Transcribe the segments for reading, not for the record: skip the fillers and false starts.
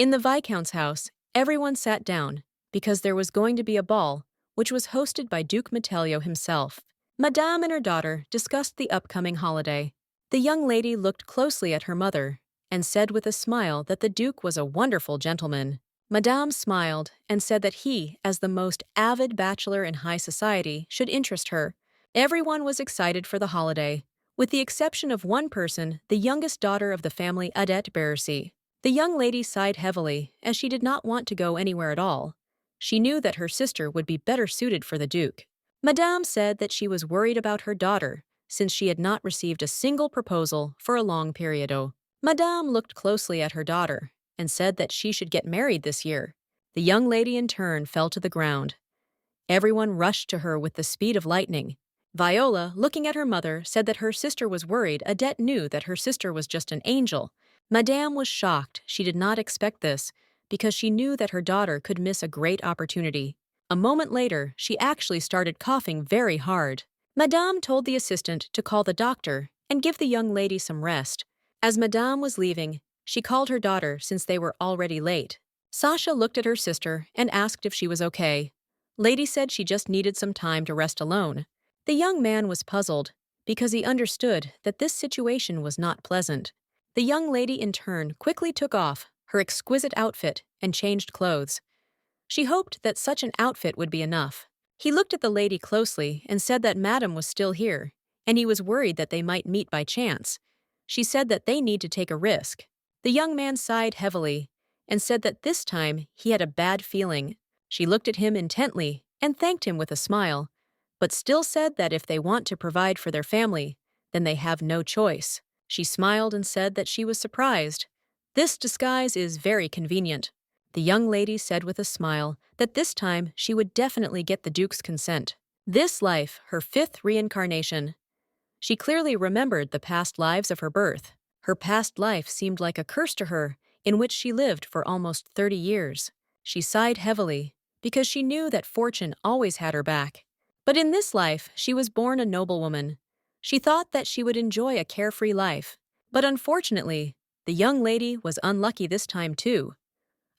In the Viscount's house, everyone sat down because there was going to be a ball, which was hosted by Duke Metellio himself. Madame and her daughter discussed the upcoming holiday. The young lady looked closely at her mother and said with a smile that the Duke was a wonderful gentleman. Madame smiled and said that he, as the most avid bachelor in high society, should interest her. Everyone was excited for the holiday, with the exception of one person, the youngest daughter of the family, Adette Bercy. The young lady sighed heavily, as she did not want to go anywhere at all. She knew that her sister would be better suited for the Duke. Madame said that she was worried about her daughter, since she had not received a single proposal for a long period. Madame looked closely at her daughter and said that she should get married this year. The young lady in turn fell to the ground. Everyone rushed to her with the speed of lightning. Viola, looking at her mother, said that her sister was worried. Adette knew that her sister was just an angel. Madame was shocked. She did not expect this, because she knew that her daughter could miss a great opportunity. A moment later, she actually started coughing very hard. Madame told the assistant to call the doctor and give the young lady some rest. As Madame was leaving, she called her daughter since they were already late. Sasha looked at her sister and asked if she was okay. Lady said she just needed some time to rest alone. The young man was puzzled because he understood that this situation was not pleasant. The young lady in turn quickly took off her exquisite outfit and changed clothes. She hoped that such an outfit would be enough. He looked at the lady closely and said that Madame was still here, and he was worried that they might meet by chance. She said that they need to take a risk. The young man sighed heavily and said that this time he had a bad feeling. She looked at him intently and thanked him with a smile, but still said that if they want to provide for their family, then they have no choice. She smiled and said that she was surprised. This disguise is very convenient. The young lady said with a smile that this time she would definitely get the Duke's consent. This life, her fifth reincarnation. She clearly remembered the past lives of her birth. Her past life seemed like a curse to her, in which she lived for almost 30 years. She sighed heavily, because she knew that fortune always had her back. But in this life, she was born a noblewoman. She thought that she would enjoy a carefree life. But unfortunately, the young lady was unlucky this time too.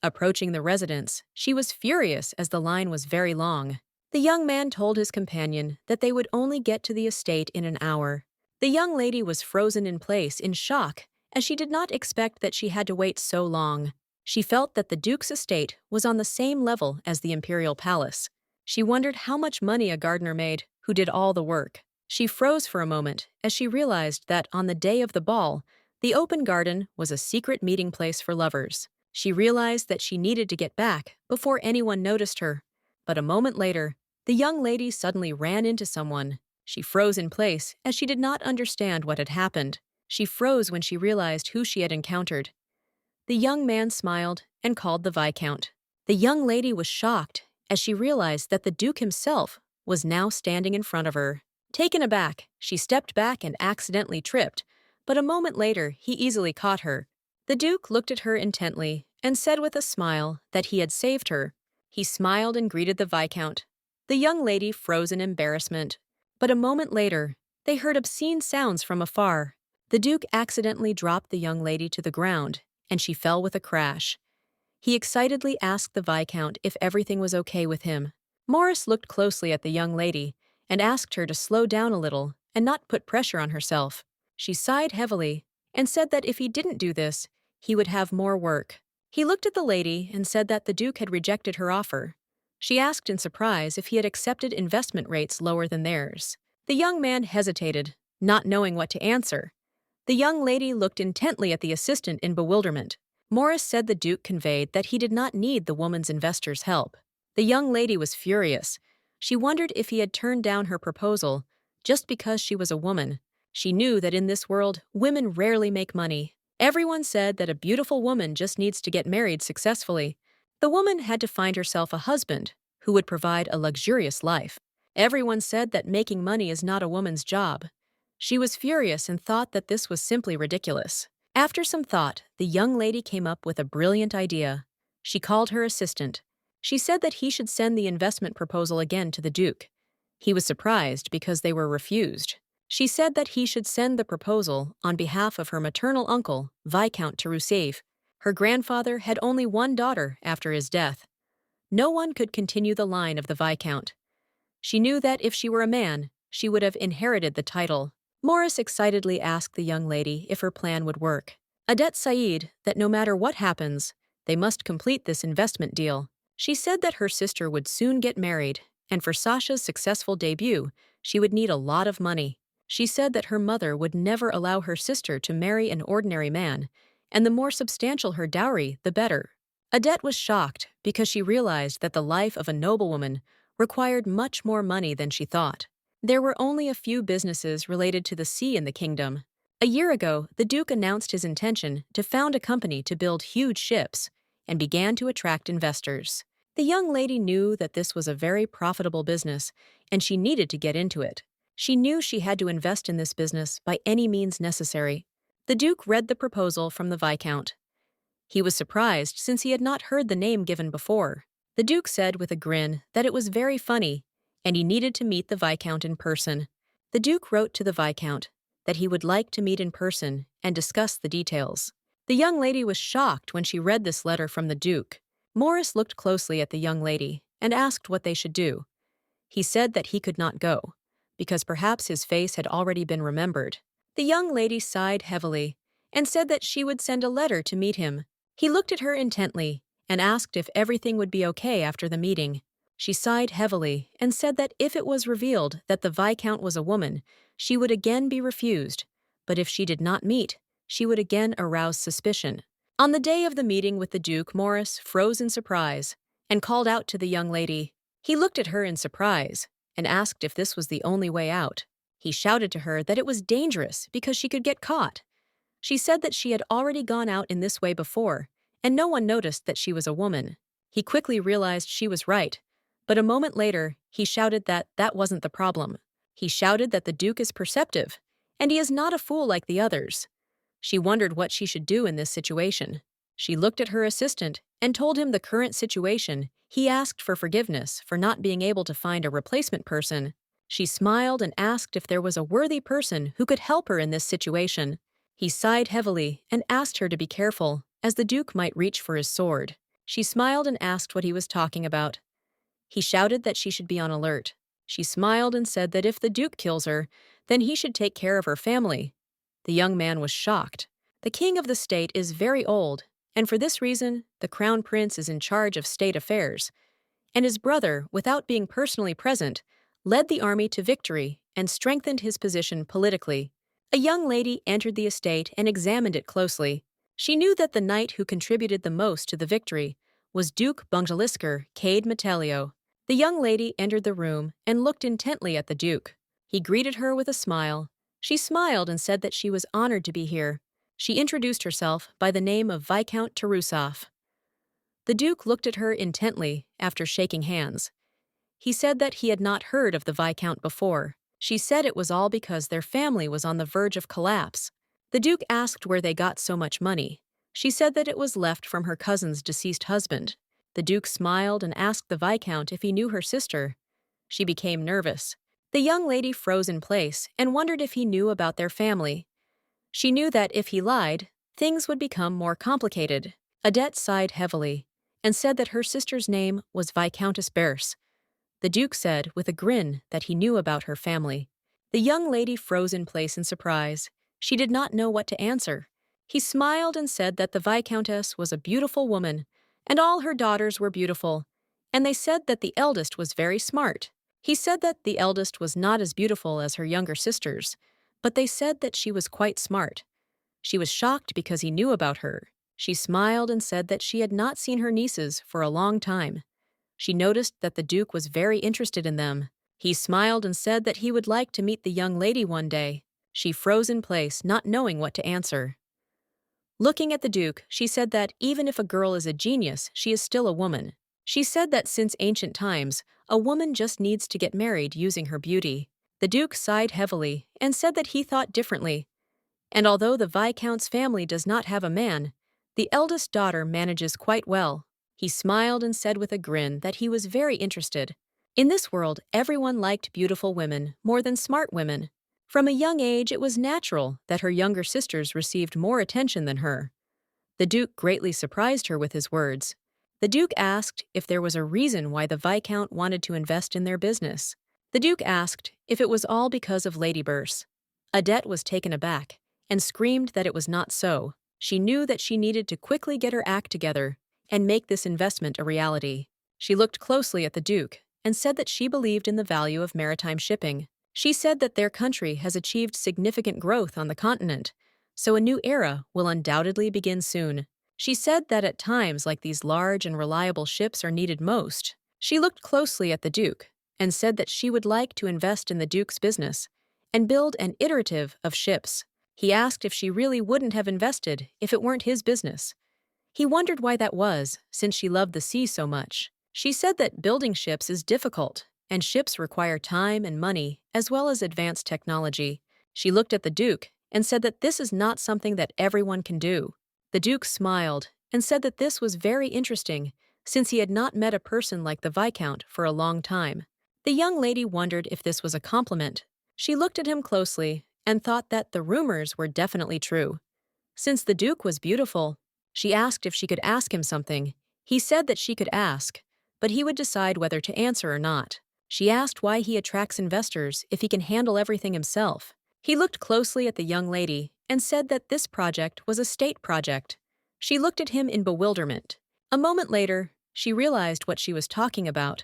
Approaching the residence, she was furious as the line was very long. The young man told his companion that they would only get to the estate in an hour. The young lady was frozen in place in shock, as she did not expect that she had to wait so long. She felt that the Duke's estate was on the same level as the imperial palace. She wondered how much money a gardener made who did all the work. She froze for a moment as she realized that on the day of the ball, the open garden was a secret meeting place for lovers. She realized that she needed to get back before anyone noticed her. But a moment later, the young lady suddenly ran into someone. She froze in place as she did not understand what had happened. She froze when she realized who she had encountered. The young man smiled and called the Viscount. The young lady was shocked as she realized that the Duke himself was now standing in front of her. Taken aback, she stepped back and accidentally tripped, but a moment later he easily caught her. The Duke looked at her intently and said with a smile that he had saved her. He smiled and greeted the Viscount. The young lady froze in embarrassment, but a moment later, they heard obscene sounds from afar. The Duke accidentally dropped the young lady to the ground, and she fell with a crash. He excitedly asked the Viscount if everything was okay with him. Morris looked closely at the young lady and asked her to slow down a little and not put pressure on herself. She sighed heavily and said that if he didn't do this, he would have more work. He looked at the lady and said that the Duke had rejected her offer. She asked in surprise if he had accepted investment rates lower than theirs. The young man hesitated, not knowing what to answer. The young lady looked intently at the assistant in bewilderment. Morris said the Duke conveyed that he did not need the woman's investor's help. The young lady was furious. She wondered if he had turned down her proposal just because she was a woman. She knew that in this world, women rarely make money. Everyone said that a beautiful woman just needs to get married successfully. The woman had to find herself a husband who would provide a luxurious life. Everyone said that making money is not a woman's job. She was furious and thought that this was simply ridiculous. After some thought, the young lady came up with a brilliant idea. She called her assistant. She said that he should send the investment proposal again to the Duke. He was surprised because they were refused. She said that he should send the proposal on behalf of her maternal uncle, Viscount Tarousseff. Her grandfather had only one daughter after his death. No one could continue the line of the Viscount. She knew that if she were a man, she would have inherited the title. Morris excitedly asked the young lady if her plan would work. Adet said that no matter what happens, they must complete this investment deal. She said that her sister would soon get married, and for Sasha's successful debut, she would need a lot of money. She said that her mother would never allow her sister to marry an ordinary man, and the more substantial her dowry, the better. Adet was shocked because she realized that the life of a noblewoman required much more money than she thought. There were only a few businesses related to the sea in the kingdom. A year ago, the Duke announced his intention to found a company to build huge ships and began to attract investors. The young lady knew that this was a very profitable business, and she needed to get into it. She knew she had to invest in this business by any means necessary. The Duke read the proposal from the Viscount. He was surprised since he had not heard the name given before. The Duke said with a grin that it was very funny, and he needed to meet the Viscount in person. The Duke wrote to the Viscount that he would like to meet in person and discuss the details. The young lady was shocked when she read this letter from the Duke. Morris looked closely at the young lady and asked what they should do. He said that he could not go, because perhaps his face had already been remembered. The young lady sighed heavily and said that she would send a letter to meet him. He looked at her intently and asked if everything would be okay after the meeting. She sighed heavily and said that if it was revealed that the Viscount was a woman, she would again be refused, but if she did not meet, she would again arouse suspicion. On the day of the meeting with the Duke, Morris froze in surprise and called out to the young lady. He looked at her in surprise and asked if this was the only way out. He shouted to her that it was dangerous because she could get caught. She said that she had already gone out in this way before, and no one noticed that she was a woman. He quickly realized she was right, but a moment later, he shouted that that wasn't the problem. He shouted that the Duke is perceptive, and he is not a fool like the others. She wondered what she should do in this situation. She looked at her assistant and told him the current situation. He asked for forgiveness for not being able to find a replacement person. She smiled and asked if there was a worthy person who could help her in this situation. He sighed heavily and asked her to be careful, as the Duke might reach for his sword. She smiled and asked what he was talking about. He shouted that she should be on alert. She smiled and said that if the Duke kills her, then he should take care of her family. The young man was shocked. The king of the state is very old, and for this reason, the crown prince is in charge of state affairs. And his brother, without being personally present, led the army to victory and strengthened his position politically. A young lady entered the estate and examined it closely. She knew that the knight who contributed the most to the victory was Duke Bungelisker Cade Metellio. The young lady entered the room and looked intently at the Duke. He greeted her with a smile. She smiled and said that she was honored to be here. She introduced herself by the name of Viscount Tarusov. The Duke looked at her intently after shaking hands. He said that he had not heard of the Viscount before. She said it was all because their family was on the verge of collapse. The Duke asked where they got so much money. She said that it was left from her cousin's deceased husband. The Duke smiled and asked the Viscount if he knew her sister. She became nervous. The young lady froze in place and wondered if he knew about their family. She knew that if he lied, things would become more complicated. Adet sighed heavily and said that her sister's name was Viscountess Berce. The Duke said with a grin that he knew about her family. The young lady froze in place in surprise. She did not know what to answer. He smiled and said that the Viscountess was a beautiful woman, and all her daughters were beautiful, and they said that the eldest was very smart. He said that the eldest was not as beautiful as her younger sisters, but they said that she was quite smart. She was shocked because he knew about her. She smiled and said that she had not seen her nieces for a long time. She noticed that the Duke was very interested in them. He smiled and said that he would like to meet the young lady one day. She froze in place, not knowing what to answer. Looking at the Duke, she said that even if a girl is a genius, she is still a woman. She said that since ancient times, a woman just needs to get married using her beauty. The Duke sighed heavily and said that he thought differently. And although the Viscount's family does not have a man, the eldest daughter manages quite well. He smiled and said with a grin that he was very interested. In this world, everyone liked beautiful women more than smart women. From a young age, it was natural that her younger sisters received more attention than her. The Duke greatly surprised her with his words. The Duke asked if there was a reason why the Viscount wanted to invest in their business. The Duke asked if it was all because of Lady Burse. Adette was taken aback and screamed that it was not so. She knew that she needed to quickly get her act together and make this investment a reality. She looked closely at the Duke and said that she believed in the value of maritime shipping. She said that their country has achieved significant growth on the continent, so a new era will undoubtedly begin soon. She said that at times like these large and reliable ships are needed most. She looked closely at the Duke and said that she would like to invest in the Duke's business and build an iterative of ships. He asked if she really wouldn't have invested if it weren't his business. He wondered why that was, since she loved the sea so much. She said that building ships is difficult, and ships require time and money, as well as advanced technology. She looked at the Duke and said that this is not something that everyone can do. The Duke smiled and said that this was very interesting, since he had not met a person like the Viscount for a long time. The young lady wondered if this was a compliment. She looked at him closely and thought that the rumors were definitely true. Since the Duke was beautiful, she asked if she could ask him something. He said that she could ask, but he would decide whether to answer or not. She asked why he attracts investors if he can handle everything himself. He looked closely at the young lady and said that this project was a state project. She looked at him in bewilderment. A moment later, she realized what she was talking about,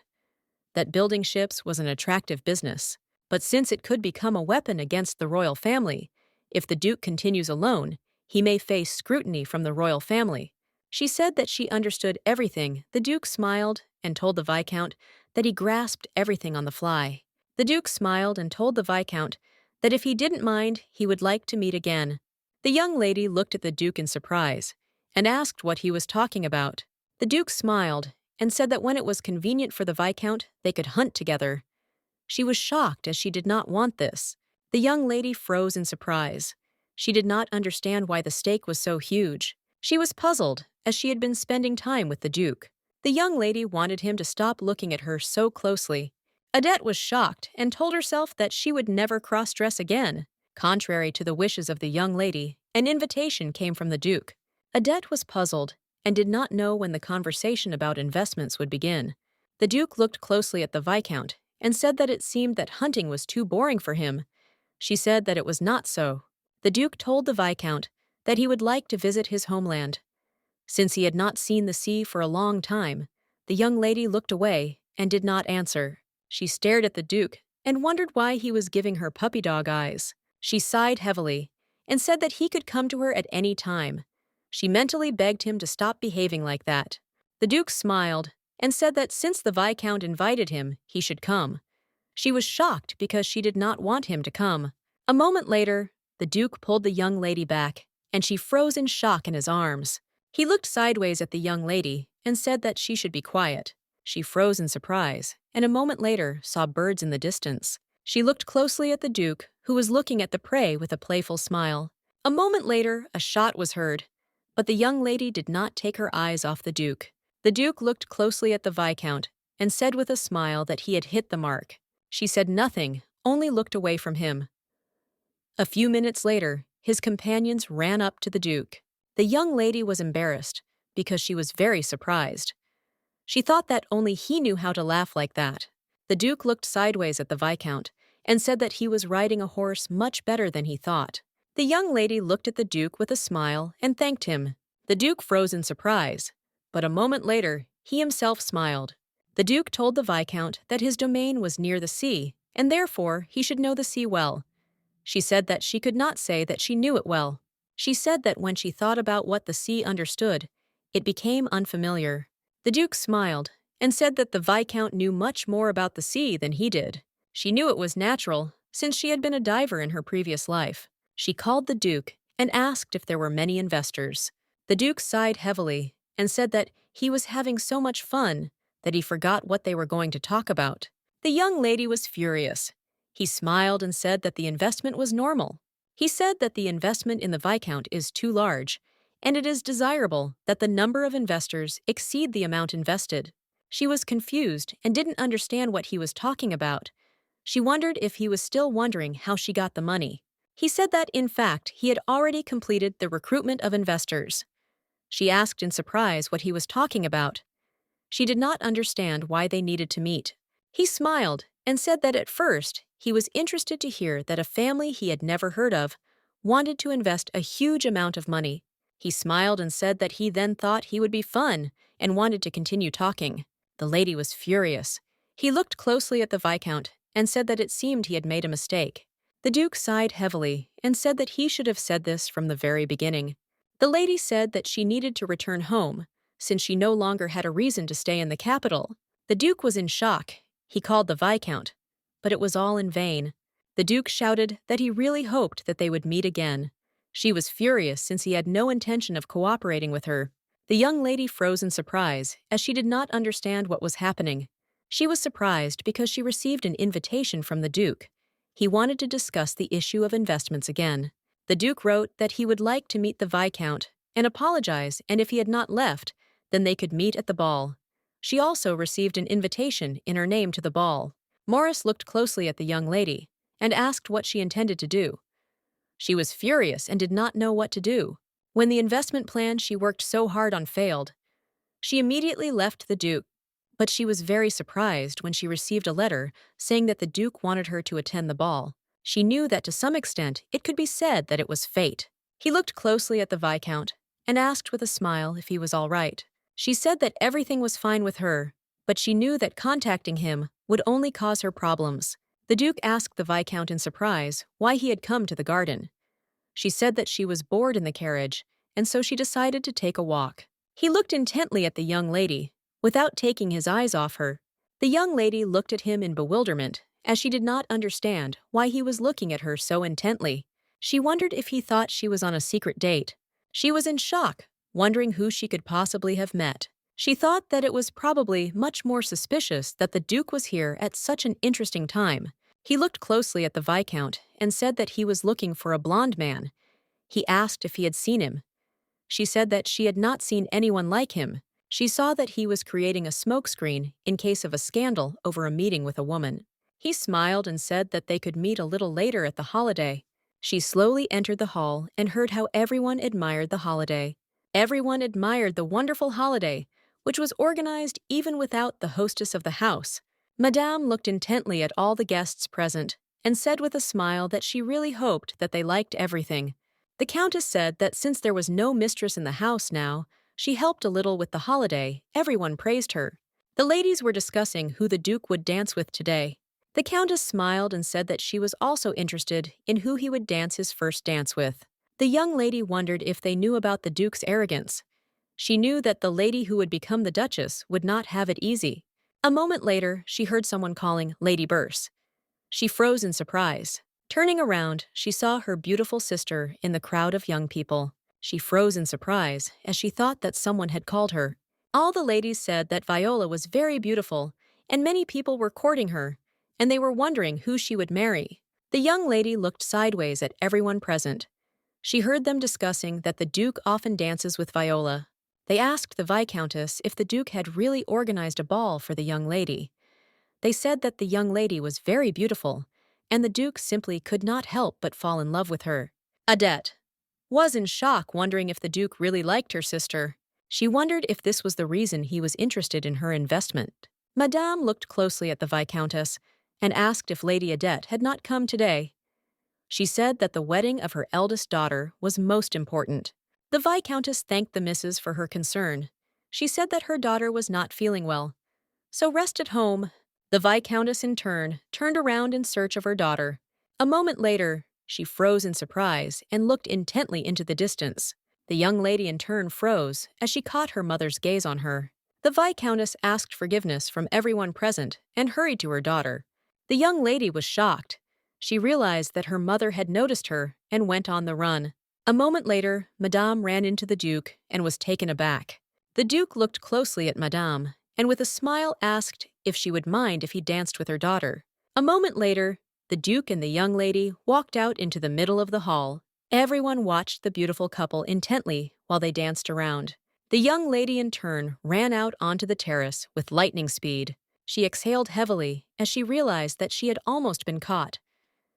that building ships was an attractive business. But since it could become a weapon against the royal family, if the Duke continues alone, he may face scrutiny from the royal family. She said that she understood everything. The Duke smiled and told the Viscount that he grasped everything on the fly. The Duke smiled and told the Viscount that if he didn't mind, he would like to meet again. The young lady looked at the Duke in surprise and asked what he was talking about. The Duke smiled and said that when it was convenient for the Viscount, they could hunt together. She was shocked as she did not want this. The young lady froze in surprise. She did not understand why the stake was so huge. She was puzzled, as she had been spending time with the Duke. The young lady wanted him to stop looking at her so closely. Adette was shocked and told herself that she would never cross-dress again. Contrary to the wishes of the young lady, an invitation came from the Duke. Adette was puzzled and did not know when the conversation about investments would begin. The Duke looked closely at the Viscount and said that it seemed that hunting was too boring for him. She said that it was not so. The Duke told the Viscount that he would like to visit his homeland. Since he had not seen the sea for a long time, the young lady looked away and did not answer. She stared at the Duke and wondered why he was giving her puppy dog eyes. She sighed heavily and said that he could come to her at any time. She mentally begged him to stop behaving like that. The Duke smiled and said that since the Viscount invited him, he should come. She was shocked because she did not want him to come. A moment later, the Duke pulled the young lady back, and she froze in shock in his arms. He looked sideways at the young lady and said that she should be quiet. She froze in surprise, and a moment later saw birds in the distance. She looked closely at the Duke, who was looking at the prey with a playful smile. A moment later, a shot was heard, but the young lady did not take her eyes off the Duke. The Duke looked closely at the Viscount and said with a smile that he had hit the mark. She said nothing, only looked away from him. A few minutes later, his companions ran up to the Duke. The young lady was embarrassed because she was very surprised. She thought that only he knew how to laugh like that. The Duke looked sideways at the Viscount and said that he was riding a horse much better than he thought. The young lady looked at the Duke with a smile and thanked him. The Duke froze in surprise, but a moment later, he himself smiled. The Duke told the Viscount that his domain was near the sea, and therefore he should know the sea well. She said that she could not say that she knew it well. She said that when she thought about what the sea understood, it became unfamiliar. The Duke smiled and said that the Viscount knew much more about the sea than he did. She knew it was natural, since she had been a diver in her previous life. She called the Duke and asked if there were many investors. The Duke sighed heavily and said that he was having so much fun that he forgot what they were going to talk about. The young lady was furious. He smiled and said that the investment was normal. He said that the investment in the Viscount is too large, and it is desirable that the number of investors exceed the amount invested. She was confused and didn't understand what he was talking about. She wondered if he was still wondering how she got the money. He said that, in fact, he had already completed the recruitment of investors. She asked in surprise what he was talking about. She did not understand why they needed to meet. He smiled and said that at first he was interested to hear that a family he had never heard of wanted to invest a huge amount of money. He smiled and said that he then thought he would be fun and wanted to continue talking. The lady was furious. He looked closely at the Viscount and said that it seemed he had made a mistake. The Duke sighed heavily and said that he should have said this from the very beginning. The lady said that she needed to return home, since she no longer had a reason to stay in the capital. The Duke was in shock. He called the Viscount, but it was all in vain. The Duke shouted that he really hoped that they would meet again. She was furious since he had no intention of cooperating with her. The young lady froze in surprise, as she did not understand what was happening. She was surprised because she received an invitation from the Duke. He wanted to discuss the issue of investments again. The Duke wrote that he would like to meet the Viscount and apologize, and if he had not left, then they could meet at the ball. She also received an invitation in her name to the ball. Morris looked closely at the young lady and asked what she intended to do. She was furious and did not know what to do. When the investment plan she worked so hard on failed, she immediately left the Duke, but she was very surprised when she received a letter saying that the Duke wanted her to attend the ball. She knew that to some extent it could be said that it was fate. He looked closely at the Viscount and asked with a smile if he was all right. She said that everything was fine with her, but she knew that contacting him would only cause her problems. The Duke asked the Viscount in surprise why he had come to the garden. She said that she was bored in the carriage, and so she decided to take a walk. He looked intently at the young lady, without taking his eyes off her. The young lady looked at him in bewilderment, as she did not understand why he was looking at her so intently. She wondered if he thought she was on a secret date. She was in shock, wondering who she could possibly have met. She thought that it was probably much more suspicious that the Duke was here at such an interesting time. He looked closely at the Viscount and said that he was looking for a blonde man. He asked if he had seen him. She said that she had not seen anyone like him. She saw that he was creating a smokescreen in case of a scandal over a meeting with a woman. He smiled and said that they could meet a little later at the holiday. She slowly entered the hall and heard how everyone admired the holiday. Everyone admired the wonderful holiday, which was organized even without the hostess of the house. Madame looked intently at all the guests present and said with a smile that she really hoped that they liked everything. The Countess said that since there was no mistress in the house now, she helped a little with the holiday. Everyone praised her. The ladies were discussing who the Duke would dance with today. The Countess smiled and said that she was also interested in who he would dance his first dance with. The young lady wondered if they knew about the Duke's arrogance. She knew that the lady who would become the Duchess would not have it easy. A moment later, she heard someone calling Lady Burse. She froze in surprise. Turning around, she saw her beautiful sister in the crowd of young people. She froze in surprise as she thought that someone had called her. All the ladies said that Viola was very beautiful, and many people were courting her, and they were wondering who she would marry. The young lady looked sideways at everyone present. She heard them discussing that the Duke often dances with Viola. They asked the Viscountess if the Duke had really organized a ball for the young lady. They said that the young lady was very beautiful, and the Duke simply could not help but fall in love with her. Adette was in shock, wondering if the Duke really liked her sister. She wondered if this was the reason he was interested in her investment. Madame looked closely at the Viscountess and asked if Lady Adette had not come today. She said that the wedding of her eldest daughter was most important. The Viscountess thanked the missus for her concern. She said that her daughter was not feeling well, so rest at home. The Viscountess, in turn, turned around in search of her daughter. A moment later, she froze in surprise and looked intently into the distance. The young lady in turn froze as she caught her mother's gaze on her. The Viscountess asked forgiveness from everyone present and hurried to her daughter. The young lady was shocked. She realized that her mother had noticed her and went on the run. A moment later, Madame ran into the Duke and was taken aback. The Duke looked closely at Madame and with a smile asked if she would mind if he danced with her daughter. A moment later, the Duke and the young lady walked out into the middle of the hall. Everyone watched the beautiful couple intently while they danced around. The young lady in turn ran out onto the terrace with lightning speed. She exhaled heavily as she realized that she had almost been caught.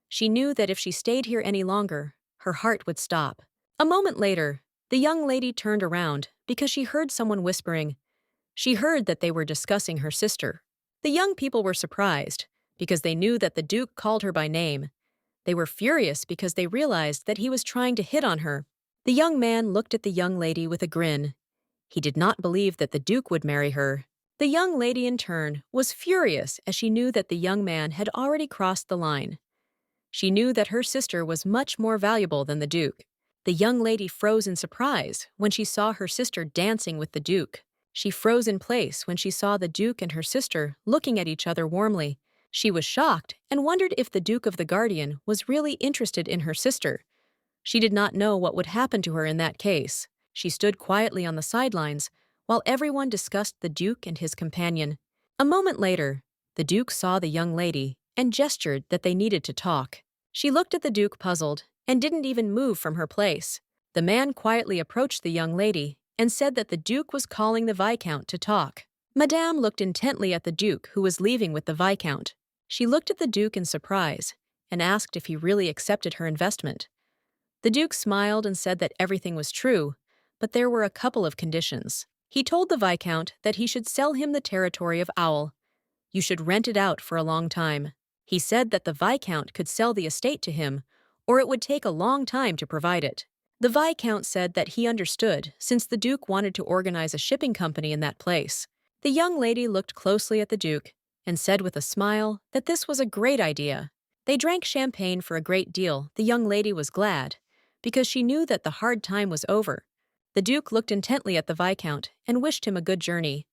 She knew that if she stayed here any longer, her heart would stop. A moment later, The young lady turned around because she heard someone whispering. She heard that they were discussing her sister. The young people were surprised because they knew that the Duke called her by name. They were furious because they realized that he was trying to hit on her. The young man looked at the young lady with a grin. He did not believe that the Duke would marry her. The young lady, in turn, was furious as she knew that the young man had already crossed the line. She knew that her sister was much more valuable than the Duke. The young lady froze in surprise when she saw her sister dancing with the Duke. She froze in place when she saw the Duke and her sister looking at each other warmly. She was shocked and wondered if the Duke of the Guardian was really interested in her sister. She did not know what would happen to her in that case. She stood quietly on the sidelines while everyone discussed the Duke and his companion. A moment later, the Duke saw the young lady and gestured that they needed to talk. She looked at the Duke puzzled and didn't even move from her place. The man quietly approached the young lady and said that the Duke was calling the Viscount to talk. Madame looked intently at the Duke, who was leaving with the Viscount. She looked at the Duke in surprise and asked if he really accepted her investment. The Duke smiled and said that everything was true, but there were a couple of conditions. He told the Viscount that he should sell him the territory of Owl. You should rent it out for a long time. He said that the Viscount could sell the estate to him, or it would take a long time to provide it. The Viscount said that he understood, since the Duke wanted to organize a shipping company in that place. The young lady looked closely at the Duke and said with a smile that this was a great idea. They drank champagne for a great deal. The young lady was glad, because she knew that the hard time was over. The Duke looked intently at the Viscount and wished him a good journey.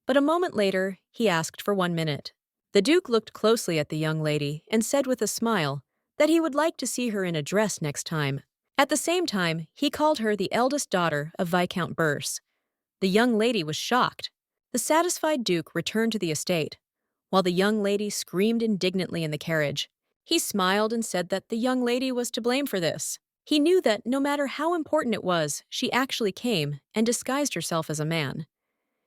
But a moment later, he asked for 1 minute. The Duke looked closely at the young lady and said with a smile that he would like to see her in a dress next time. At the same time, he called her the eldest daughter of Viscount Burse. The young lady was shocked. The satisfied Duke returned to the estate, while the young lady screamed indignantly in the carriage. He smiled and said that the young lady was to blame for this. He knew that no matter how important it was, she actually came and disguised herself as a man.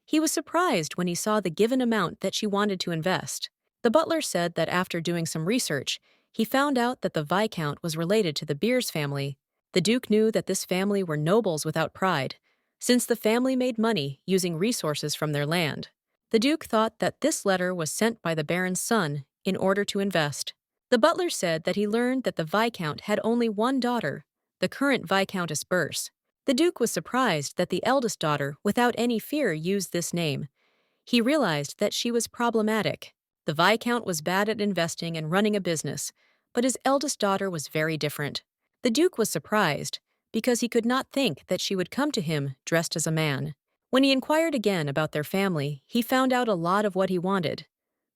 He was surprised when he saw the given amount that she wanted to invest. The butler said that after doing some research, he found out that the Viscount was related to the Beers family. The Duke knew that this family were nobles without pride, since the family made money using resources from their land. The Duke thought that this letter was sent by the Baron's son in order to invest. The butler said that he learned that the Viscount had only one daughter, the current Viscountess Burse. The Duke was surprised that the eldest daughter, without any fear, used this name. He realized that she was problematic. The Viscount was bad at investing and running a business, but his eldest daughter was very different. The Duke was surprised because he could not think that she would come to him dressed as a man. When he inquired again about their family, he found out a lot of what he wanted.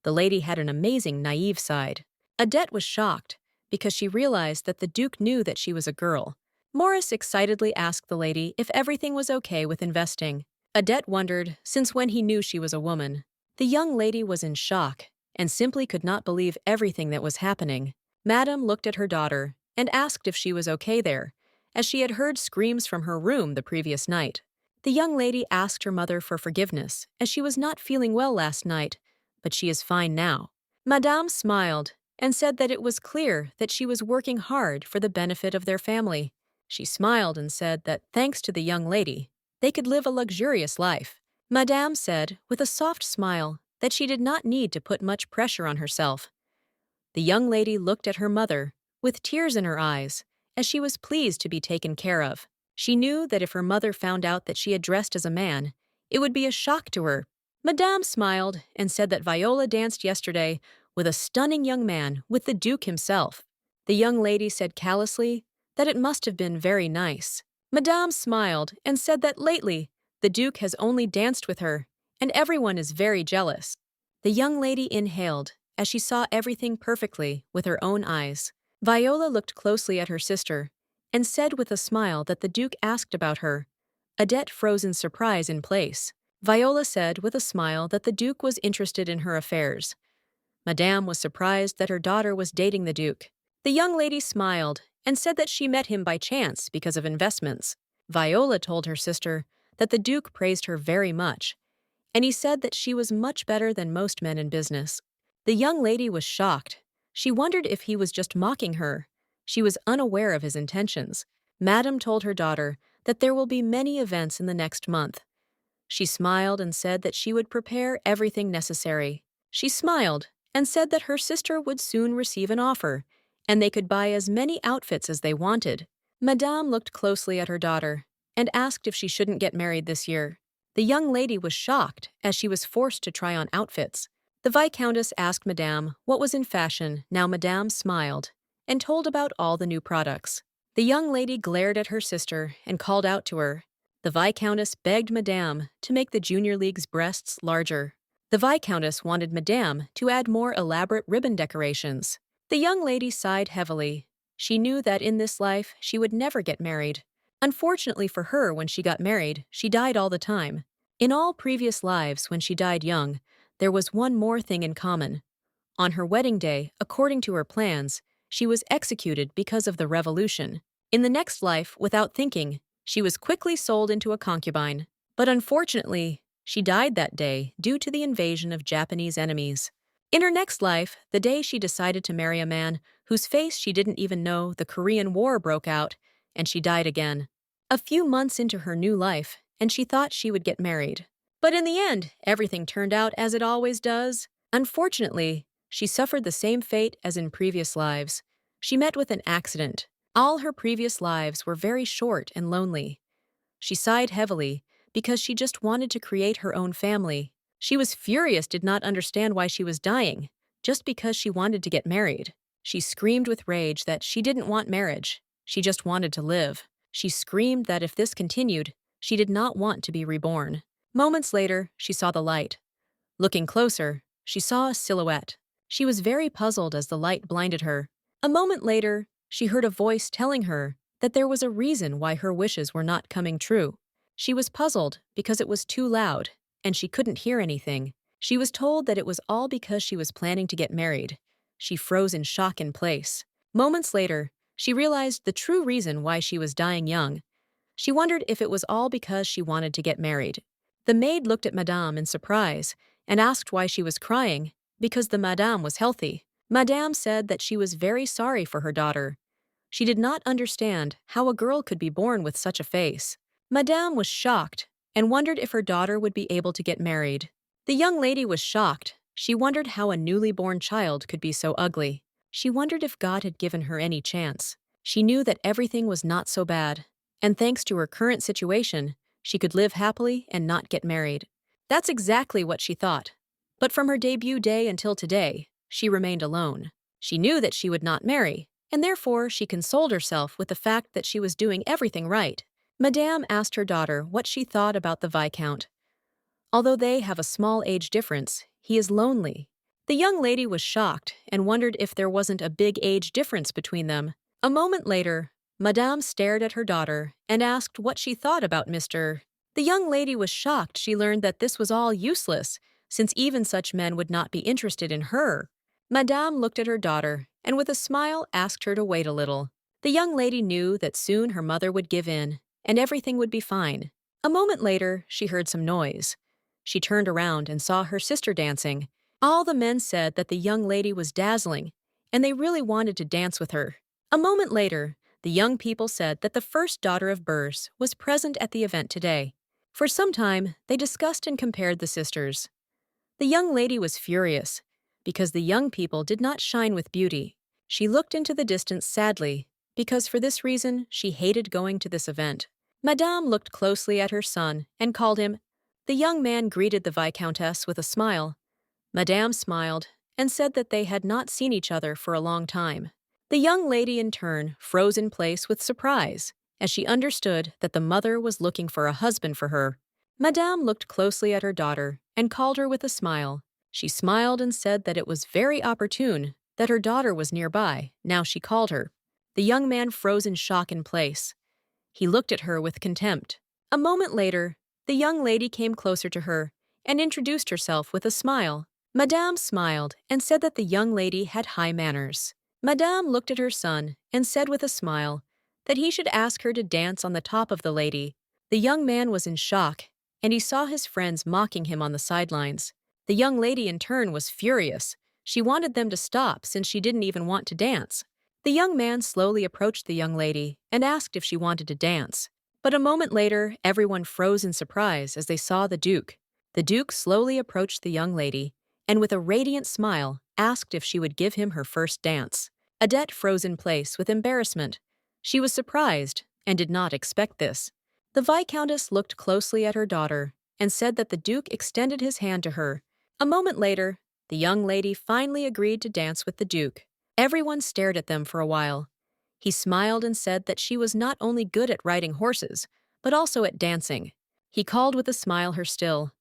The lady had an amazing naive side. Adette was shocked because she realized that the Duke knew that she was a girl. Morris excitedly asked the lady if everything was okay with investing. Adette wondered since when he knew she was a woman. The young lady was in shock and simply could not believe everything that was happening. Madame looked at her daughter and asked if she was okay there, as she had heard screams from her room the previous night. The young lady asked her mother for forgiveness, as she was not feeling well last night, but she is fine now. Madame smiled and said that it was clear that she was working hard for the benefit of their family. She smiled and said that thanks to the young lady, they could live a luxurious life. Madame said, with a soft smile, that she did not need to put much pressure on herself. The young lady looked at her mother, with tears in her eyes, as she was pleased to be taken care of. She knew that if her mother found out that she had dressed as a man, it would be a shock to her. Madame smiled and said that Viola danced yesterday with a stunning young man, with the Duke himself. The young lady said callously that it must have been very nice. Madame smiled and said that lately the Duke has only danced with her, and everyone is very jealous. The young lady inhaled as she saw everything perfectly with her own eyes. Viola looked closely at her sister and said with a smile that the Duke asked about her. Adette froze in surprise in place. Viola said with a smile that the Duke was interested in her affairs. Madame was surprised that her daughter was dating the Duke. The young lady smiled and said that she met him by chance because of investments. Viola told her sister that the Duke praised her very much, and he said that she was much better than most men in business. The young lady was shocked. She wondered if he was just mocking her. She was unaware of his intentions. Madame told her daughter that there will be many events in the next month. She smiled and said that she would prepare everything necessary. She smiled and said that her sister would soon receive an offer, and they could buy as many outfits as they wanted. Madame looked closely at her daughter and asked if she shouldn't get married this year. The young lady was shocked as she was forced to try on outfits. The Viscountess asked Madame what was in fashion. Now Madame smiled and told about all the new products. The young lady glared at her sister and called out to her. The Viscountess begged Madame to make the Junior League's breasts larger. The Viscountess wanted Madame to add more elaborate ribbon decorations. The young lady sighed heavily. She knew that in this life she would never get married. Unfortunately for her, when she got married, she died all the time. In all previous lives, when she died young, there was one more thing in common. On her wedding day, according to her plans, she was executed because of the revolution. In the next life, without thinking, she was quickly sold into a concubine. But unfortunately, she died that day due to the invasion of Japanese enemies. In her next life, the day she decided to marry a man whose face she didn't even know, the Korean War broke out, and she died again. A few months into her new life, and she thought she would get married. But in the end, everything turned out as it always does. Unfortunately, she suffered the same fate as in previous lives. She met with an accident. All her previous lives were very short and lonely. She sighed heavily because she just wanted to create her own family. She was furious, did not understand why she was dying, just because she wanted to get married. She screamed with rage that she didn't want marriage. She just wanted to live. She screamed that if this continued, she did not want to be reborn. Moments later, she saw the light. Looking closer, she saw a silhouette. She was very puzzled as the light blinded her. A moment later, she heard a voice telling her that there was a reason why her wishes were not coming true. She was puzzled because it was too loud, and she couldn't hear anything. She was told that it was all because she was planning to get married. She froze in shock in place. Moments later, she realized the true reason why she was dying young. She wondered if it was all because she wanted to get married. The maid looked at Madame in surprise and asked why she was crying, because the Madame was healthy. Madame said that she was very sorry for her daughter. She did not understand how a girl could be born with such a face. Madame was shocked and wondered if her daughter would be able to get married. The young lady was shocked. She wondered how a newly born child could be so ugly. She wondered if God had given her any chance. She knew that everything was not so bad, and thanks to her current situation, she could live happily and not get married. That's exactly what she thought. But from her debut day until today, she remained alone. She knew that she would not marry, and therefore she consoled herself with the fact that she was doing everything right. Madame asked her daughter what she thought about the Viscount. Although they have a small age difference, he is lonely. The young lady was shocked and wondered if there wasn't a big age difference between them. A moment later, Madame stared at her daughter and asked what she thought about Mr. The young lady was shocked. She learned that this was all useless, since even such men would not be interested in her. Madame looked at her daughter and with a smile asked her to wait a little. The young lady knew that soon her mother would give in and everything would be fine. A moment later, she heard some noise. She turned around and saw her sister dancing. All the men said that the young lady was dazzling, and they really wanted to dance with her. A moment later, the young people said that the first daughter of Burs was present at the event today. For some time, they discussed and compared the sisters. The young lady was furious, because the young people did not shine with beauty. She looked into the distance sadly, because for this reason, she hated going to this event. Madame looked closely at her son and called him. The young man greeted the Viscountess with a smile. Madame smiled and said that they had not seen each other for a long time. The young lady in turn froze in place with surprise, as she understood that the mother was looking for a husband for her. Madame looked closely at her daughter and called her with a smile. She smiled and said that it was very opportune that her daughter was nearby. Now she called her. The young man froze in shock in place. He looked at her with contempt. A moment later, the young lady came closer to her and introduced herself with a smile. Madame smiled and said that the young lady had high manners. Madame looked at her son and said with a smile that he should ask her to dance on the top of the lady. The young man was in shock, and he saw his friends mocking him on the sidelines. The young lady in turn was furious. She wanted them to stop since she didn't even want to dance. The young man slowly approached the young lady and asked if she wanted to dance. But a moment later, everyone froze in surprise as they saw the Duke. The Duke slowly approached the young lady and, with a radiant smile, asked if she would give him her first dance. Adette froze in place with embarrassment. She was surprised and did not expect this. The Viscountess looked closely at her daughter and said that the Duke extended his hand to her. A moment later, the young lady finally agreed to dance with the Duke. Everyone stared at them for a while. He smiled and said that she was not only good at riding horses, but also at dancing. He called with a smile her still.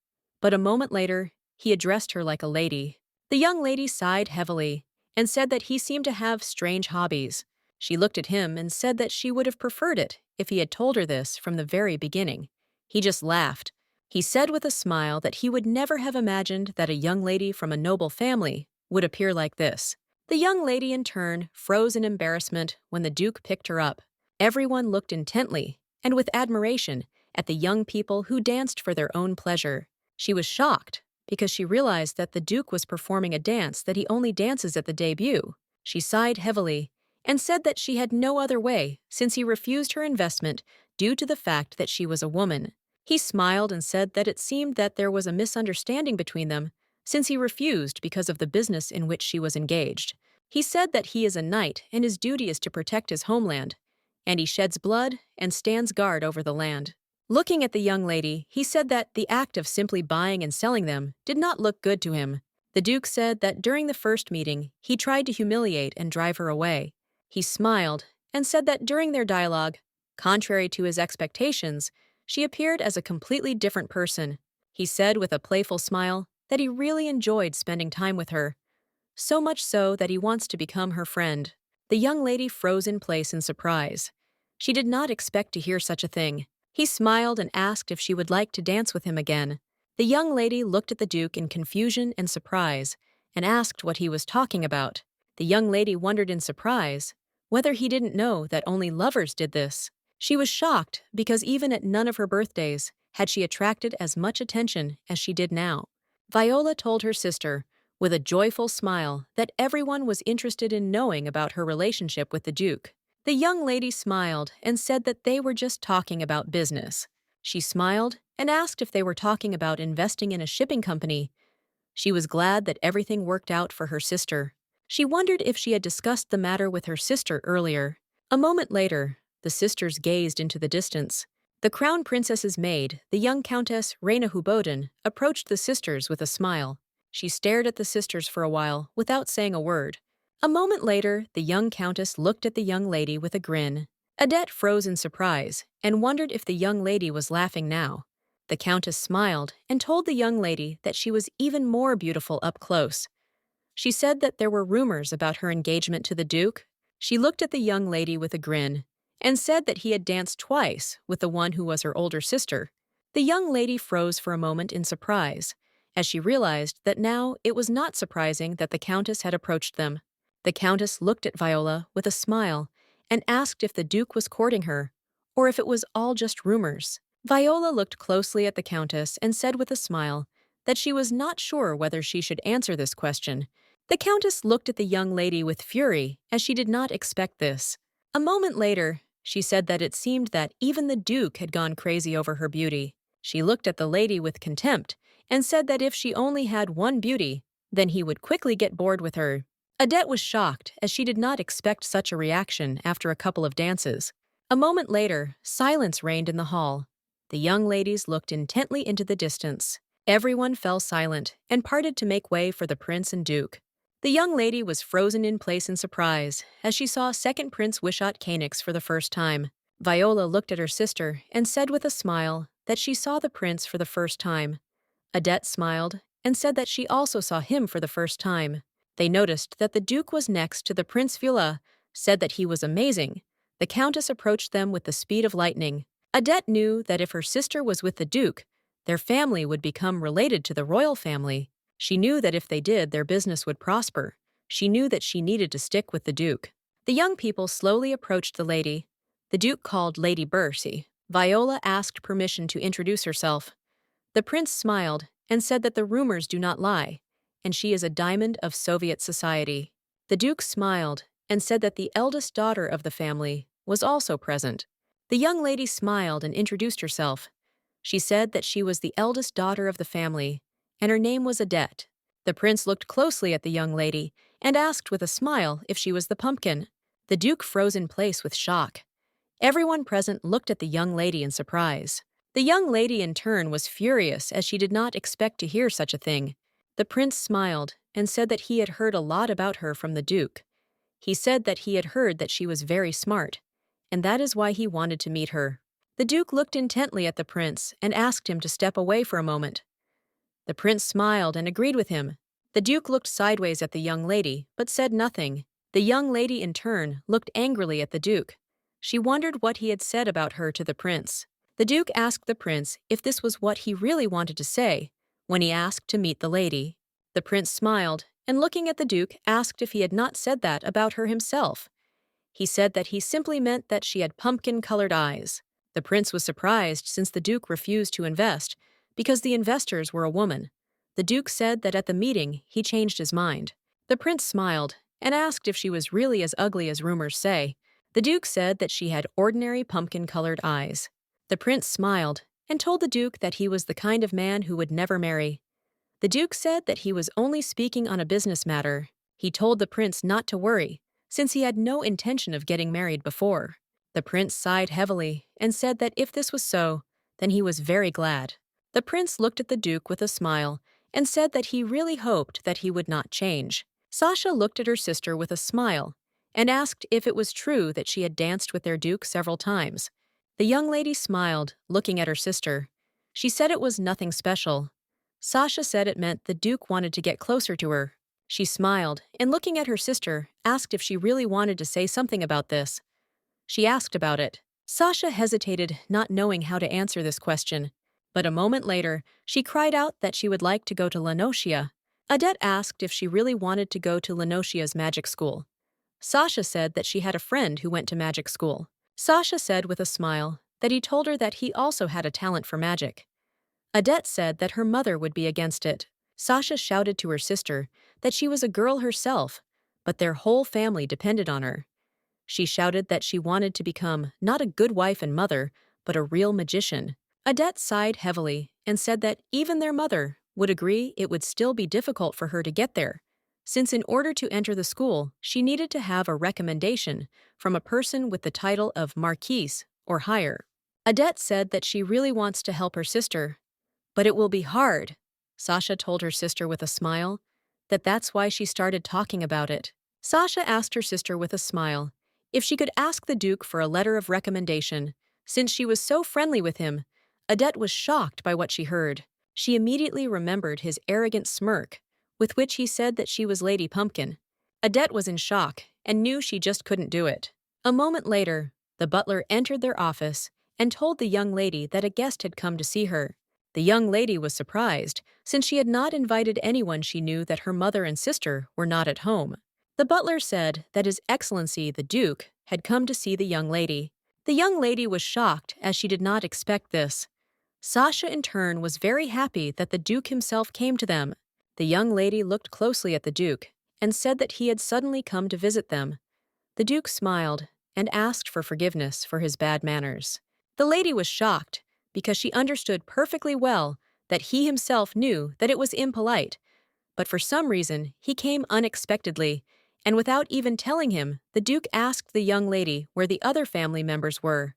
But a moment later, he addressed her like a lady. The young lady sighed heavily and said that he seemed to have strange hobbies. She looked at him and said that she would have preferred it if he had told her this from the very beginning. He just laughed. He said with a smile that he would never have imagined that a young lady from a noble family would appear like this. The young lady, in turn, froze in embarrassment when the Duke picked her up. Everyone looked intently and with admiration at the young people who danced for their own pleasure. She was shocked because she realized that the Duke was performing a dance that he only dances at the debut. She sighed heavily and said that she had no other way since he refused her investment due to the fact that she was a woman. He smiled and said that it seemed that there was a misunderstanding between them since he refused because of the business in which she was engaged. He said that he is a knight and his duty is to protect his homeland, and he sheds blood and stands guard over the land. Looking at the young lady, he said that the act of simply buying and selling them did not look good to him. The Duke said that during the first meeting, he tried to humiliate and drive her away. He smiled and said that during their dialogue, contrary to his expectations, she appeared as a completely different person. He said with a playful smile that he really enjoyed spending time with her, so much so that he wants to become her friend. The young lady froze in place in surprise. She did not expect to hear such a thing. He smiled and asked if she would like to dance with him again. The young lady looked at the Duke in confusion and surprise and asked what he was talking about. The young lady wondered in surprise whether he didn't know that only lovers did this. She was shocked because even at none of her birthdays had she attracted as much attention as she did now. Viola told her sister, with a joyful smile, that everyone was interested in knowing about her relationship with the Duke. The young lady smiled and said that they were just talking about business. She smiled and asked if they were talking about investing in a shipping company. She was glad that everything worked out for her sister. She wondered if she had discussed the matter with her sister earlier. A moment later, the sisters gazed into the distance. The crown princess's maid, the young Countess Reina Huboden, approached the sisters with a smile. She stared at the sisters for a while without saying a word. A moment later, the young countess looked at the young lady with a grin. Adette froze in surprise and wondered if the young lady was laughing now. The countess smiled and told the young lady that she was even more beautiful up close. She said that there were rumors about her engagement to the Duke. She looked at the young lady with a grin and said that he had danced twice with the one who was her older sister. The young lady froze for a moment in surprise, as she realized that now it was not surprising that the countess had approached them. The countess looked at Viola with a smile and asked if the Duke was courting her, or if it was all just rumors. Viola looked closely at the countess and said with a smile that she was not sure whether she should answer this question. The countess looked at the young lady with fury, as she did not expect this. A moment later, she said that it seemed that even the Duke had gone crazy over her beauty. She looked at the lady with contempt and said that if she only had one beauty, then he would quickly get bored with her. Adette was shocked, as she did not expect such a reaction after a couple of dances. A moment later, silence reigned in the hall. The young ladies looked intently into the distance. Everyone fell silent and parted to make way for the prince and Duke. The young lady was frozen in place in surprise as she saw second Prince Wishat Cainix for the first time. Viola looked at her sister and said with a smile that she saw the prince for the first time. Adette smiled and said that she also saw him for the first time. They noticed that the Duke was next to the Prince. Viola said that he was amazing. The countess approached them with the speed of lightning. Adette knew that if her sister was with the Duke, their family would become related to the royal family. She knew that if they did, their business would prosper. She knew that she needed to stick with the Duke. The young people slowly approached the lady. The Duke called Lady Bercy. Viola asked permission to introduce herself. The prince smiled and said that the rumors do not lie, and she is a diamond of Soviet society. The Duke smiled and said that the eldest daughter of the family was also present. The young lady smiled and introduced herself. She said that she was the eldest daughter of the family, and her name was Adette. The prince looked closely at the young lady and asked with a smile if she was the pumpkin. The duke froze in place with shock. Everyone present looked at the young lady in surprise. The young lady in turn was furious as she did not expect to hear such a thing. The prince smiled and said that he had heard a lot about her from the duke. He said that he had heard that she was very smart, and that is why he wanted to meet her. The duke looked intently at the prince and asked him to step away for a moment. The prince smiled and agreed with him. The duke looked sideways at the young lady, but said nothing. The young lady in turn looked angrily at the duke. She wondered what he had said about her to the prince. The duke asked the prince if this was what he really wanted to say when he asked to meet the lady. The prince smiled and, looking at the duke, asked if he had not said that about her himself. He said that he simply meant that she had pumpkin-colored eyes. The prince was surprised since the duke refused to invest because the investors were a woman. The duke said that at the meeting he changed his mind. The prince smiled and asked if she was really as ugly as rumors say. The duke said that she had ordinary pumpkin-colored eyes. The prince smiled and told the duke that he was the kind of man who would never marry. The duke said that he was only speaking on a business matter. He told the prince not to worry, since he had no intention of getting married before. The prince sighed heavily and said that if this was so, then he was very glad. The prince looked at the duke with a smile and said that he really hoped that he would not change. Sasha looked at her sister with a smile and asked if it was true that she had danced with their duke several times. The young lady smiled, looking at her sister. She said it was nothing special. Sasha said it meant the duke wanted to get closer to her. She smiled and, looking at her sister, asked if she really wanted to say something about this. She asked about it. Sasha hesitated, not knowing how to answer this question. But a moment later, she cried out that she would like to go to Lenocia. Adette asked if she really wanted to go to Lenocia's magic school. Sasha said that she had a friend who went to magic school. Sasha said with a smile that he told her that he also had a talent for magic. Adette said that her mother would be against it. Sasha shouted to her sister that she was a girl herself, but their whole family depended on her. She shouted that she wanted to become not a good wife and mother, but a real magician. Adette sighed heavily and said that even their mother would agree it would still be difficult for her to get there, since in order to enter the school, she needed to have a recommendation from a person with the title of Marquise or higher. Adette said that she really wants to help her sister, but it will be hard. Sasha told her sister with a smile that that's why she started talking about it. Sasha asked her sister with a smile if she could ask the duke for a letter of recommendation. Since she was so friendly with him, Adette was shocked by what she heard. She immediately remembered his arrogant smirk, with which he said that she was Lady Pumpkin. Adette was in shock and knew she just couldn't do it. A moment later, the butler entered their office and told the young lady that a guest had come to see her. The young lady was surprised, since she had not invited anyone. She knew that her mother and sister were not at home. The butler said that His Excellency the Duke had come to see the young lady. The young lady was shocked as she did not expect this. Sasha in turn was very happy that the Duke himself came to them. The young lady looked closely at the Duke and said that he had suddenly come to visit them. The Duke smiled and asked for forgiveness for his bad manners. The lady was shocked because she understood perfectly well that he himself knew that it was impolite, but for some reason he came unexpectedly, and without even telling him, the Duke asked the young lady where the other family members were.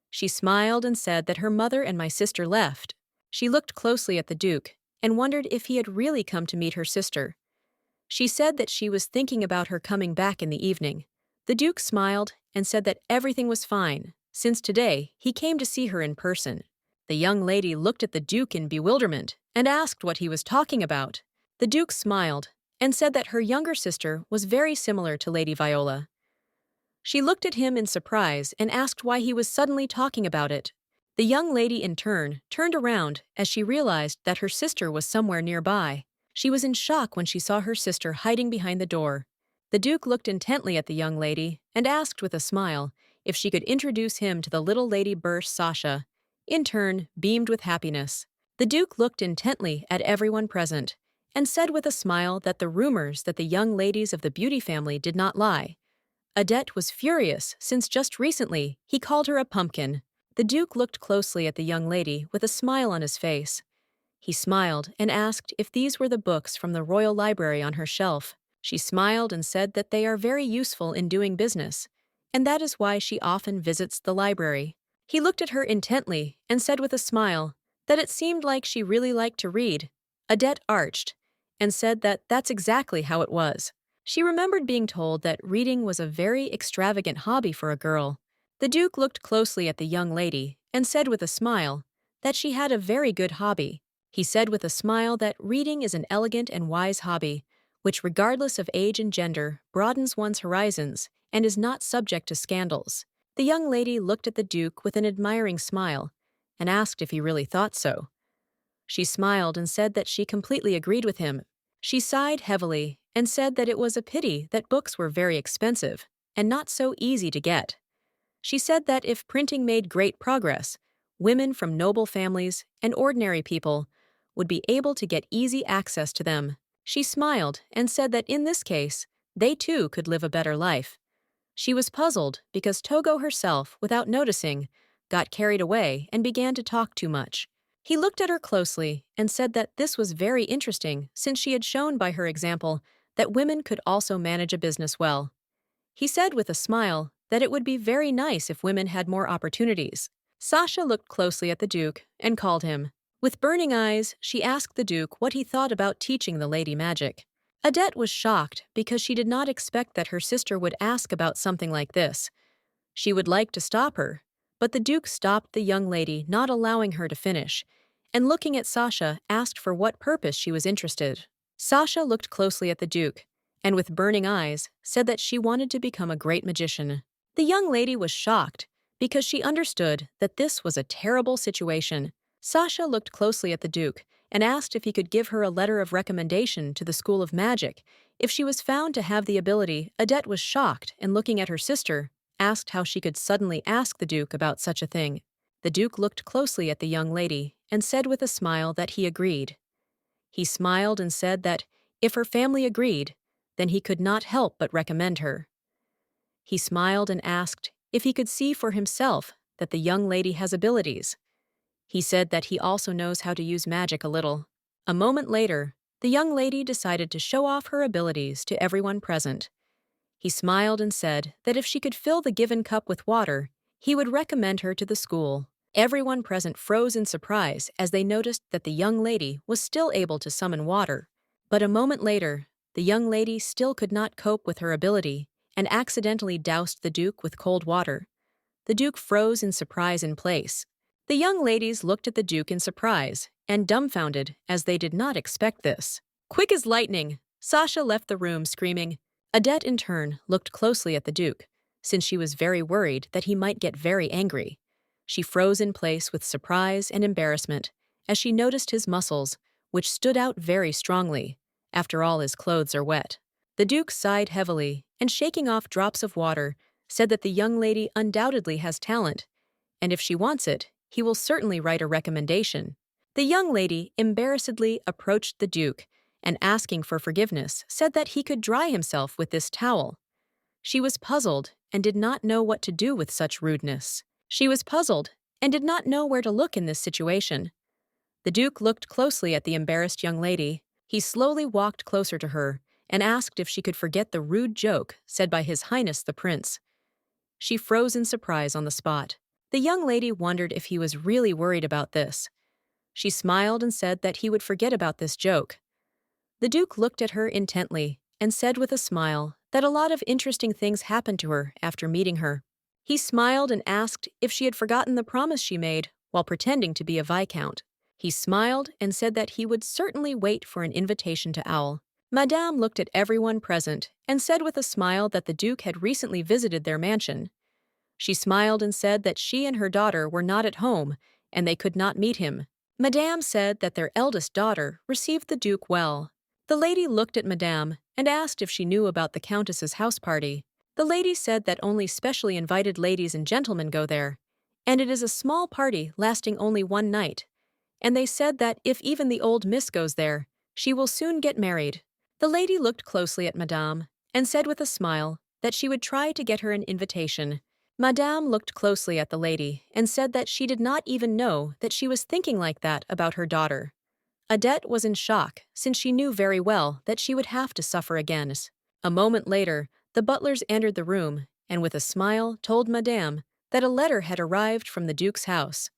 She smiled and said that her mother and my sister left. She looked closely at the Duke and wondered if he had really come to meet her sister. She said that she was thinking about her coming back in the evening. The Duke smiled and said that everything was fine, since today he came to see her in person. The young lady looked at the Duke in bewilderment and asked what he was talking about. The Duke smiled and said that her younger sister was very similar to Lady Viola. She looked at him in surprise and asked why he was suddenly talking about it. The young lady in turn turned around as she realized that her sister was somewhere nearby. She was in shock when she saw her sister hiding behind the door. The Duke looked intently at the young lady and asked with a smile if she could introduce him to the little lady Sasha, in turn beamed with happiness. The Duke looked intently at everyone present and said with a smile that the rumors that the young ladies of the beauty family did not lie. Odette was furious since just recently he called her a pumpkin. The Duke looked closely at the young lady with a smile on his face. He smiled and asked if these were the books from the royal library on her shelf. She smiled and said that they are very useful in doing business, and that is why she often visits the library. He looked at her intently and said with a smile that it seemed like she really liked to read. Odette arched and said that that's exactly how it was. She remembered being told that reading was a very extravagant hobby for a girl. The Duke looked closely at the young lady and said with a smile that she had a very good hobby. He said with a smile that reading is an elegant and wise hobby, which, regardless of age and gender, broadens one's horizons and is not subject to scandals. The young lady looked at the Duke with an admiring smile and asked if he really thought so. She smiled and said that she completely agreed with him. She sighed heavily and said that it was a pity that books were very expensive and not so easy to get. She said that if printing made great progress, women from noble families and ordinary people would be able to get easy access to them. She smiled and said that in this case, they too could live a better life. She was puzzled because Togo herself, without noticing, got carried away and began to talk too much. He looked at her closely and said that this was very interesting since she had shown by her example that women could also manage a business well. He said with a smile that it would be very nice if women had more opportunities. Sasha looked closely at the Duke and called him. With burning eyes, she asked the Duke what he thought about teaching the lady magic. Odette was shocked because she did not expect that her sister would ask about something like this. She would like to stop her, but the Duke stopped the young lady, not allowing her to finish, and looking at Sasha, asked for what purpose she was interested. Sasha looked closely at the Duke, and with burning eyes, said that she wanted to become a great magician. The young lady was shocked because she understood that this was a terrible situation. Sasha looked closely at the Duke and asked if he could give her a letter of recommendation to the School of Magic if she was found to have the ability. Odette was shocked and, looking at her sister, asked how she could suddenly ask the Duke about such a thing. The Duke looked closely at the young lady and said with a smile that he agreed. He smiled and said that if her family agreed, then he could not help but recommend her. He smiled and asked if he could see for himself that the young lady has abilities. He said that he also knows how to use magic a little. A moment later, the young lady decided to show off her abilities to everyone present. He smiled and said that if she could fill the given cup with water, he would recommend her to the school. Everyone present froze in surprise as they noticed that the young lady was still able to summon water. But a moment later, the young lady still could not cope with her ability and accidentally doused the Duke with cold water. The Duke froze in surprise in place. The young ladies looked at the Duke in surprise and dumbfounded as they did not expect this. Quick as lightning, Sasha left the room screaming. Odette, in turn, looked closely at the Duke, since she was very worried that he might get very angry. She froze in place with surprise and embarrassment as she noticed his muscles, which stood out very strongly. After all, his clothes are wet. The Duke sighed heavily and, shaking off drops of water, said that the young lady undoubtedly has talent, and if she wants it, he will certainly write a recommendation. The young lady embarrassedly approached the Duke and, asking for forgiveness, said that he could dry himself with this towel. She was puzzled and did not know what to do with such rudeness. She was puzzled and did not know where to look in this situation. The Duke looked closely at the embarrassed young lady. He slowly walked closer to her and asked if she could forget the rude joke said by His Highness the Prince. She froze in surprise on the spot. The young lady wondered if he was really worried about this. She smiled and said that he would forget about this joke. The Duke looked at her intently and said with a smile that a lot of interesting things happened to her after meeting her. He smiled and asked if she had forgotten the promise she made while pretending to be a viscount. He smiled and said that he would certainly wait for an invitation to Owl. Madame looked at everyone present and said with a smile that the Duke had recently visited their mansion. She smiled and said that she and her daughter were not at home and they could not meet him. Madame said that their eldest daughter received the Duke well. The lady looked at Madame and asked if she knew about the Countess's house party. The lady said that only specially invited ladies and gentlemen go there, and it is a small party lasting only one night. And they said that if even the old miss goes there, she will soon get married. The lady looked closely at Madame and said with a smile that she would try to get her an invitation. Madame looked closely at the lady and said that she did not even know that she was thinking like that about her daughter. Adette was in shock since she knew very well that she would have to suffer again. A moment later, the butlers entered the room and with a smile told Madame that a letter had arrived from the Duke's house.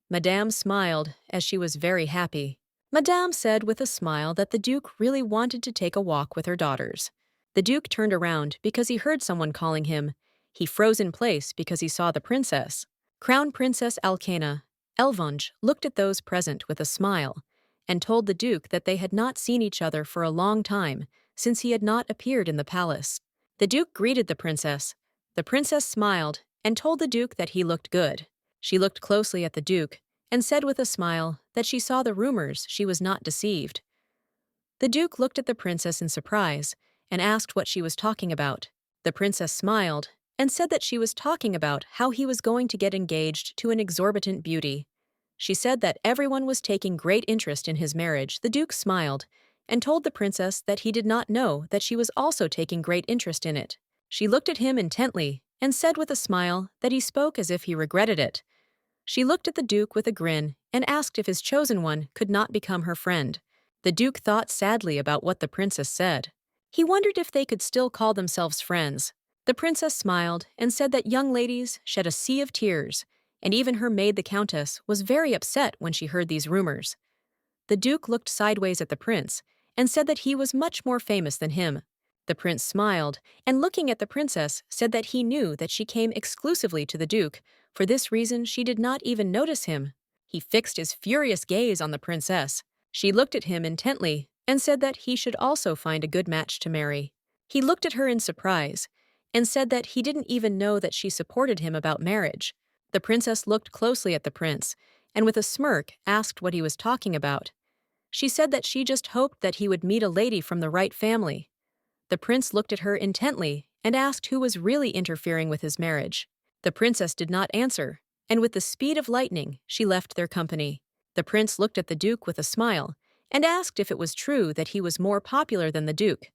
Madame smiled as she was very happy. Madame said with a smile that the Duke really wanted to take a walk with her daughters. The Duke turned around because he heard someone calling him. He froze in place because he saw the princess. Crown Princess Alcana, Elvonge, looked at those present with a smile and told the Duke that they had not seen each other for a long time since he had not appeared in the palace. The Duke greeted the princess. The princess smiled and told the Duke that he looked good. She looked closely at the Duke and said with a smile that she saw the rumors she was not deceived. The Duke looked at the princess in surprise and asked what she was talking about. The princess smiled and said that she was talking about how he was going to get engaged to an exorbitant beauty. She said that everyone was taking great interest in his marriage. The Duke smiled and told the princess that he did not know that she was also taking great interest in it. She looked at him intently and said with a smile that he spoke as if he regretted it. She looked at the Duke with a grin and asked if his chosen one could not become her friend. The Duke thought sadly about what the princess said. He wondered if they could still call themselves friends. The princess smiled and said that young ladies shed a sea of tears, and even her maid the countess was very upset when she heard these rumors. The Duke looked sideways at the prince and said that he was much more famous than him. The prince smiled and looking at the princess said that he knew that she came exclusively to the Duke. For this reason she did not even notice him. He fixed his furious gaze on the princess. She looked at him intently and said that he should also find a good match to marry. He looked at her in surprise and said that he didn't even know that she supported him about marriage. The princess looked closely at the prince and with a smirk asked what he was talking about. She said that she just hoped that he would meet a lady from the right family. The prince looked at her intently and asked who was really interfering with his marriage. The princess did not answer, and with the speed of lightning, she left their company. The prince looked at the Duke with a smile and asked if it was true that he was more popular than the Duke.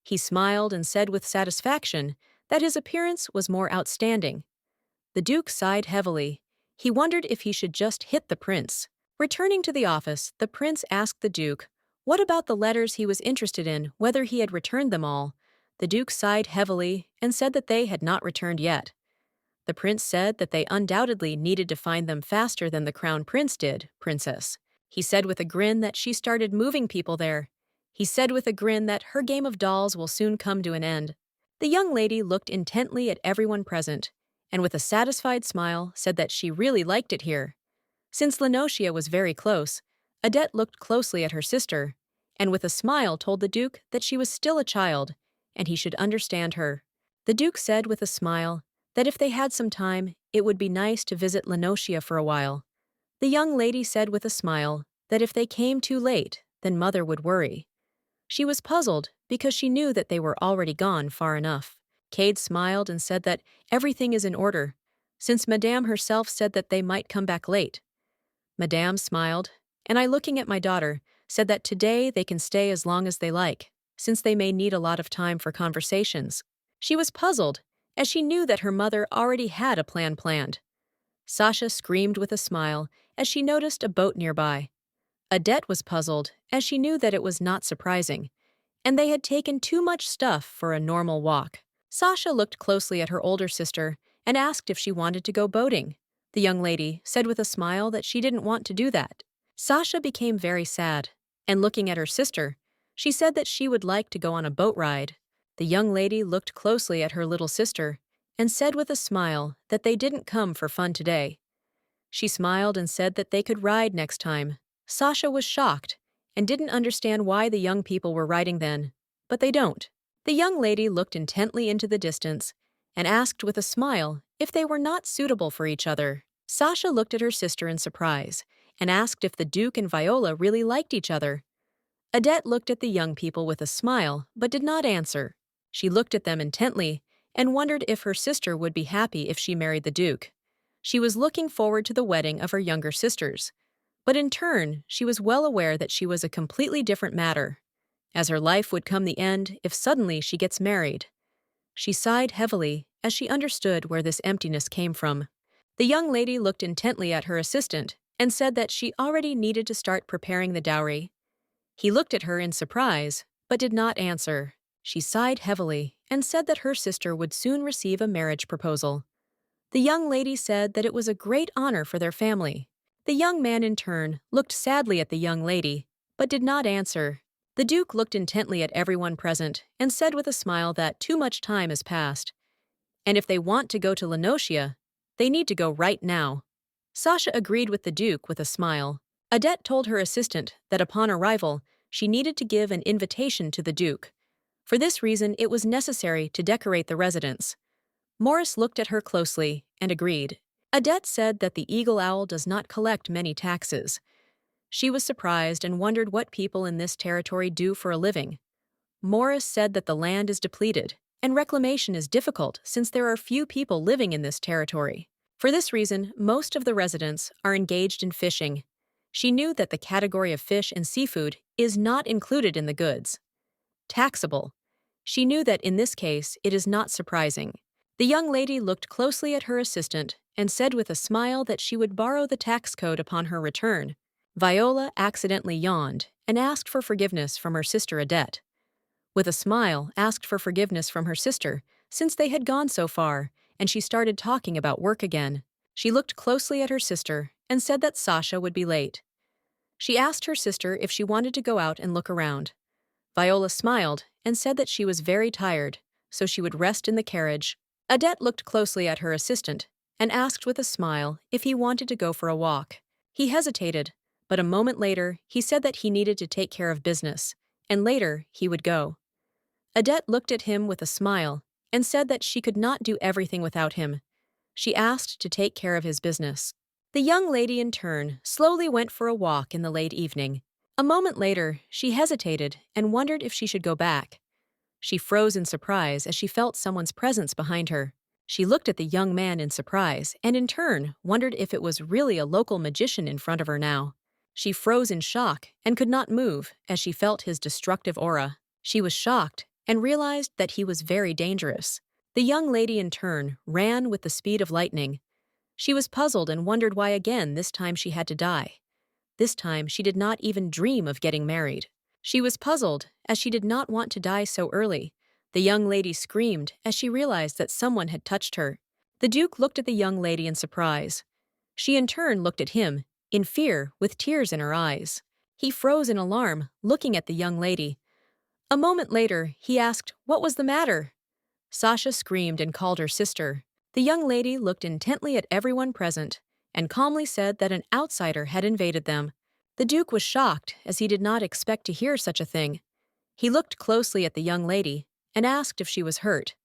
He smiled and said with satisfaction that his appearance was more outstanding. The Duke sighed heavily. He wondered if he should just hit the prince. Returning to the office, the prince asked the Duke what about the letters he was interested in, whether he had returned them all. The Duke sighed heavily and said that they had not returned yet. The prince said that they undoubtedly needed to find them faster than the crown prince did, princess. He said with a grin that she started moving people there. He said with a grin that her game of dolls will soon come to an end. The young lady looked intently at everyone present, and with a satisfied smile said that she really liked it here. Since Lenocia was very close, Adette looked closely at her sister, and with a smile told the Duke that she was still a child, and he should understand her. The Duke said with a smile that if they had some time, it would be nice to visit Lenocia for a while. The young lady said with a smile that if they came too late, then mother would worry. She was puzzled because she knew that they were already gone far enough. Cade smiled and said that everything is in order, since Madame herself said that they might come back late. Madame smiled, and I, looking at my daughter, said that today they can stay as long as they like, since they may need a lot of time for conversations. She was puzzled, as she knew that her mother already had a plan planned. Sasha screamed with a smile as she noticed a boat nearby. Adette was puzzled, as she knew that it was not surprising, and they had taken too much stuff for a normal walk. Sasha looked closely at her older sister and asked if she wanted to go boating. The young lady said with a smile that she didn't want to do that. Sasha became very sad, and looking at her sister, she said that she would like to go on a boat ride. The young lady looked closely at her little sister and said with a smile that they didn't come for fun today. She smiled and said that they could ride next time. Sasha was shocked and didn't understand why the young people were riding then, but they don't. The young lady looked intently into the distance and asked with a smile if they were not suitable for each other. Sasha looked at her sister in surprise and asked if the Duke and Viola really liked each other. Adette looked at the young people with a smile but did not answer. She looked at them intently and wondered if her sister would be happy if she married the Duke. She was looking forward to the wedding of her younger sisters, but in turn, she was well aware that she was a completely different matter, as her life would come the end if suddenly she gets married. She sighed heavily as she understood where this emptiness came from. The young lady looked intently at her assistant and said that she already needed to start preparing the dowry. He looked at her in surprise, but did not answer. She sighed heavily and said that her sister would soon receive a marriage proposal. The young lady said that it was a great honor for their family. The young man, in turn, looked sadly at the young lady, but did not answer. The Duke looked intently at everyone present and said with a smile that too much time has passed, and if they want to go to Lenocia, they need to go right now. Sasha agreed with the Duke with a smile. Adette told her assistant that upon arrival, she needed to give an invitation to the Duke. For this reason, it was necessary to decorate the residence. Morris looked at her closely and agreed. Adette said that the eagle owl does not collect many taxes. She was surprised and wondered what people in this territory do for a living. Morris said that the land is depleted, and reclamation is difficult since there are few people living in this territory. For this reason, most of the residents are engaged in fishing. She knew that the category of fish and seafood is not included in the goods. Taxable. She knew that in this case it is not surprising. The young lady looked closely at her assistant and said with a smile that she would borrow the tax code upon her return. Viola accidentally yawned and asked for forgiveness from her sister Adette. With a smile, asked for forgiveness from her sister, since they had gone so far, and she started talking about work again. She looked closely at her sister and said that Sasha would be late. She asked her sister if she wanted to go out and look around. Viola smiled and said that she was very tired, so she would rest in the carriage. Adette looked closely at her assistant and asked with a smile if he wanted to go for a walk. He hesitated, but a moment later he said that he needed to take care of business, and later he would go. Adette looked at him with a smile and said that she could not do everything without him. She asked to take care of his business. The young lady, in turn, slowly went for a walk in the late evening. A moment later, she hesitated and wondered if she should go back. She froze in surprise as she felt someone's presence behind her. She looked at the young man in surprise and, in turn, wondered if it was really a local magician in front of her now. She froze in shock and could not move as she felt his destructive aura. She was shocked and realized that he was very dangerous. The young lady, in turn, ran with the speed of lightning. She was puzzled and wondered why again this time she had to die. This time she did not even dream of getting married. She was puzzled as she did not want to die so early. The young lady screamed as she realized that someone had touched her. The Duke looked at the young lady in surprise. She in turn looked at him, in fear, with tears in her eyes. He froze in alarm, looking at the young lady. A moment later, he asked what was the matter. Sasha screamed and called her sister. The young lady looked intently at everyone present and calmly said that an outsider had invaded them. The Duke was shocked as he did not expect to hear such a thing. He looked closely at the young lady and asked if she was hurt.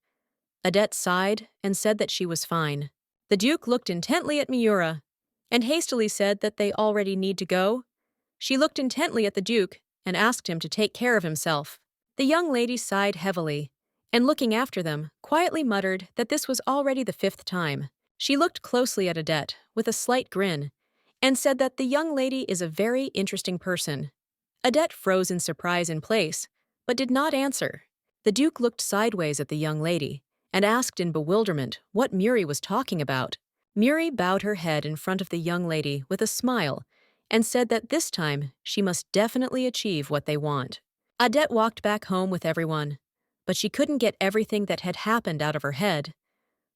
Adette sighed and said that she was fine. The Duke looked intently at Miura and hastily said that they already need to go. She looked intently at the Duke and asked him to take care of himself. The young lady sighed heavily and, looking after them, quietly muttered that this was already the 5th time. She looked closely at Adette with a slight grin and said that the young lady is a very interesting person. Adette froze in surprise in place, but did not answer. The Duke looked sideways at the young lady and asked in bewilderment what Muri was talking about. Muri bowed her head in front of the young lady with a smile and said that this time she must definitely achieve what they want. Adette walked back home with everyone, but she couldn't get everything that had happened out of her head.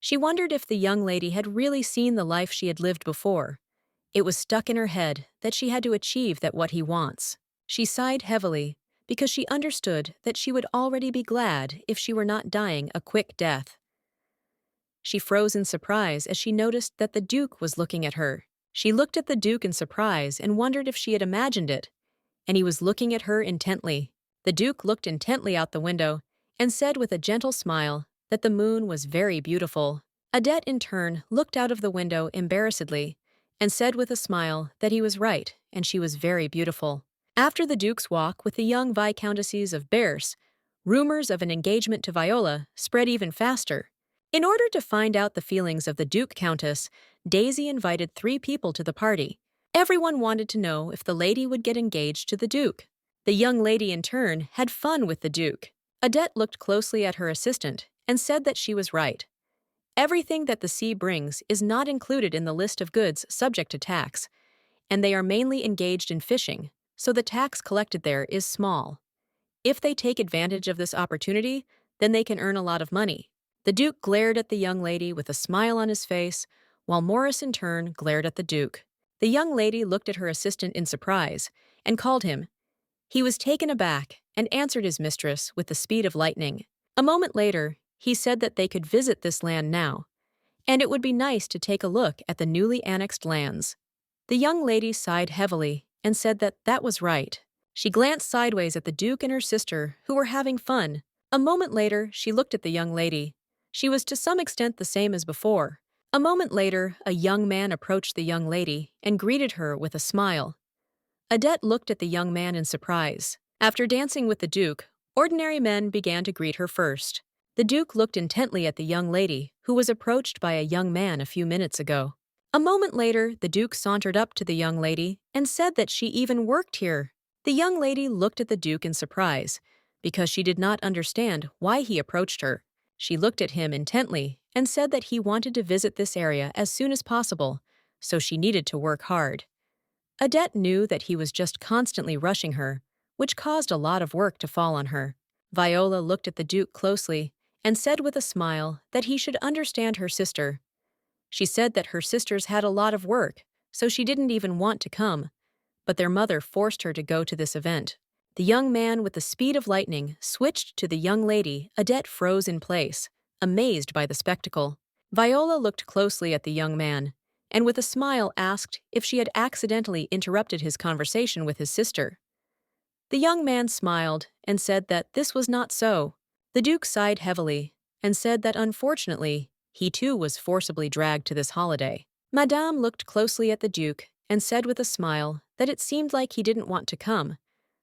She wondered if the young lady had really seen the life she had lived before. It was stuck in her head that she had to achieve that what he wants. She sighed heavily because she understood that she would already be glad if she were not dying a quick death. She froze in surprise as she noticed that the Duke was looking at her. She looked at the Duke in surprise and wondered if she had imagined it, and he was looking at her intently. The Duke looked intently out the window and said with a gentle smile that the moon was very beautiful. Adette, in turn, looked out of the window embarrassedly and said with a smile that he was right and she was very beautiful. After the Duke's walk with the young Viscountesses of Bears, rumors of an engagement to Viola spread even faster. In order to find out the feelings of the Duke-Countess, Daisy invited 3 people to the party. Everyone wanted to know if the lady would get engaged to the Duke. The young lady, in turn, had fun with the Duke. Adette looked closely at her assistant and said that she was right. Everything that the sea brings is not included in the list of goods subject to tax, and they are mainly engaged in fishing, so the tax collected there is small. If they take advantage of this opportunity, then they can earn a lot of money. The Duke glared at the young lady with a smile on his face, while Morris in turn glared at the Duke. The young lady looked at her assistant in surprise and called him. He was taken aback and answered his mistress with the speed of lightning. A moment later, he said that they could visit this land now, and it would be nice to take a look at the newly annexed lands. The young lady sighed heavily and said that that was right. She glanced sideways at the Duke and her sister, who were having fun. A moment later, she looked at the young lady. She was to some extent the same as before. A moment later, a young man approached the young lady and greeted her with a smile. Adette looked at the young man in surprise. After dancing with the Duke, ordinary men began to greet her first. The Duke looked intently at the young lady, who was approached by a young man a few minutes ago. A moment later, the Duke sauntered up to the young lady and said that she even worked here. The young lady looked at the Duke in surprise, because she did not understand why he approached her. She looked at him intently and said that he wanted to visit this area as soon as possible, so she needed to work hard. Adette knew that he was just constantly rushing her, which caused a lot of work to fall on her. Viola looked at the Duke closely and said with a smile that he should understand her sister. She said that her sisters had a lot of work, so she didn't even want to come, but their mother forced her to go to this event. The young man with the speed of lightning switched to the young lady. Adette froze in place, amazed by the spectacle. Viola looked closely at the young man, and with a smile asked if she had accidentally interrupted his conversation with his sister. The young man smiled and said that this was not so. The Duke sighed heavily and said that unfortunately, he too was forcibly dragged to this holiday. Madame looked closely at the Duke and said with a smile that it seemed like he didn't want to come,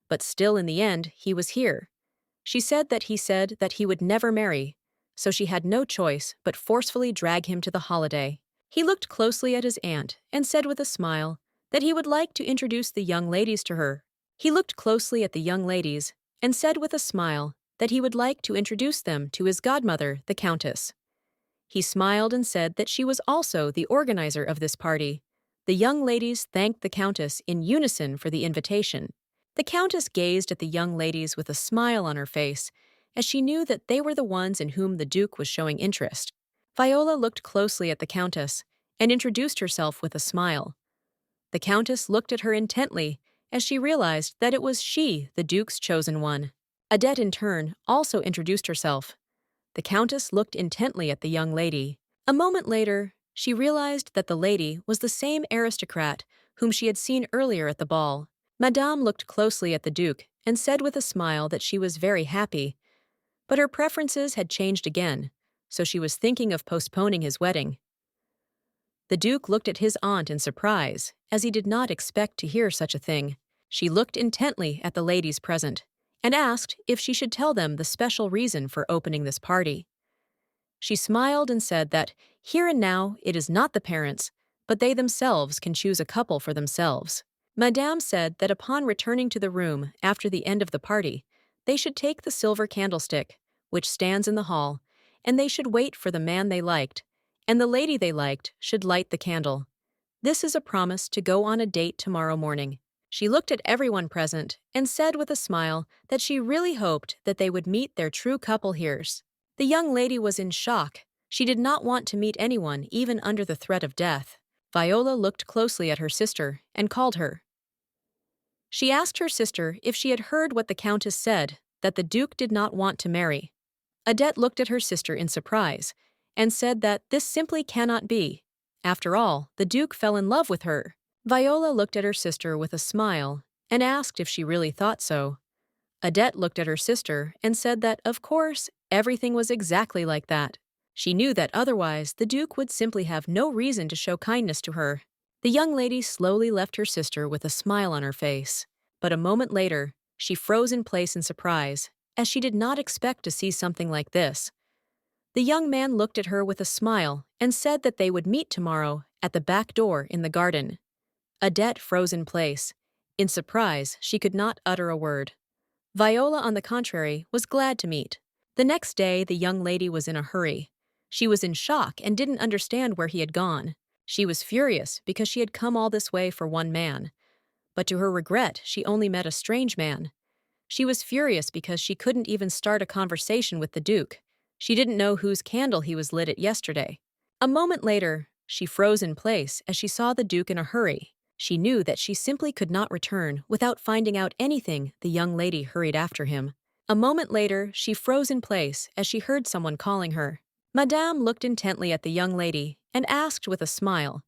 but still in the end he was here. She said that he would never marry, so she had no choice but forcefully drag him to the holiday. He looked closely at his aunt and said with a smile that he would like to introduce the young ladies to her. He looked closely at the young ladies and said with a smile that he would like to introduce them to his godmother, the countess. He smiled and said that she was also the organizer of this party. The young ladies thanked the countess in unison for the invitation. The countess gazed at the young ladies with a smile on her face, as she knew that they were the ones in whom the Duke was showing interest. Viola looked closely at the countess and introduced herself with a smile. The countess looked at her intently as she realized that it was she, the Duke's chosen one. Adette, in turn, also introduced herself. The countess looked intently at the young lady. A moment later, she realized that the lady was the same aristocrat whom she had seen earlier at the ball. Madame looked closely at the Duke and said with a smile that she was very happy, but her preferences had changed again, so she was thinking of postponing his wedding. The Duke looked at his aunt in surprise, as he did not expect to hear such a thing. She looked intently at the ladies present and asked if she should tell them the special reason for opening this party. She smiled and said that here and now it is not the parents, but they themselves can choose a couple for themselves. Madame said that upon returning to the room after the end of the party, they should take the silver candlestick, which stands in the hall, and they should wait for the man they liked, and the lady they liked should light the candle. This is a promise to go on a date tomorrow morning. She looked at everyone present and said with a smile that she really hoped that they would meet their true couple here. The young lady was in shock. She did not want to meet anyone even under the threat of death. Viola looked closely at her sister and called her. She asked her sister if she had heard what the countess said, that the Duke did not want to marry. Adette looked at her sister in surprise and said that this simply cannot be. After all, the Duke fell in love with her. Viola looked at her sister with a smile and asked if she really thought so. Adette looked at her sister and said that, of course, everything was exactly like that. She knew that otherwise the Duke would simply have no reason to show kindness to her. The young lady slowly left her sister with a smile on her face, but a moment later, she froze in place in surprise, as she did not expect to see something like this. The young man looked at her with a smile and said that they would meet tomorrow at the back door in the garden. Adette froze in place. In surprise, she could not utter a word. Viola, on the contrary, was glad to meet. The next day, the young lady was in a hurry. She was in shock and didn't understand where he had gone. She was furious because she had come all this way for one man. But to her regret, she only met a strange man. She was furious because she couldn't even start a conversation with the Duke. She didn't know whose candle he was lit at yesterday. A moment later, she froze in place as she saw the Duke in a hurry. She knew that she simply could not return without finding out anything. The young lady hurried after him. A moment later, she froze in place as she heard someone calling her. Madame looked intently at the young lady and asked with a smile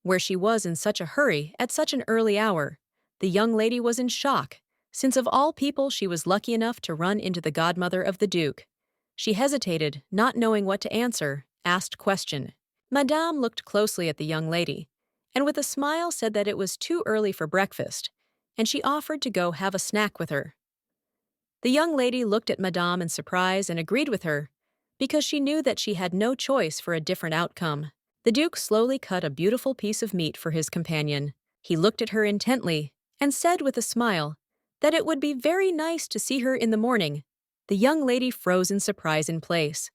where she was in such a hurry at such an early hour. The young lady was in shock, since of all people she was lucky enough to run into the godmother of the Duke. She hesitated, not knowing what to answer, asked question. Madame looked closely at the young lady, and with a smile said that it was too early for breakfast, and she offered to go have a snack with her. The young lady looked at Madame in surprise and agreed with her, because she knew that she had no choice for a different outcome. The Duke slowly cut a beautiful piece of meat for his companion. He looked at her intently and said with a smile that it would be very nice to see her in the morning. The young lady froze in surprise in place.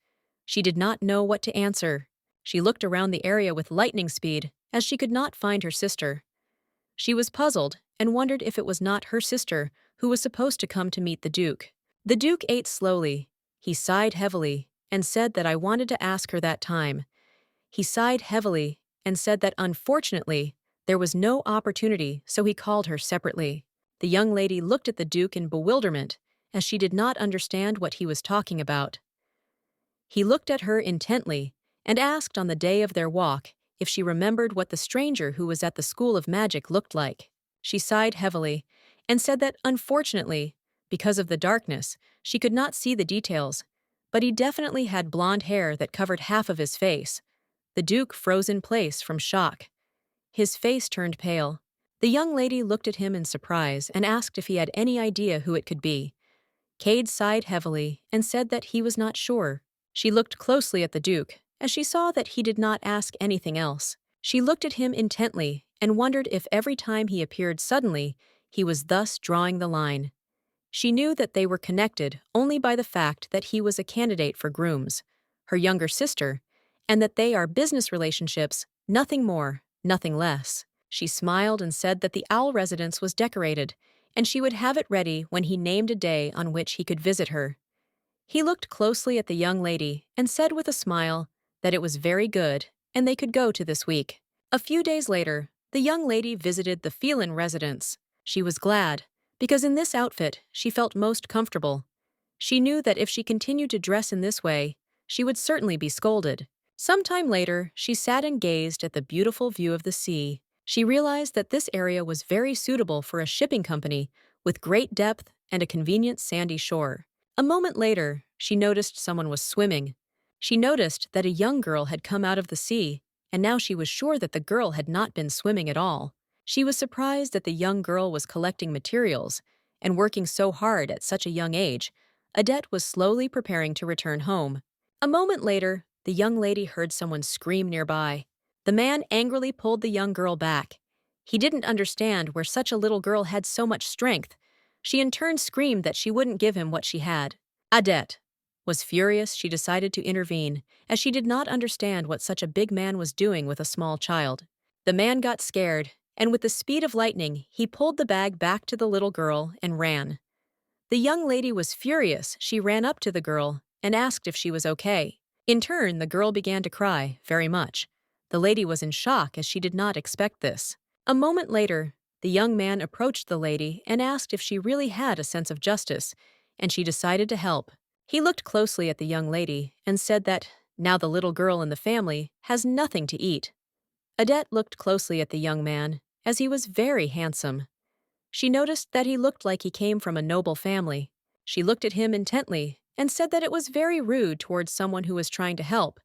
She did not know what to answer. She looked around the area with lightning speed as she could not find her sister. She was puzzled and wondered if it was not her sister who was supposed to come to meet the Duke. The Duke ate slowly. He sighed heavily and said that I wanted to ask her that time. He sighed heavily and said that unfortunately, there was no opportunity, so he called her separately. The young lady looked at the Duke in bewilderment, as she did not understand what he was talking about. He looked at her intently and asked on the day of their walk if she remembered what the stranger who was at the School of Magic looked like. She sighed heavily and said that unfortunately, because of the darkness, she could not see the details, but he definitely had blonde hair that covered half of his face. The Duke froze in place from shock. His face turned pale. The young lady looked at him in surprise and asked if he had any idea who it could be. Cade sighed heavily and said that he was not sure. She looked closely at the Duke, as she saw that he did not ask anything else. She looked at him intently and wondered if every time he appeared suddenly, he was thus drawing the line. She knew that they were connected only by the fact that he was a candidate for grooms, her younger sister, and that they are business relationships, nothing more, nothing less. She smiled and said that the owl residence was decorated, and she would have it ready when he named a day on which he could visit her. He looked closely at the young lady and said with a smile that it was very good and they could go to this week. A few days later, the young lady visited the Phelan residence. She was glad, because in this outfit she felt most comfortable. She knew that if she continued to dress in this way, she would certainly be scolded. Sometime later, she sat and gazed at the beautiful view of the sea. She realized that this area was very suitable for a shipping company with great depth and a convenient sandy shore. A moment later, she noticed someone was swimming. She noticed that a young girl had come out of the sea, and now she was sure that the girl had not been swimming at all. She was surprised that the young girl was collecting materials and working so hard at such a young age. Adette was slowly preparing to return home. A moment later, the young lady heard someone scream nearby. The man angrily pulled the young girl back. He didn't understand where such a little girl had so much strength. She in turn screamed that she wouldn't give him what she had. Adette was furious. She decided to intervene, as she did not understand what such a big man was doing with a small child. The man got scared, and with the speed of lightning, he pulled the bag back to the little girl and ran. The young lady was furious. She ran up to the girl and asked if she was okay. In turn, the girl began to cry, very much. The lady was in shock as she did not expect this. A moment later, the young man approached the lady and asked if she really had a sense of justice, and she decided to help. He looked closely at the young lady and said that now the little girl in the family has nothing to eat. Adette looked closely at the young man, as he was very handsome. She noticed that he looked like he came from a noble family. She looked at him intently and said that it was very rude towards someone who was trying to help.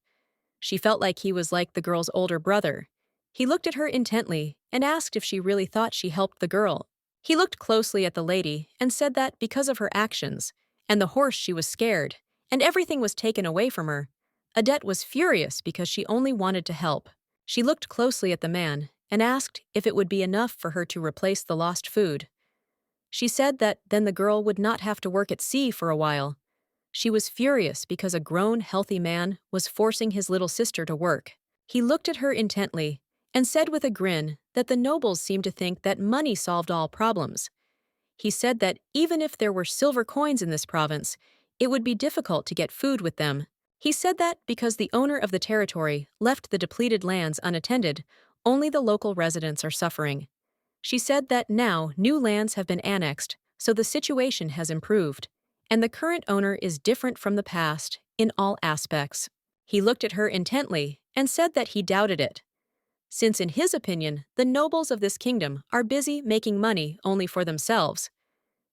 She felt like he was like the girl's older brother. He looked at her intently and asked if she really thought she helped the girl. He looked closely at the lady and said that because of her actions and the horse, she was scared, and everything was taken away from her. Adette was furious because she only wanted to help. She looked closely at the man and asked if it would be enough for her to replace the lost food. She said that then the girl would not have to work at sea for a while. She was furious because a grown, healthy man was forcing his little sister to work. He looked at her intently and said with a grin that the nobles seemed to think that money solved all problems. He said that even if there were silver coins in this province, it would be difficult to get food with them. He said that because the owner of the territory left the depleted lands unattended, only the local residents are suffering. She said that now new lands have been annexed, so the situation has improved, and the current owner is different from the past in all aspects. He looked at her intently and said that he doubted it, since in his opinion, the nobles of this kingdom are busy making money only for themselves.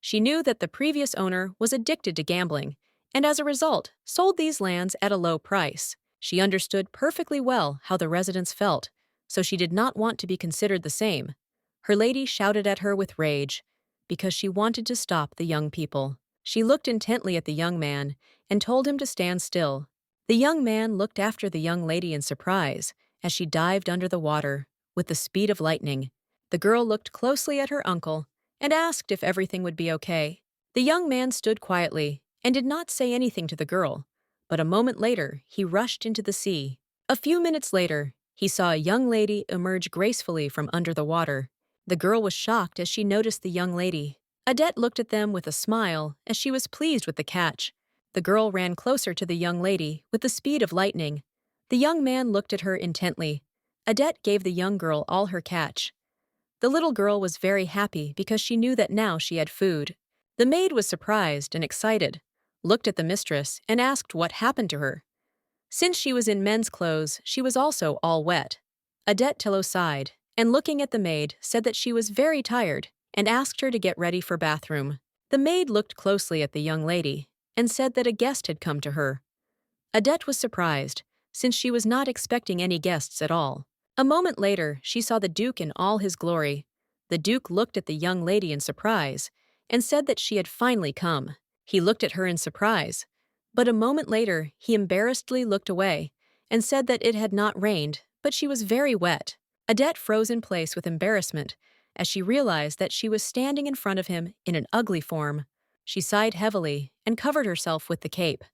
She knew that the previous owner was addicted to gambling, and as a result, sold these lands at a low price. She understood perfectly well how the residents felt, so she did not want to be considered the same. Her lady shouted at her with rage, because she wanted to stop the young people. She looked intently at the young man and told him to stand still. The young man looked after the young lady in surprise as she dived under the water with the speed of lightning. The girl looked closely at her uncle and asked if everything would be okay. The young man stood quietly and did not say anything to the girl, but a moment later he rushed into the sea. A few minutes later, he saw a young lady emerge gracefully from under the water. The girl was shocked as she noticed the young lady. Adette looked at them with a smile as she was pleased with the catch. The girl ran closer to the young lady with the speed of lightning. The young man looked at her intently. Adette gave the young girl all her catch. The little girl was very happy because she knew that now she had food. The maid was surprised and excited, looked at the mistress, and asked what happened to her. Since she was in men's clothes, she was also all wet. Adette Tillo sighed, and looking at the maid, said that she was very tired and asked her to get ready for bathroom. The maid looked closely at the young lady and said that a guest had come to her. Adette was surprised, since she was not expecting any guests at all. A moment later, she saw the Duke in all his glory. The Duke looked at the young lady in surprise and said that she had finally come. He looked at her in surprise, but a moment later he embarrassedly looked away and said that it had not rained, but she was very wet. Adette froze in place with embarrassment as she realized that she was standing in front of him in an ugly form. She sighed heavily and covered herself with the cape.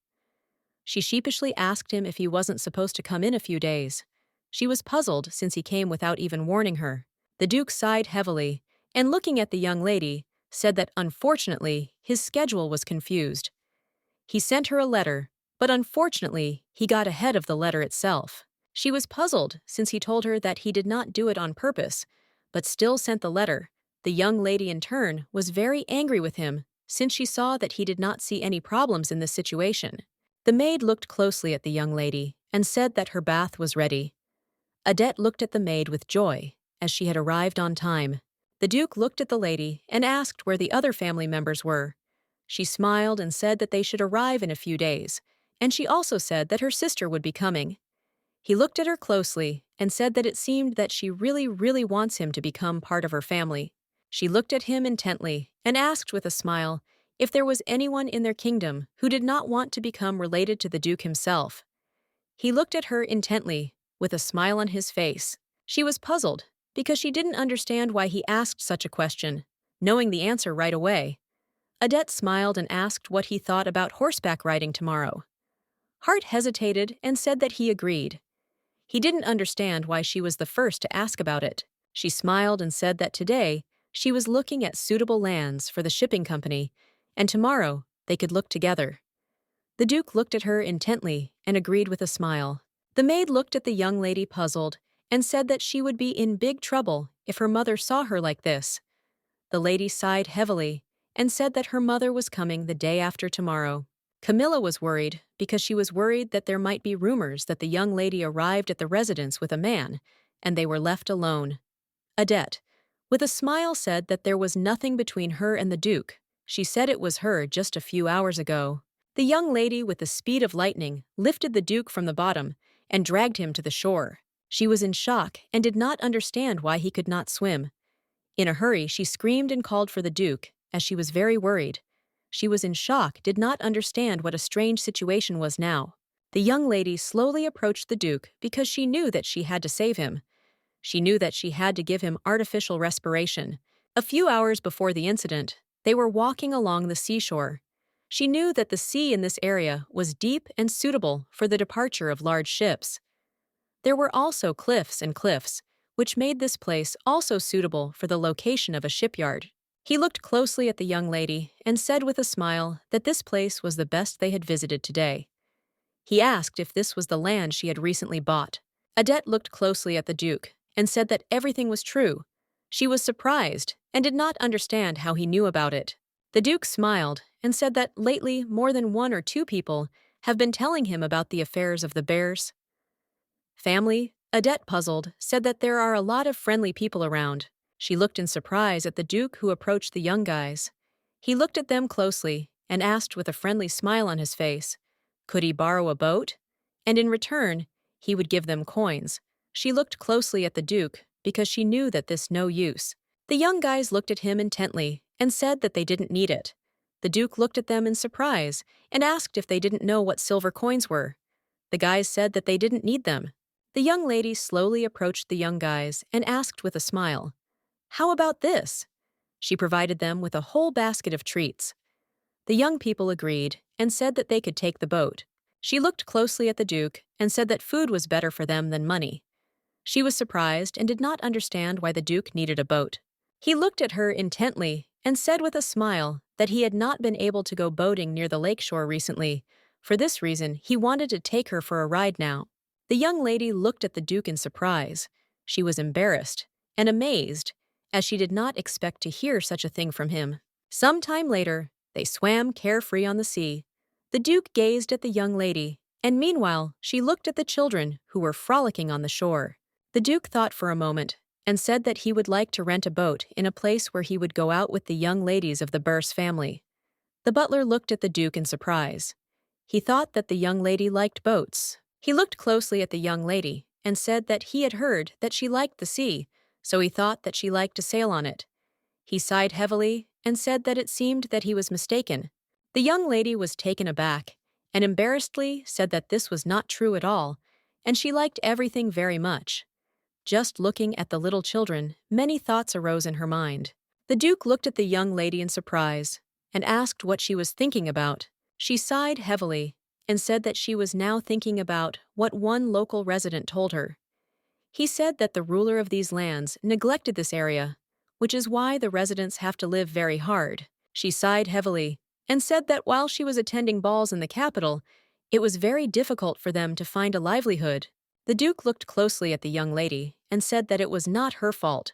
She sheepishly asked him if he wasn't supposed to come in a few days. She was puzzled since he came without even warning her. The Duke sighed heavily and, looking at the young lady, said that unfortunately his schedule was confused. He sent her a letter, but unfortunately he got ahead of the letter itself. She was puzzled since he told her that he did not do it on purpose, but still sent the letter. The young lady in turn was very angry with him since she saw that he did not see any problems in this situation. The maid looked closely at the young lady and said that her bath was ready. Adette looked at the maid with joy as she had arrived on time. The Duke looked at the lady and asked where the other family members were. She smiled and said that they should arrive in a few days, and she also said that her sister would be coming. He looked at her closely and said that it seemed that she really wants him to become part of her family. She looked at him intently and asked with a smile if there was anyone in their kingdom who did not want to become related to the Duke himself. He looked at her intently, with a smile on his face. She was puzzled because she didn't understand why he asked such a question, knowing the answer right away. Adette smiled and asked what he thought about horseback riding tomorrow. Hart hesitated and said that he agreed. He didn't understand why she was the first to ask about it. She smiled and said that today she was looking at suitable lands for the shipping company, and tomorrow they could look together. The Duke looked at her intently and agreed with a smile. The maid looked at the young lady puzzled and said that she would be in big trouble if her mother saw her like this. The lady sighed heavily and said that her mother was coming the day after tomorrow. Camilla was worried because she was worried that there might be rumors that the young lady arrived at the residence with a man, and they were left alone. Adette, with a smile, said that there was nothing between her and the Duke. She said it was her just a few hours ago. The young lady, with the speed of lightning, lifted the Duke from the bottom and dragged him to the shore. She was in shock and did not understand why he could not swim. In a hurry, she screamed and called for the Duke, as she was very worried. She was in shock, did not understand what a strange situation was now. The young lady slowly approached the Duke because she knew that she had to save him. She knew that she had to give him artificial respiration. A few hours before the incident, they were walking along the seashore. She knew that the sea in this area was deep and suitable for the departure of large ships. There were also cliffs, which made this place also suitable for the location of a shipyard. He looked closely at the young lady and said with a smile that this place was the best they had visited today. He asked if this was the land she had recently bought. Adette looked closely at the Duke and said that everything was true. She was surprised and did not understand how he knew about it. The Duke smiled and said that lately more than one or two people have been telling him about the affairs of the bears. Family, Adette, puzzled, said that there are a lot of friendly people around. She looked in surprise at the Duke, who approached the young guys. He looked at them closely and asked with a friendly smile on his face, could he borrow a boat? And in return, he would give them coins. She looked closely at the Duke because she knew that this no use. The young guys looked at him intently and said that they didn't need it. The Duke looked at them in surprise and asked if they didn't know what silver coins were. The guys said that they didn't need them. The young lady slowly approached the young guys and asked with a smile, how about this? She provided them with a whole basket of treats. The young people agreed and said that they could take the boat. She looked closely at the Duke and said that food was better for them than money. She was surprised and did not understand why the Duke needed a boat. He looked at her intently and said with a smile that he had not been able to go boating near the lakeshore recently. For this reason, he wanted to take her for a ride now. The young lady looked at the Duke in surprise. She was embarrassed and amazed, as she did not expect to hear such a thing from him. Some time later, they swam carefree on the sea. The Duke gazed at the young lady, and meanwhile she looked at the children who were frolicking on the shore. The Duke thought for a moment and said that he would like to rent a boat in a place where he would go out with the young ladies of the Burse family. The butler looked at the Duke in surprise. He thought that the young lady liked boats. He looked closely at the young lady and said that he had heard that she liked the sea, so he thought that she liked to sail on it. He sighed heavily and said that it seemed that he was mistaken. The young lady was taken aback and embarrassedly said that this was not true at all, and she liked everything very much. Just looking at the little children, many thoughts arose in her mind. The Duke looked at the young lady in surprise and asked what she was thinking about. She sighed heavily and said that she was now thinking about what one local resident told her. He said that the ruler of these lands neglected this area, which is why the residents have to live very hard. She sighed heavily and said that while she was attending balls in the capital, it was very difficult for them to find a livelihood. The Duke looked closely at the young lady and said that it was not her fault.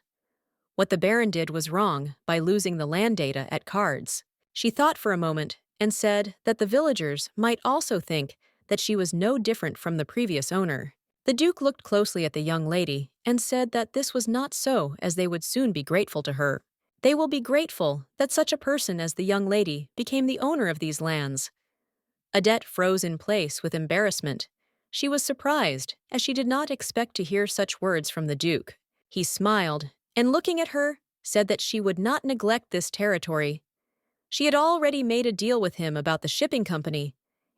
What the Baron did was wrong by losing the land data at cards. She thought for a moment and said that the villagers might also think that she was no different from the previous owner. The Duke looked closely at the young lady and said that this was not so, as they would soon be grateful to her. They will be grateful that such a person as the young lady became the owner of these lands. Adette froze in place with embarrassment. She was surprised, as she did not expect to hear such words from the Duke. He smiled, and looking at her, said that she would not neglect this territory. She had already made a deal with him about the shipping company,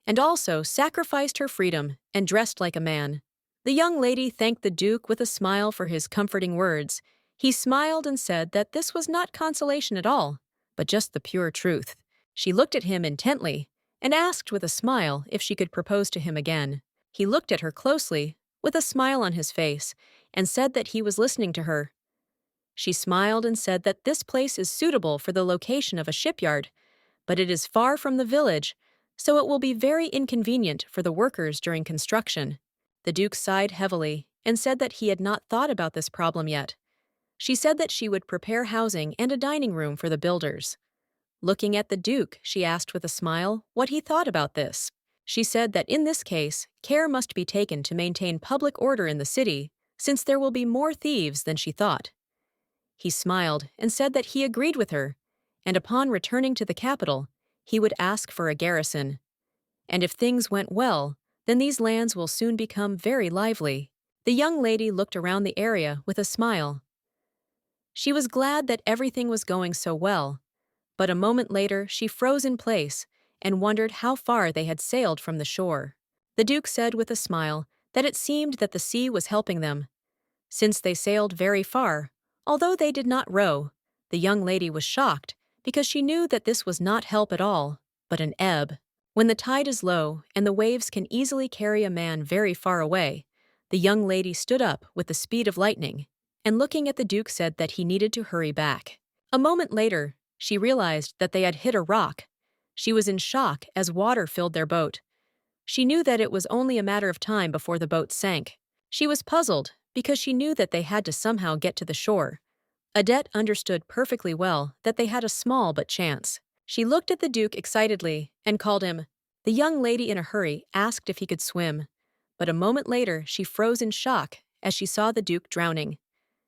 and also sacrificed her freedom and dressed like a man. The young lady thanked the Duke with a smile for his comforting words. He smiled and said that this was not consolation at all, but just the pure truth. She looked at him intently and asked with a smile if she could propose to him again. He looked at her closely, with a smile on his face, and said that he was listening to her. She smiled and said that this place is suitable for the location of a shipyard, but it is far from the village, so it will be very inconvenient for the workers during construction. The Duke sighed heavily and said that he had not thought about this problem yet. She said that she would prepare housing and a dining room for the builders. Looking at the Duke, she asked with a smile what he thought about this. She said that in this case, care must be taken to maintain public order in the city, since there will be more thieves than she thought. He smiled and said that he agreed with her, and upon returning to the capital, he would ask for a garrison. And if things went well, then these lands will soon become very lively. The young lady looked around the area with a smile. She was glad that everything was going so well, but a moment later she froze in place and wondered how far they had sailed from the shore. The Duke said with a smile that it seemed that the sea was helping them. Since they sailed very far, although they did not row, the young lady was shocked because she knew that this was not help at all, but an ebb. When the tide is low and the waves can easily carry a man very far away, the young lady stood up with the speed of lightning, and looking at the Duke said that he needed to hurry back. A moment later, she realized that they had hit a rock. She was in shock as water filled their boat. She knew that it was only a matter of time before the boat sank. She was puzzled because she knew that they had to somehow get to the shore. Adette understood perfectly well that they had a small but chance. She looked at the Duke excitedly and called him. The young lady in a hurry asked if he could swim, but a moment later she froze in shock as she saw the Duke drowning.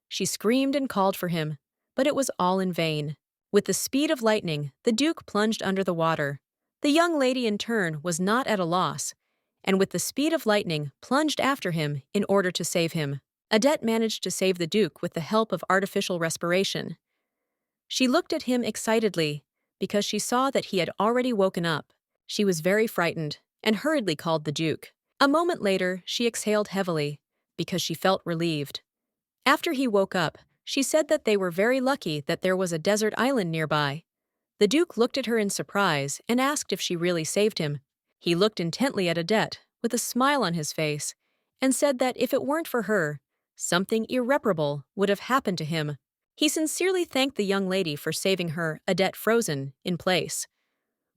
She screamed and called for him, but it was all in vain. With the speed of lightning, the Duke plunged under the water. The young lady in turn was not at a loss, and with the speed of lightning plunged after him in order to save him. Adette managed to save the Duke with the help of artificial respiration. She looked at him excitedly because she saw that he had already woken up. She was very frightened and hurriedly called the Duke. A moment later, she exhaled heavily because she felt relieved. After he woke up, she said that they were very lucky that there was a desert island nearby. The Duke looked at her in surprise and asked if she really saved him. He looked intently at Adette with a smile on his face and said that if it weren't for her, something irreparable would have happened to him. He sincerely thanked the young lady for saving her, Adette frozen in place.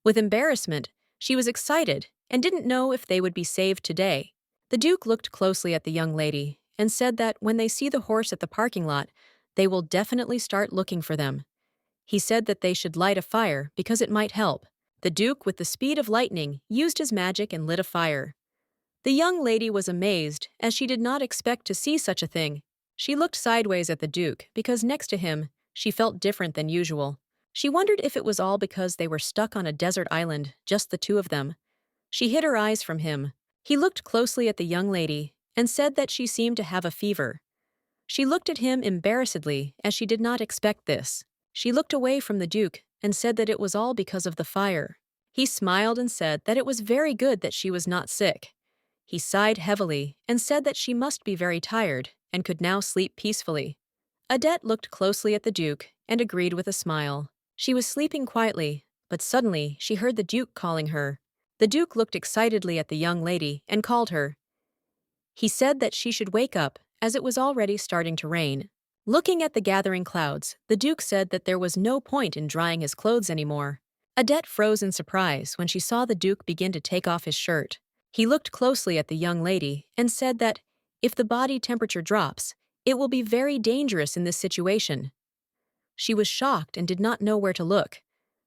With embarrassment, she was excited and didn't know if they would be saved today. The Duke looked closely at the young lady and said that when they see the horse at the parking lot, they will definitely start looking for them. He said that they should light a fire because it might help. The Duke, with the speed of lightning, used his magic and lit a fire. The young lady was amazed, as she did not expect to see such a thing. She looked sideways at the Duke because next to him, she felt different than usual. She wondered if it was all because they were stuck on a desert island, just the two of them. She hid her eyes from him. He looked closely at the young lady and said that she seemed to have a fever. She looked at him embarrassedly, as she did not expect this. She looked away from the Duke and said that it was all because of the fire. He smiled and said that it was very good that she was not sick. He sighed heavily and said that she must be very tired and could now sleep peacefully. Adette looked closely at the Duke and agreed with a smile. She was sleeping quietly, but suddenly she heard the Duke calling her. The Duke looked excitedly at the young lady and called her. He said that she should wake up, as it was already starting to rain. Looking at the gathering clouds, the Duke said that there was no point in drying his clothes anymore. Adette froze in surprise when she saw the Duke begin to take off his shirt. He looked closely at the young lady and said that if the body temperature drops, it will be very dangerous in this situation. She was shocked and did not know where to look.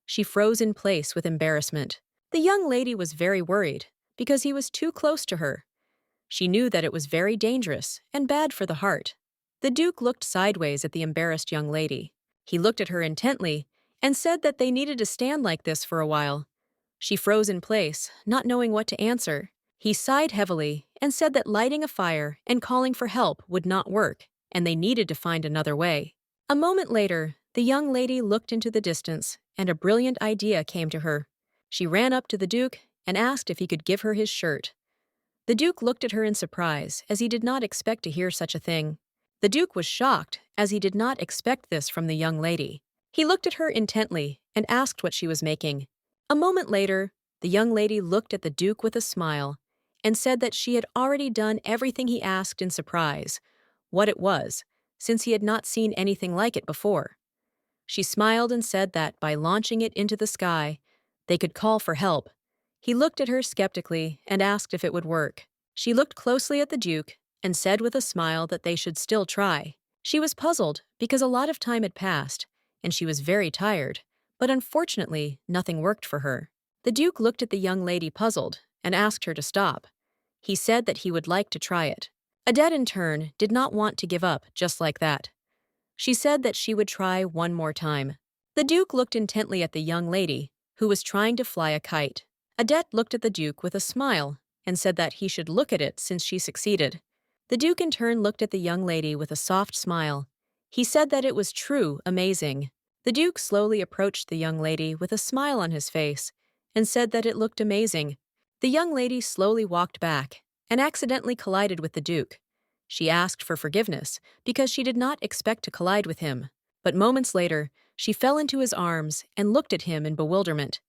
She froze in place with embarrassment. The young lady was very worried because he was too close to her. She knew that it was very dangerous and bad for the heart. The Duke looked sideways at the embarrassed young lady. He looked at her intently and said that they needed to stand like this for a while. She froze in place, not knowing what to answer. He sighed heavily and said that lighting a fire and calling for help would not work, and they needed to find another way. A moment later, the young lady looked into the distance, and a brilliant idea came to her. She ran up to the Duke and asked if he could give her his shirt. The Duke looked at her in surprise, as he did not expect to hear such a thing. The Duke was shocked, as he did not expect this from the young lady. He looked at her intently and asked what she was making. A moment later, the young lady looked at the Duke with a smile and said that she had already done everything he asked in surprise, what it was, since he had not seen anything like it before. She smiled and said that by launching it into the sky, they could call for help. He looked at her skeptically and asked if it would work. She looked closely at the Duke and said with a smile that they should still try. She was puzzled because a lot of time had passed, and she was very tired, but unfortunately, nothing worked for her. The Duke looked at the young lady puzzled and asked her to stop. He said that he would like to try it. Adette, in turn, did not want to give up just like that. She said that she would try one more time. The Duke looked intently at the young lady, who was trying to fly a kite. Adette looked at the Duke with a smile and said that he should look at it since she succeeded. The Duke in turn looked at the young lady with a soft smile. He said that it was true amazing. The Duke slowly approached the young lady with a smile on his face and said that it looked amazing. The young lady slowly walked back and accidentally collided with the Duke. She asked for forgiveness because she did not expect to collide with him. But moments later, she fell into his arms and looked at him in bewilderment.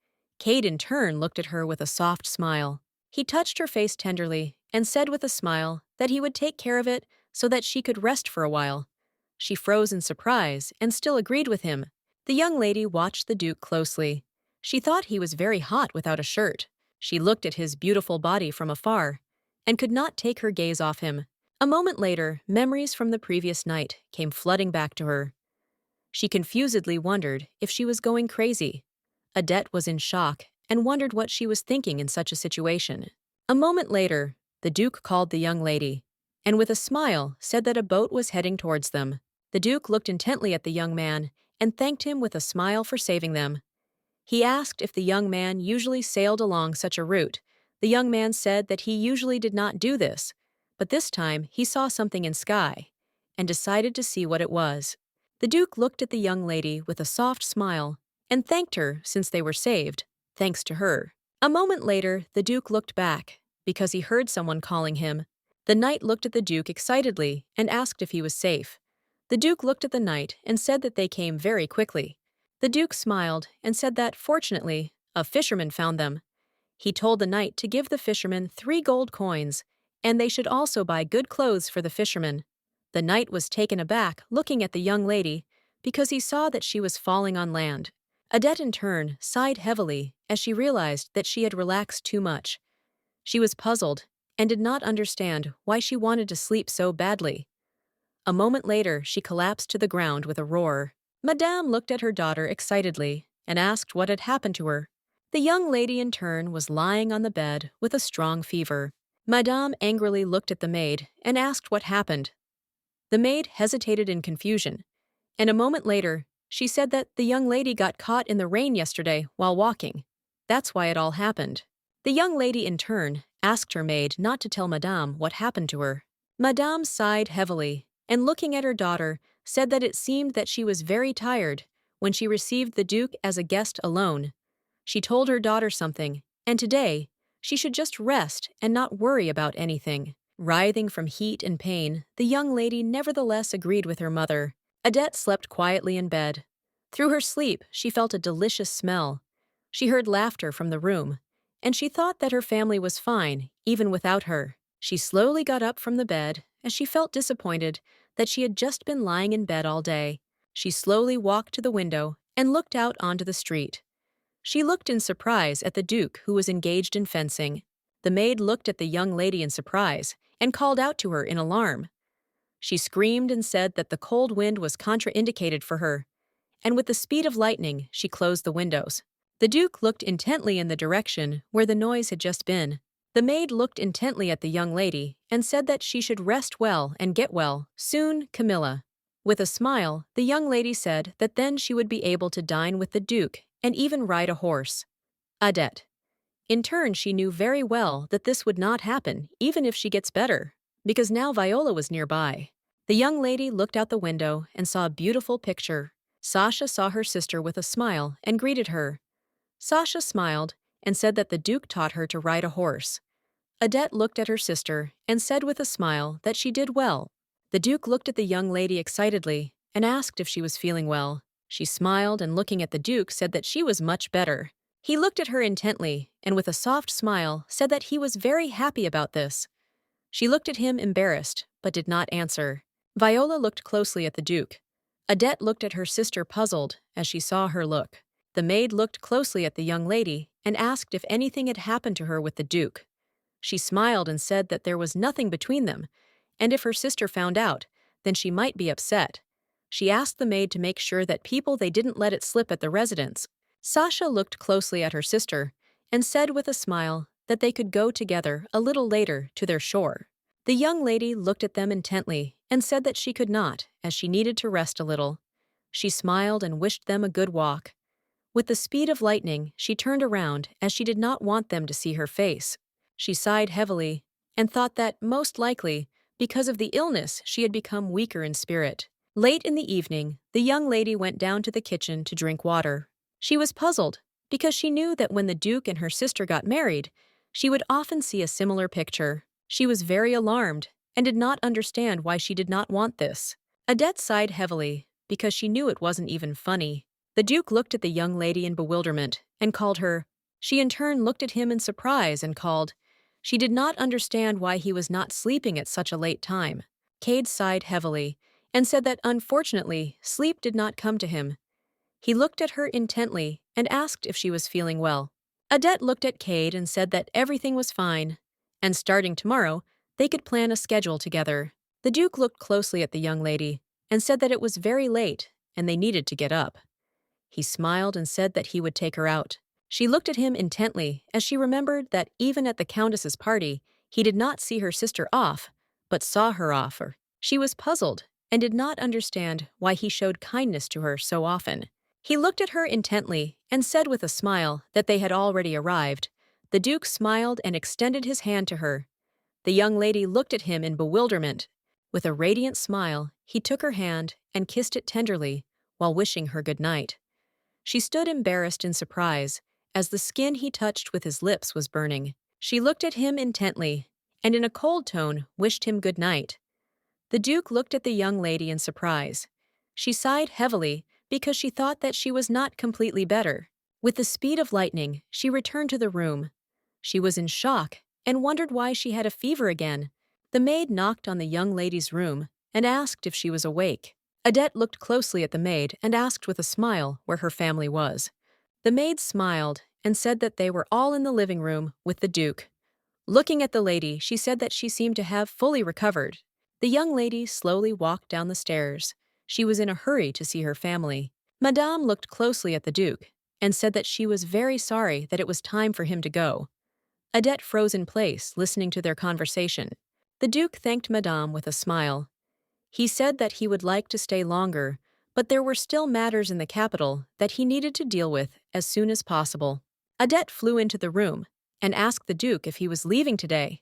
Cade in turn looked at her with a soft smile. He touched her face tenderly and said with a smile that he would take care of it so that she could rest for a while. She froze in surprise and still agreed with him. The young lady watched the Duke closely. She thought he was very hot without a shirt. She looked at his beautiful body from afar and could not take her gaze off him. A moment later, memories from the previous night came flooding back to her. She confusedly wondered if she was going crazy. Adette was in shock and wondered what she was thinking in such a situation. A moment later, the Duke called the young lady, and with a smile said that a boat was heading towards them. The Duke looked intently at the young man and thanked him with a smile for saving them. He asked if the young man usually sailed along such a route. The young man said that he usually did not do this, but this time he saw something in sky and decided to see what it was. The Duke looked at the young lady with a soft smile and thanked her since they were saved, thanks to her. A moment later, the Duke looked back because he heard someone calling him. The knight looked at the Duke excitedly and asked if he was safe. The Duke looked at the knight and said that they came very quickly. The Duke smiled and said that, fortunately, a fisherman found them. He told the knight to give the fisherman 3 gold coins, and they should also buy good clothes for the fisherman. The knight was taken aback looking at the young lady because he saw that she was falling on land. Adette, in turn, sighed heavily as she realized that she had relaxed too much. She was puzzled and did not understand why she wanted to sleep so badly. A moment later, she collapsed to the ground with a roar. Madame looked at her daughter excitedly and asked what had happened to her. The young lady, in turn, was lying on the bed with a strong fever. Madame angrily looked at the maid and asked what happened. The maid hesitated in confusion, and a moment later, she said that the young lady got caught in the rain yesterday while walking. That's why it all happened. The young lady, in turn, asked her maid not to tell Madame what happened to her. Madame sighed heavily and, looking at her daughter, said that it seemed that she was very tired when she received the Duke as a guest alone. She told her daughter something, and today, she should just rest and not worry about anything. Writhing from heat and pain, the young lady nevertheless agreed with her mother. Adette slept quietly in bed. Through her sleep, she felt a delicious smell. She heard laughter from the room, and she thought that her family was fine, even without her. She slowly got up from the bed as she felt disappointed that she had just been lying in bed all day. She slowly walked to the window and looked out onto the street. She looked in surprise at the Duke, who was engaged in fencing. The maid looked at the young lady in surprise and called out to her in alarm. She screamed and said that the cold wind was contraindicated for her, and with the speed of lightning, she closed the windows. The Duke looked intently in the direction where the noise had just been. The maid looked intently at the young lady and said that she should rest well and get well soon, Camilla. With a smile, the young lady said that then she would be able to dine with the Duke and even ride a horse. Adette. In turn, she knew very well that this would not happen, even if she gets better, because now Viola was nearby. The young lady looked out the window and saw a beautiful picture. Sasha saw her sister with a smile and greeted her. Sasha smiled and said that the Duke taught her to ride a horse. Adette looked at her sister and said with a smile that she did well. The Duke looked at the young lady excitedly and asked if she was feeling well. She smiled and, looking at the Duke, said that she was much better. He looked at her intently and with a soft smile said that he was very happy about this. She looked at him embarrassed but did not answer. Viola looked closely at the Duke. Adette looked at her sister puzzled as she saw her look. The maid looked closely at the young lady and asked if anything had happened to her with the Duke. She smiled and said that there was nothing between them, and if her sister found out, then she might be upset. She asked the maid to make sure that they didn't let it slip at the residence. Sasha looked closely at her sister and said with a smile that they could go together a little later to their shore. The young lady looked at them intently and said that she could not, as she needed to rest a little. She smiled and wished them a good walk. With the speed of lightning, she turned around as she did not want them to see her face. She sighed heavily and thought that, most likely, because of the illness, she had become weaker in spirit. Late in the evening, the young lady went down to the kitchen to drink water. She was puzzled because she knew that when the Duke and her sister got married, she would often see a similar picture. She was very alarmed and did not understand why she did not want this. Adette sighed heavily because she knew it wasn't even funny. The Duke looked at the young lady in bewilderment and called her She in turn looked at him in surprise and called. She did not understand why he was not sleeping at such a late time. Cade sighed heavily and said that unfortunately, sleep did not come to him. He looked at her intently and asked if she was feeling well. Adette looked at Cade and said that everything was fine, and starting tomorrow, they could plan a schedule together. The Duke looked closely at the young lady and said that it was very late and they needed to get up. He smiled and said that he would take her out. She looked at him intently as she remembered that even at the Countess's party, he did not see her sister off, but saw her offer. She was puzzled and did not understand why he showed kindness to her so often. He looked at her intently and said with a smile that they had already arrived. The Duke smiled and extended his hand to her. The young lady looked at him in bewilderment. With a radiant smile, he took her hand and kissed it tenderly while wishing her good night. She stood embarrassed in surprise, as the skin he touched with his lips was burning. She looked at him intently, and in a cold tone wished him good night. The Duke looked at the young lady in surprise. She sighed heavily because she thought that she was not completely better. With the speed of lightning, she returned to the room. She was in shock and wondered why she had a fever again. The maid knocked on the young lady's room and asked if she was awake. Adette looked closely at the maid and asked with a smile where her family was. The maid smiled and said that they were all in the living room with the Duke. Looking at the lady, she said that she seemed to have fully recovered. The young lady slowly walked down the stairs. She was in a hurry to see her family. Madame looked closely at the Duke and said that she was very sorry that it was time for him to go. Adette froze in place, listening to their conversation. The Duke thanked Madame with a smile. He said that he would like to stay longer, but there were still matters in the capital that he needed to deal with as soon as possible. Adette flew into the room and asked the Duke if he was leaving today.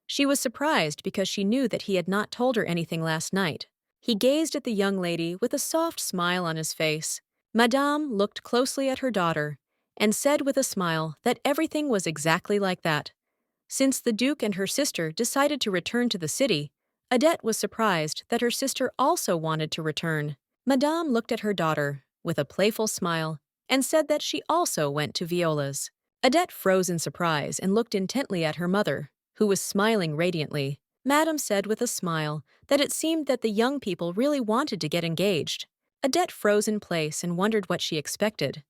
She was surprised because she knew that he had not told her anything last night. He gazed at the young lady with a soft smile on his face. Madame looked closely at her daughter and said with a smile that everything was exactly like that. Since the Duke and her sister decided to return to the city, Adette was surprised that her sister also wanted to return. Madame looked at her daughter with a playful smile and said that she also went to Viola's. Adette froze in surprise and looked intently at her mother, who was smiling radiantly. Madame said with a smile that it seemed that the young people really wanted to get engaged. Adette froze in place and wondered what she expected.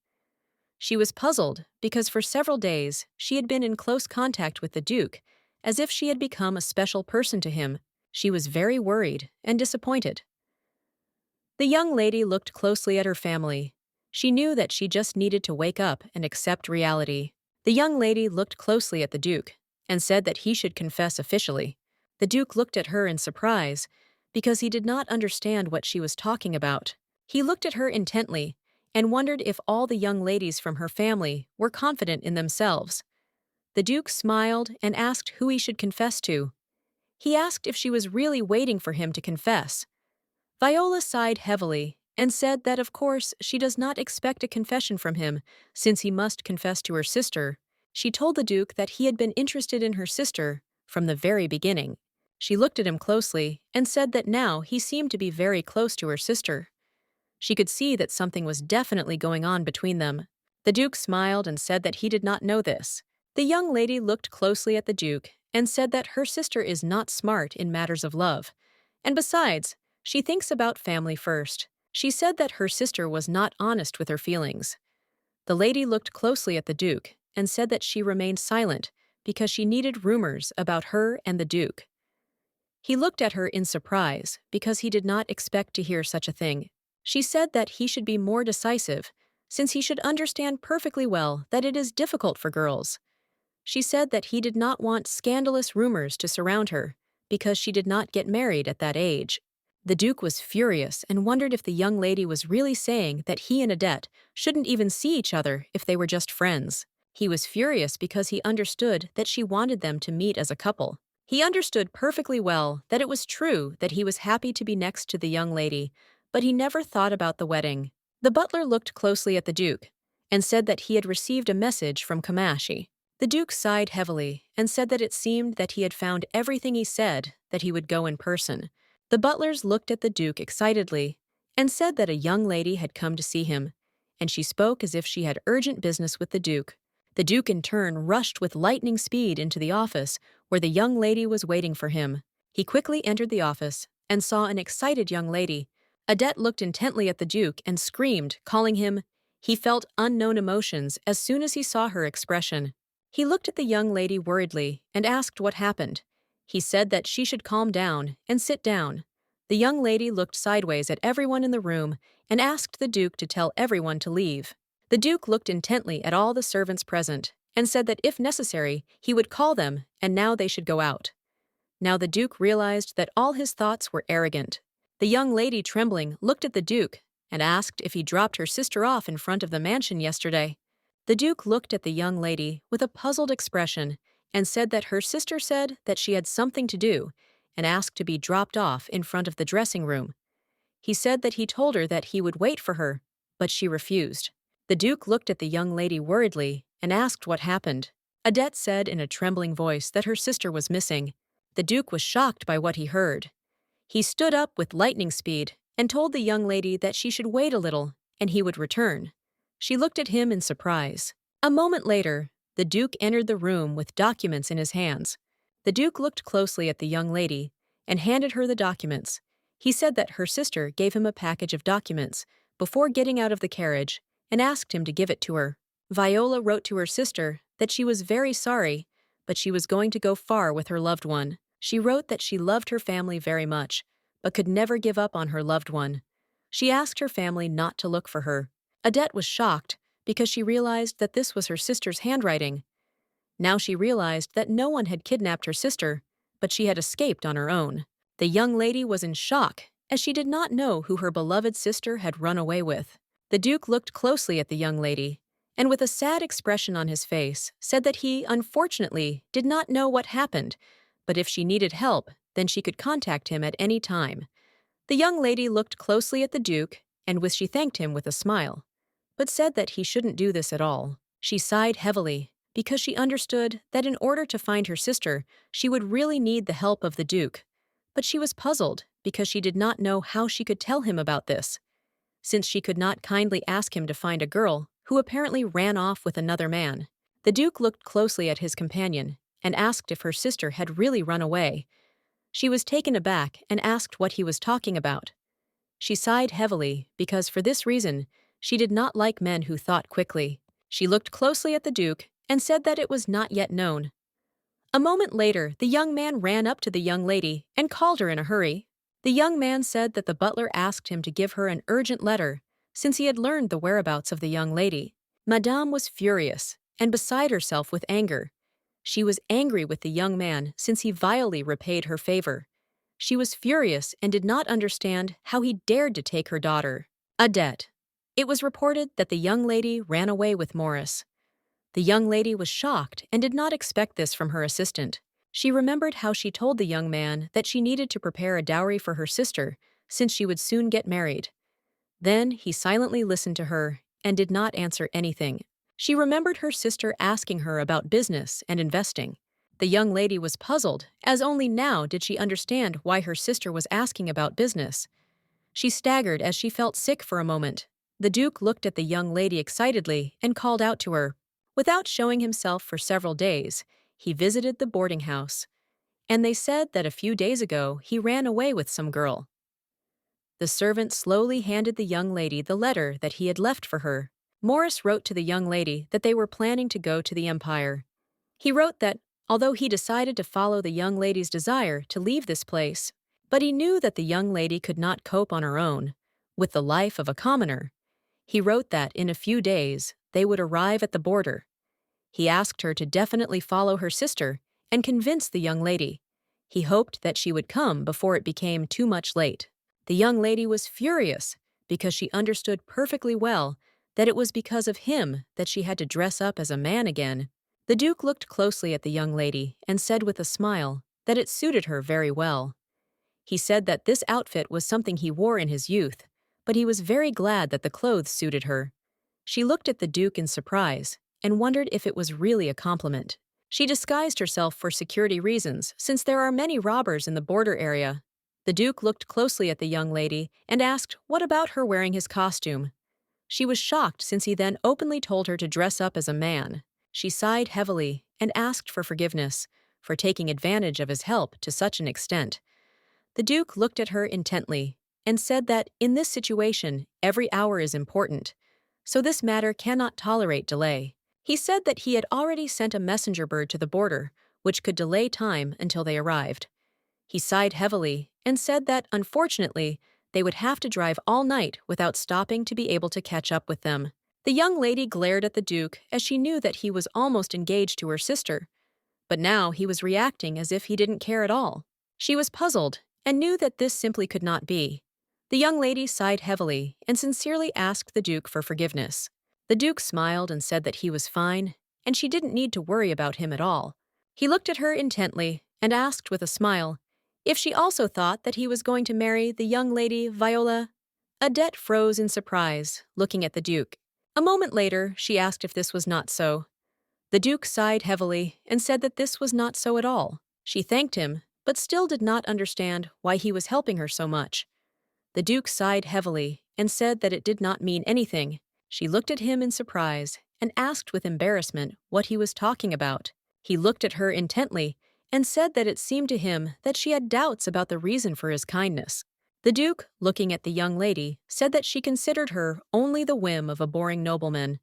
She was puzzled because for several days she had been in close contact with the Duke, as if she had become a special person to him. She was very worried and disappointed. The young lady looked closely at her family. She knew that she just needed to wake up and accept reality. The young lady looked closely at the Duke and said that he should confess officially. The Duke looked at her in surprise because he did not understand what she was talking about. He looked at her intently and wondered if all the young ladies from her family were confident in themselves. The Duke smiled and asked who he should confess to. He asked if she was really waiting for him to confess. Viola sighed heavily and said that of course she does not expect a confession from him since he must confess to her sister. She told the Duke that he had been interested in her sister from the very beginning. She looked at him closely and said that now he seemed to be very close to her sister. She could see that something was definitely going on between them. The Duke smiled and said that he did not know this. The young lady looked closely at the Duke and said that her sister is not smart in matters of love. And besides, she thinks about family first. She said that her sister was not honest with her feelings. The lady looked closely at the Duke and said that she remained silent because she needed rumors about her and the Duke. He looked at her in surprise because he did not expect to hear such a thing. She said that he should be more decisive, since he should understand perfectly well that it is difficult for girls. She said that he did not want scandalous rumors to surround her, because she did not get married at that age. The Duke was furious and wondered if the young lady was really saying that he and Adette shouldn't even see each other if they were just friends. He was furious because he understood that she wanted them to meet as a couple. He understood perfectly well that it was true that he was happy to be next to the young lady, but he never thought about the wedding. The butler looked closely at the Duke and said that he had received a message from Kamashi. The Duke sighed heavily and said that it seemed that he had found everything he said that he would go in person. The butlers looked at the Duke excitedly and said that a young lady had come to see him, and she spoke as if she had urgent business with the Duke. The Duke in turn rushed with lightning speed into the office where the young lady was waiting for him. He quickly entered the office and saw an excited young lady. Adette looked intently at the Duke and screamed, calling him. He felt unknown emotions as soon as he saw her expression. He looked at the young lady worriedly and asked what happened. He said that she should calm down and sit down. The young lady looked sideways at everyone in the room and asked the Duke to tell everyone to leave. The Duke looked intently at all the servants present and said that if necessary, he would call them and now they should go out. Now the Duke realized that all his thoughts were arrogant. The young lady, trembling, looked at the Duke and asked if he dropped her sister off in front of the mansion yesterday. The Duke looked at the young lady with a puzzled expression and said that her sister said that she had something to do and asked to be dropped off in front of the dressing room. He said that he told her that he would wait for her, but she refused. The Duke looked at the young lady worriedly and asked what happened. Adette said in a trembling voice that her sister was missing. The Duke was shocked by what he heard. He stood up with lightning speed and told the young lady that she should wait a little and he would return. She looked at him in surprise. A moment later, the Duke entered the room with documents in his hands. The Duke looked closely at the young lady and handed her the documents. He said that her sister gave him a package of documents before getting out of the carriage and asked him to give it to her. Viola wrote to her sister that she was very sorry, but she was going to go far with her loved one. She wrote that she loved her family very much, but could never give up on her loved one. She asked her family not to look for her. Adette was shocked because she realized that this was her sister's handwriting. Now she realized that no one had kidnapped her sister, but she had escaped on her own. The young lady was in shock, as she did not know who her beloved sister had run away with. The Duke looked closely at the young lady, and with a sad expression on his face, said that he, unfortunately, did not know what happened, but if she needed help, then she could contact him at any time. The young lady looked closely at the Duke, and she thanked him with a smile, but said that he shouldn't do this at all. She sighed heavily, because she understood that in order to find her sister, she would really need the help of the Duke. But she was puzzled, because she did not know how she could tell him about this, since she could not kindly ask him to find a girl who apparently ran off with another man. The Duke looked closely at his companion and asked if her sister had really run away. She was taken aback and asked what he was talking about. She sighed heavily because for this reason, she did not like men who thought quickly. She looked closely at the Duke and said that it was not yet known. A moment later, the young man ran up to the young lady and called her in a hurry. The young man said that the butler asked him to give her an urgent letter, since he had learned the whereabouts of the young lady. Madame was furious and beside herself with anger. She was angry with the young man since he vilely repaid her favor. She was furious and did not understand how he dared to take her daughter. Adette. It was reported that the young lady ran away with Morris. The young lady was shocked and did not expect this from her assistant. She remembered how she told the young man that she needed to prepare a dowry for her sister since she would soon get married. Then he silently listened to her and did not answer anything. She remembered her sister asking her about business and investing. The young lady was puzzled, as only now did she understand why her sister was asking about business. She staggered as she felt sick for a moment. The Duke looked at the young lady excitedly and called out to her. Without showing himself for several days, he visited the boarding house, and they said that a few days ago he ran away with some girl. The servant slowly handed the young lady the letter that he had left for her. Morris wrote to the young lady that they were planning to go to the Empire. He wrote that, although he decided to follow the young lady's desire to leave this place, but he knew that the young lady could not cope on her own with the life of a commoner. He wrote that in a few days they would arrive at the border. He asked her to definitely follow her sister and convince the young lady. He hoped that she would come before it became too much late. The young lady was furious because she understood perfectly well that it was because of him that she had to dress up as a man again. The Duke looked closely at the young lady and said with a smile that it suited her very well. He said that this outfit was something he wore in his youth, but he was very glad that the clothes suited her. She looked at the Duke in surprise and wondered if it was really a compliment. She disguised herself for security reasons, since there are many robbers in the border area. The Duke looked closely at the young lady and asked what about her wearing his costume. She was shocked since he then openly told her to dress up as a man. She sighed heavily and asked for forgiveness for taking advantage of his help to such an extent. The Duke looked at her intently and said that in this situation, every hour is important, so this matter cannot tolerate delay. He said that he had already sent a messenger bird to the border, which could delay time until they arrived. He sighed heavily and said that, unfortunately, they would have to drive all night without stopping to be able to catch up with them. The young lady glared at the Duke as she knew that he was almost engaged to her sister, but now he was reacting as if he didn't care at all. She was puzzled and knew that this simply could not be. The young lady sighed heavily and sincerely asked the Duke for forgiveness. The Duke smiled and said that he was fine, and she didn't need to worry about him at all. He looked at her intently and asked with a smile if she also thought that he was going to marry the young lady Viola. Adette froze in surprise, looking at the Duke. A moment later, she asked if this was not so. The Duke sighed heavily and said that this was not so at all. She thanked him, but still did not understand why he was helping her so much. The Duke sighed heavily and said that it did not mean anything. She looked at him in surprise and asked with embarrassment what he was talking about. He looked at her intently and said that it seemed to him that she had doubts about the reason for his kindness. The Duke, looking at the young lady, said that she considered her only the whim of a boring nobleman.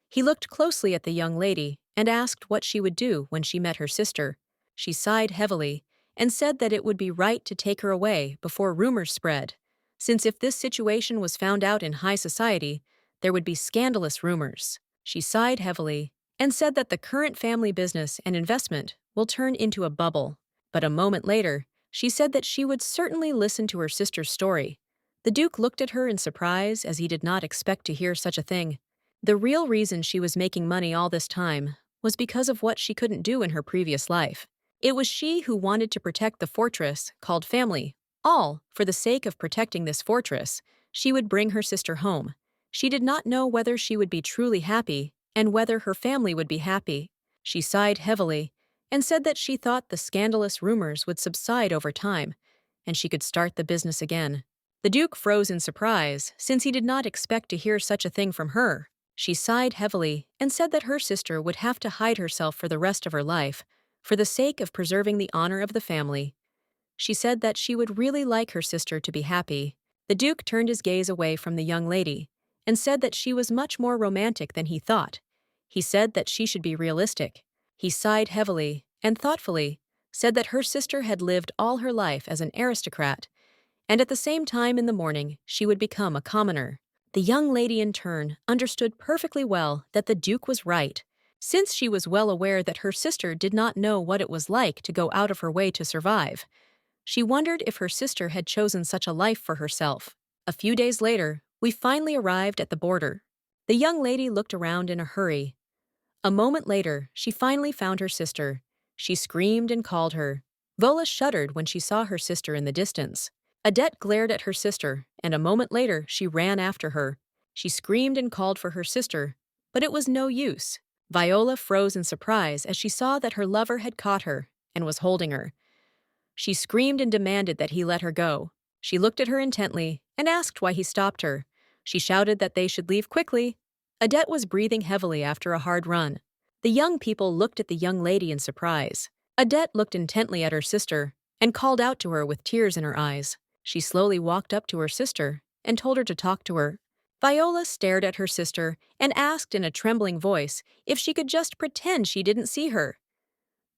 He looked closely at the young lady and asked what she would do when she met her sister. She sighed heavily and said that it would be right to take her away before rumors spread, since if this situation was found out in high society, there would be scandalous rumors. She sighed heavily and said that the current family business and investment will turn into a bubble. But a moment later, she said that she would certainly listen to her sister's story. The Duke looked at her in surprise as he did not expect to hear such a thing. The real reason she was making money all this time was because of what she couldn't do in her previous life. It was she who wanted to protect the fortress called family. All, for the sake of protecting this fortress, she would bring her sister home. She did not know whether she would be truly happy and whether her family would be happy. She sighed heavily and said that she thought the scandalous rumors would subside over time and she could start the business again. The Duke froze in surprise since he did not expect to hear such a thing from her. She sighed heavily and said that her sister would have to hide herself for the rest of her life, for the sake of preserving the honor of the family. She said that she would really like her sister to be happy. The Duke turned his gaze away from the young lady and said that she was much more romantic than he thought. He said that she should be realistic. He sighed heavily and thoughtfully said that her sister had lived all her life as an aristocrat, and at the same time in the morning she would become a commoner. The young lady in turn understood perfectly well that the Duke was right, since she was well aware that her sister did not know what it was like to go out of her way to survive. She wondered if her sister had chosen such a life for herself. A few days later, we finally arrived at the border. The young lady looked around in a hurry. A moment later, she finally found her sister. She screamed and called her. Viola shuddered when she saw her sister in the distance. Adette glared at her sister, and a moment later she ran after her. She screamed and called for her sister, but it was no use. Viola froze in surprise as she saw that her lover had caught her and was holding her. She screamed and demanded that he let her go. She looked at her intently and asked why he stopped her. She shouted that they should leave quickly. Adette was breathing heavily after a hard run. The young people looked at the young lady in surprise. Adette looked intently at her sister and called out to her with tears in her eyes. She slowly walked up to her sister and told her to talk to her. Viola stared at her sister and asked in a trembling voice if she could just pretend she didn't see her.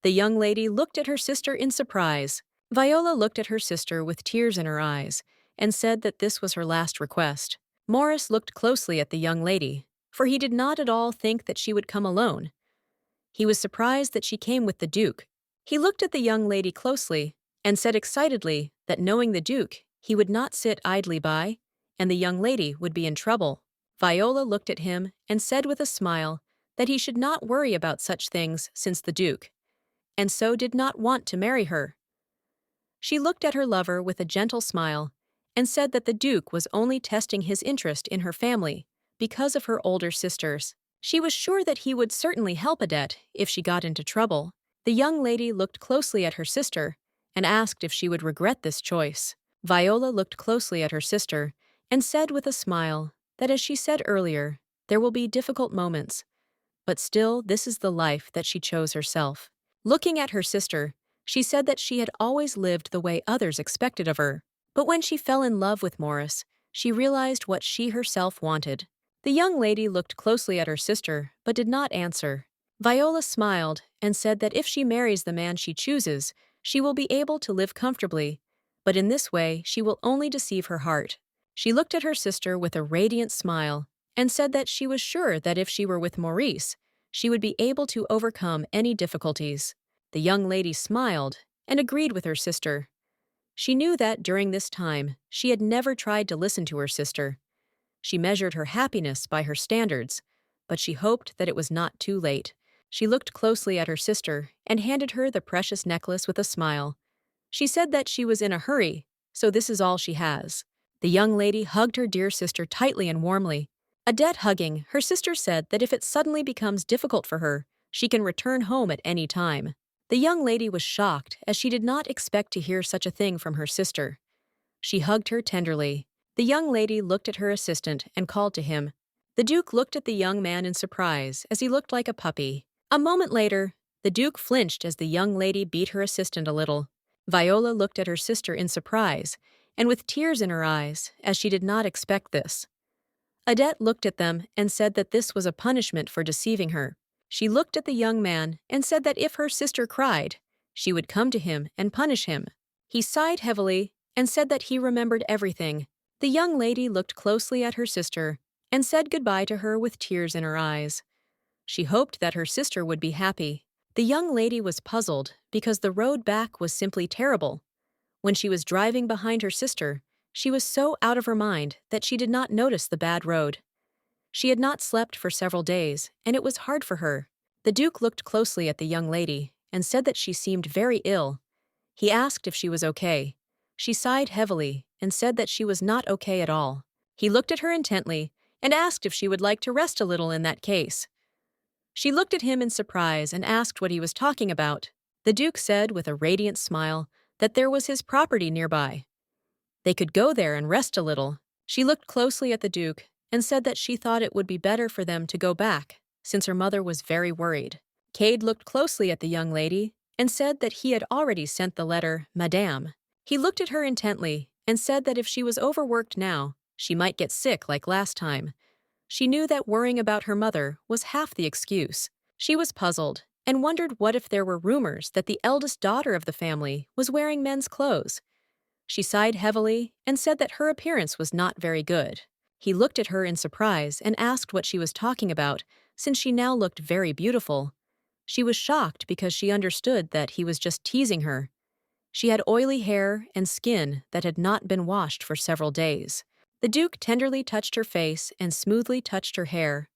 The young lady looked at her sister in surprise. Viola looked at her sister with tears in her eyes and said that this was her last request. Morris looked closely at the young lady, for he did not at all think that she would come alone. He was surprised that she came with the Duke. He looked at the young lady closely and said excitedly that knowing the Duke, he would not sit idly by, and the young lady would be in trouble. Viola looked at him and said with a smile that he should not worry about such things since the Duke, and so did not want to marry her. She looked at her lover with a gentle smile and said that the Duke was only testing his interest in her family because of her older sisters. She was sure that he would certainly help Adette if she got into trouble. The young lady looked closely at her sister and asked if she would regret this choice. Viola looked closely at her sister and said with a smile that, as she said earlier, there will be difficult moments, but still, this is the life that she chose herself. Looking at her sister, she said that she had always lived the way others expected of her. But when she fell in love with Morris, she realized what she herself wanted. The young lady looked closely at her sister, but did not answer. Viola smiled and said that if she marries the man she chooses, she will be able to live comfortably, but in this way she will only deceive her heart. She looked at her sister with a radiant smile and said that she was sure that if she were with Maurice, she would be able to overcome any difficulties. The young lady smiled and agreed with her sister. She knew that during this time, she had never tried to listen to her sister. She measured her happiness by her standards, but she hoped that it was not too late. She looked closely at her sister and handed her the precious necklace with a smile. She said that she was in a hurry, so this is all she has. The young lady hugged her dear sister tightly and warmly. Adette hugging, her sister said that if it suddenly becomes difficult for her, she can return home at any time. The young lady was shocked as she did not expect to hear such a thing from her sister. She hugged her tenderly. The young lady looked at her assistant and called to him. The Duke looked at the young man in surprise as he looked like a puppy. A moment later, the Duke flinched as the young lady beat her assistant a little. Viola looked at her sister in surprise and with tears in her eyes as she did not expect this. Adette looked at them and said that this was a punishment for deceiving her. She looked at the young man and said that if her sister cried, she would come to him and punish him. He sighed heavily and said that he remembered everything. The young lady looked closely at her sister and said goodbye to her with tears in her eyes. She hoped that her sister would be happy. The young lady was puzzled because the road back was simply terrible. When she was driving behind her sister, she was so out of her mind that she did not notice the bad road. She had not slept for several days, and it was hard for her. The Duke looked closely at the young lady and said that she seemed very ill. He asked if she was okay. She sighed heavily and said that she was not okay at all. He looked at her intently and asked if she would like to rest a little in that case. She looked at him in surprise and asked what he was talking about. The Duke said with a radiant smile that there was his property nearby. They could go there and rest a little. She looked closely at the Duke and said that she thought it would be better for them to go back, since her mother was very worried. Cade looked closely at the young lady and said that he had already sent the letter, Madame. He looked at her intently and said that if she was overworked now, she might get sick like last time. She knew that worrying about her mother was half the excuse. She was puzzled and wondered what if there were rumors that the eldest daughter of the family was wearing men's clothes. She sighed heavily and said that her appearance was not very good. He looked at her in surprise and asked what she was talking about, since she now looked very beautiful. She was shocked because she understood that he was just teasing her. She had oily hair and skin that had not been washed for several days. The Duke tenderly touched her face and smoothly touched her hair.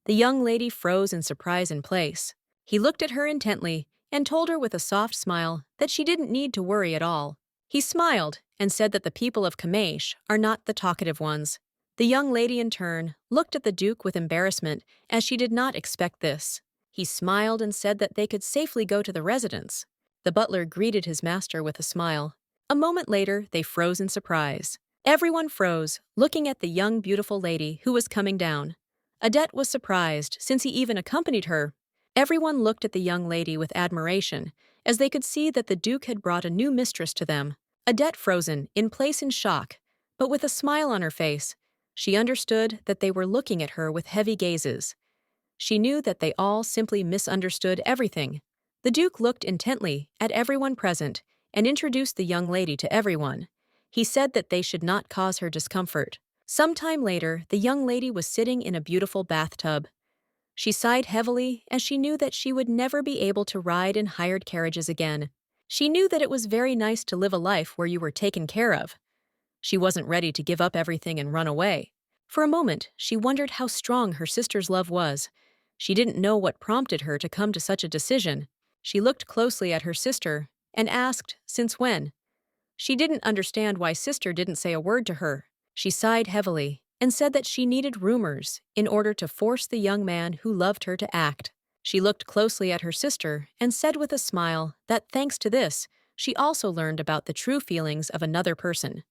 The young lady froze in surprise in place. He looked at her intently and told her with a soft smile that she didn't need to worry at all. He smiled and said that the people of Kamesh are not the talkative ones. The young lady in turn looked at the Duke with embarrassment as she did not expect this. He smiled and said that they could safely go to the residence. The butler greeted his master with a smile. A moment later, they froze in surprise. Everyone froze, looking at the young, beautiful lady who was coming down. Adette was surprised, since he even accompanied her. Everyone looked at the young lady with admiration, as they could see that the Duke had brought a new mistress to them. Adette frozen, in place in shock, but with a smile on her face. She understood that they were looking at her with heavy gazes. She knew that they all simply misunderstood everything. The Duke looked intently at everyone present and introduced the young lady to everyone. He said that they should not cause her discomfort. Some time later, the young lady was sitting in a beautiful bathtub. She sighed heavily as she knew that she would never be able to ride in hired carriages again. She knew that it was very nice to live a life where you were taken care of. She wasn't ready to give up everything and run away. For a moment, she wondered how strong her sister's love was. She didn't know what prompted her to come to such a decision. She looked closely at her sister and asked, since when? She didn't understand why sister didn't say a word to her. She sighed heavily and said that she needed rumors in order to force the young man who loved her to act. She looked closely at her sister and said with a smile that thanks to this, she also learned about the true feelings of another person.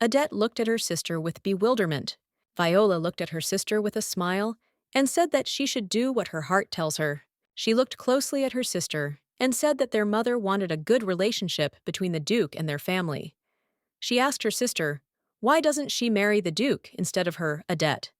Adette looked at her sister with bewilderment. Viola looked at her sister with a smile and said that she should do what her heart tells her. She looked closely at her sister and said that their mother wanted a good relationship between the Duke and their family. She asked her sister, why doesn't she marry the Duke instead of her Adet?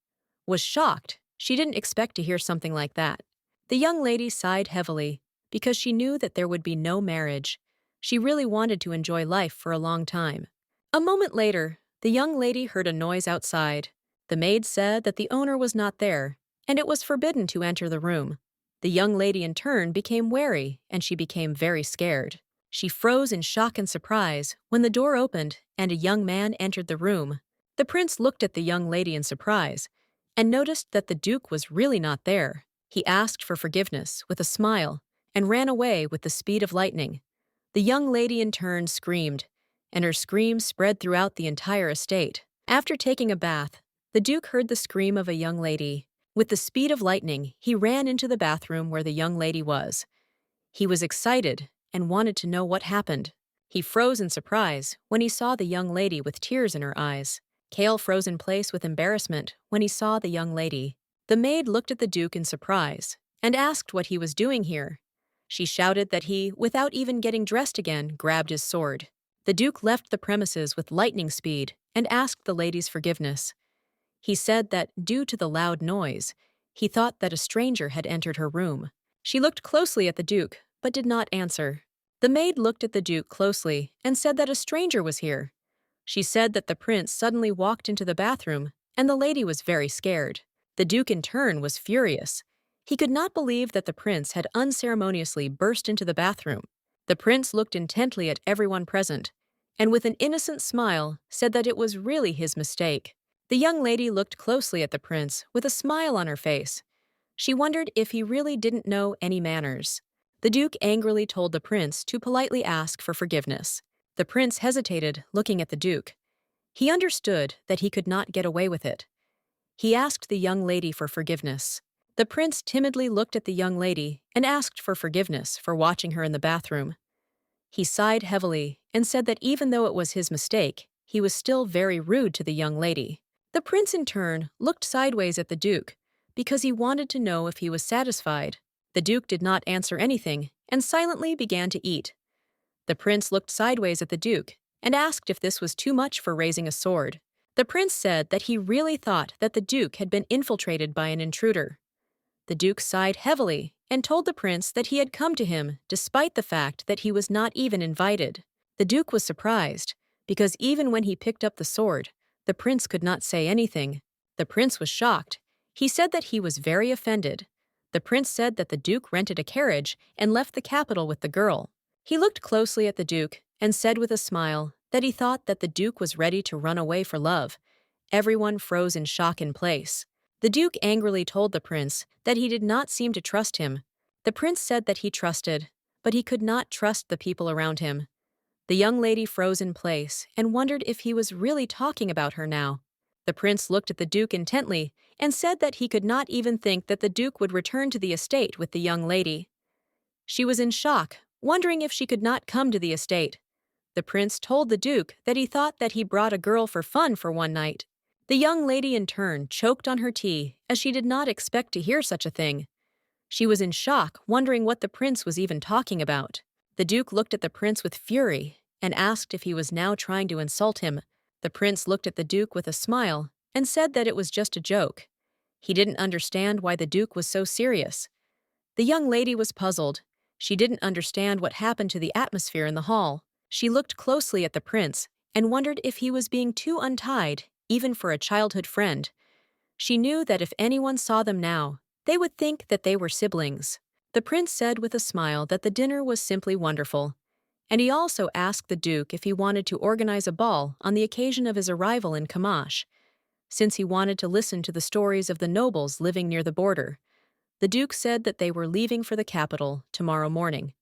Was shocked. She didn't expect to hear something like that. The young lady sighed heavily because she knew that there would be no marriage. She really wanted to enjoy life for a long time. A moment later, the young lady heard a noise outside. The maid said that the owner was not there, and it was forbidden to enter the room. The young lady in turn became wary, and she became very scared. She froze in shock and surprise when the door opened and a young man entered the room. The prince looked at the young lady in surprise and noticed that the Duke was really not there. He asked for forgiveness with a smile and ran away with the speed of lightning. The young lady in turn screamed, and her scream spread throughout the entire estate. After taking a bath, the Duke heard the scream of a young lady. With the speed of lightning, he ran into the bathroom where the young lady was. He was excited and wanted to know what happened. He froze in surprise when he saw the young lady with tears in her eyes. Kale froze in place with embarrassment when he saw the young lady. The maid looked at the Duke in surprise and asked what he was doing here. She shouted that he, without even getting dressed again, grabbed his sword. The Duke left the premises with lightning speed and asked the lady's forgiveness. He said that, due to the loud noise, he thought that a stranger had entered her room. She looked closely at the Duke, but did not answer. The maid looked at the Duke closely and said that a stranger was here. She said that the prince suddenly walked into the bathroom, and the lady was very scared. The Duke in turn was furious. He could not believe that the prince had unceremoniously burst into the bathroom. The prince looked intently at everyone present, and with an innocent smile said that it was really his mistake. The young lady looked closely at the prince with a smile on her face. She wondered if he really didn't know any manners. The Duke angrily told the prince to politely ask for forgiveness. The prince hesitated, looking at the Duke. He understood that he could not get away with it. He asked the young lady for forgiveness. The prince timidly looked at the young lady and asked for forgiveness for watching her in the bathroom. He sighed heavily and said that even though it was his mistake, he was still very rude to the young lady. The prince in turn looked sideways at the Duke because he wanted to know if he was satisfied. The Duke did not answer anything and silently began to eat. The prince looked sideways at the Duke and asked if this was too much for raising a sword. The prince said that he really thought that the Duke had been infiltrated by an intruder. The Duke sighed heavily and told the prince that he had come to him despite the fact that he was not even invited. The Duke was surprised because even when he picked up the sword, the prince could not say anything. The prince was shocked. He said that he was very offended. The prince said that the Duke rented a carriage and left the capital with the girl. He looked closely at the Duke and said with a smile that he thought that the Duke was ready to run away for love. Everyone froze in shock in place. The Duke angrily told the prince that he did not seem to trust him. The prince said that he trusted, but he could not trust the people around him. The young lady froze in place and wondered if he was really talking about her now. The prince looked at the Duke intently and said that he could not even think that the Duke would return to the estate with the young lady. She was in shock, wondering if she could not come to the estate. The prince told the Duke that he thought that he brought a girl for fun for one night. The young lady in turn choked on her tea as she did not expect to hear such a thing. She was in shock, wondering what the prince was even talking about. The Duke looked at the prince with fury and asked if he was now trying to insult him. The prince looked at the Duke with a smile and said that it was just a joke. He didn't understand why the Duke was so serious. The young lady was puzzled. She didn't understand what happened to the atmosphere in the hall. She looked closely at the prince and wondered if he was being too untied, even for a childhood friend. She knew that if anyone saw them now, they would think that they were siblings. The prince said with a smile that the dinner was simply wonderful, and he also asked the Duke if he wanted to organize a ball on the occasion of his arrival in Kamash, since he wanted to listen to the stories of the nobles living near the border. The Duke said that they were leaving for the capital tomorrow morning.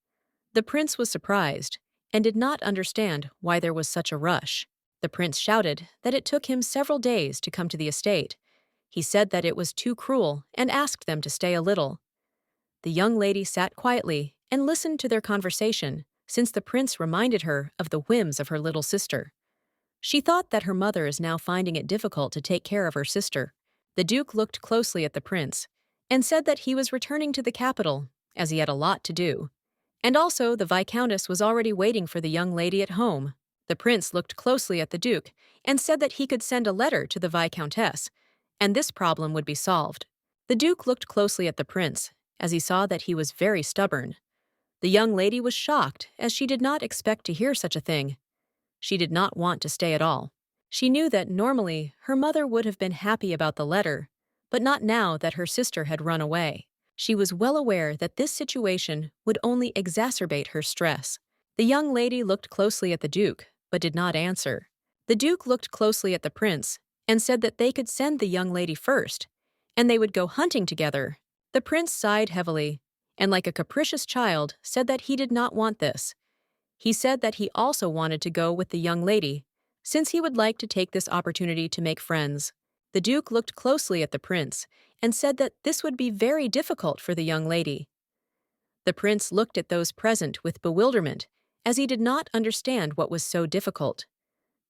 The prince was surprised and did not understand why there was such a rush. The prince shouted that it took him several days to come to the estate. He said that it was too cruel and asked them to stay a little. The young lady sat quietly and listened to their conversation, since the prince reminded her of the whims of her little sister. She thought that her mother is now finding it difficult to take care of her sister. The Duke looked closely at the prince and said that he was returning to the capital, as he had a lot to do. And also, the Viscountess was already waiting for the young lady at home. The prince looked closely at the Duke and said that he could send a letter to the Viscountess, and this problem would be solved. The Duke looked closely at the prince, as he saw that he was very stubborn. The young lady was shocked, as she did not expect to hear such a thing. She did not want to stay at all. She knew that normally her mother would have been happy about the letter, but not now that her sister had run away. She was well aware that this situation would only exacerbate her stress. The young lady looked closely at the Duke, but did not answer. The Duke looked closely at the prince and said that they could send the young lady first, and they would go hunting together. The prince sighed heavily, and like a capricious child, said that he did not want this. He said that he also wanted to go with the young lady, since he would like to take this opportunity to make friends. The Duke looked closely at the prince and said that this would be very difficult for the young lady. The prince looked at those present with bewilderment, as he did not understand what was so difficult.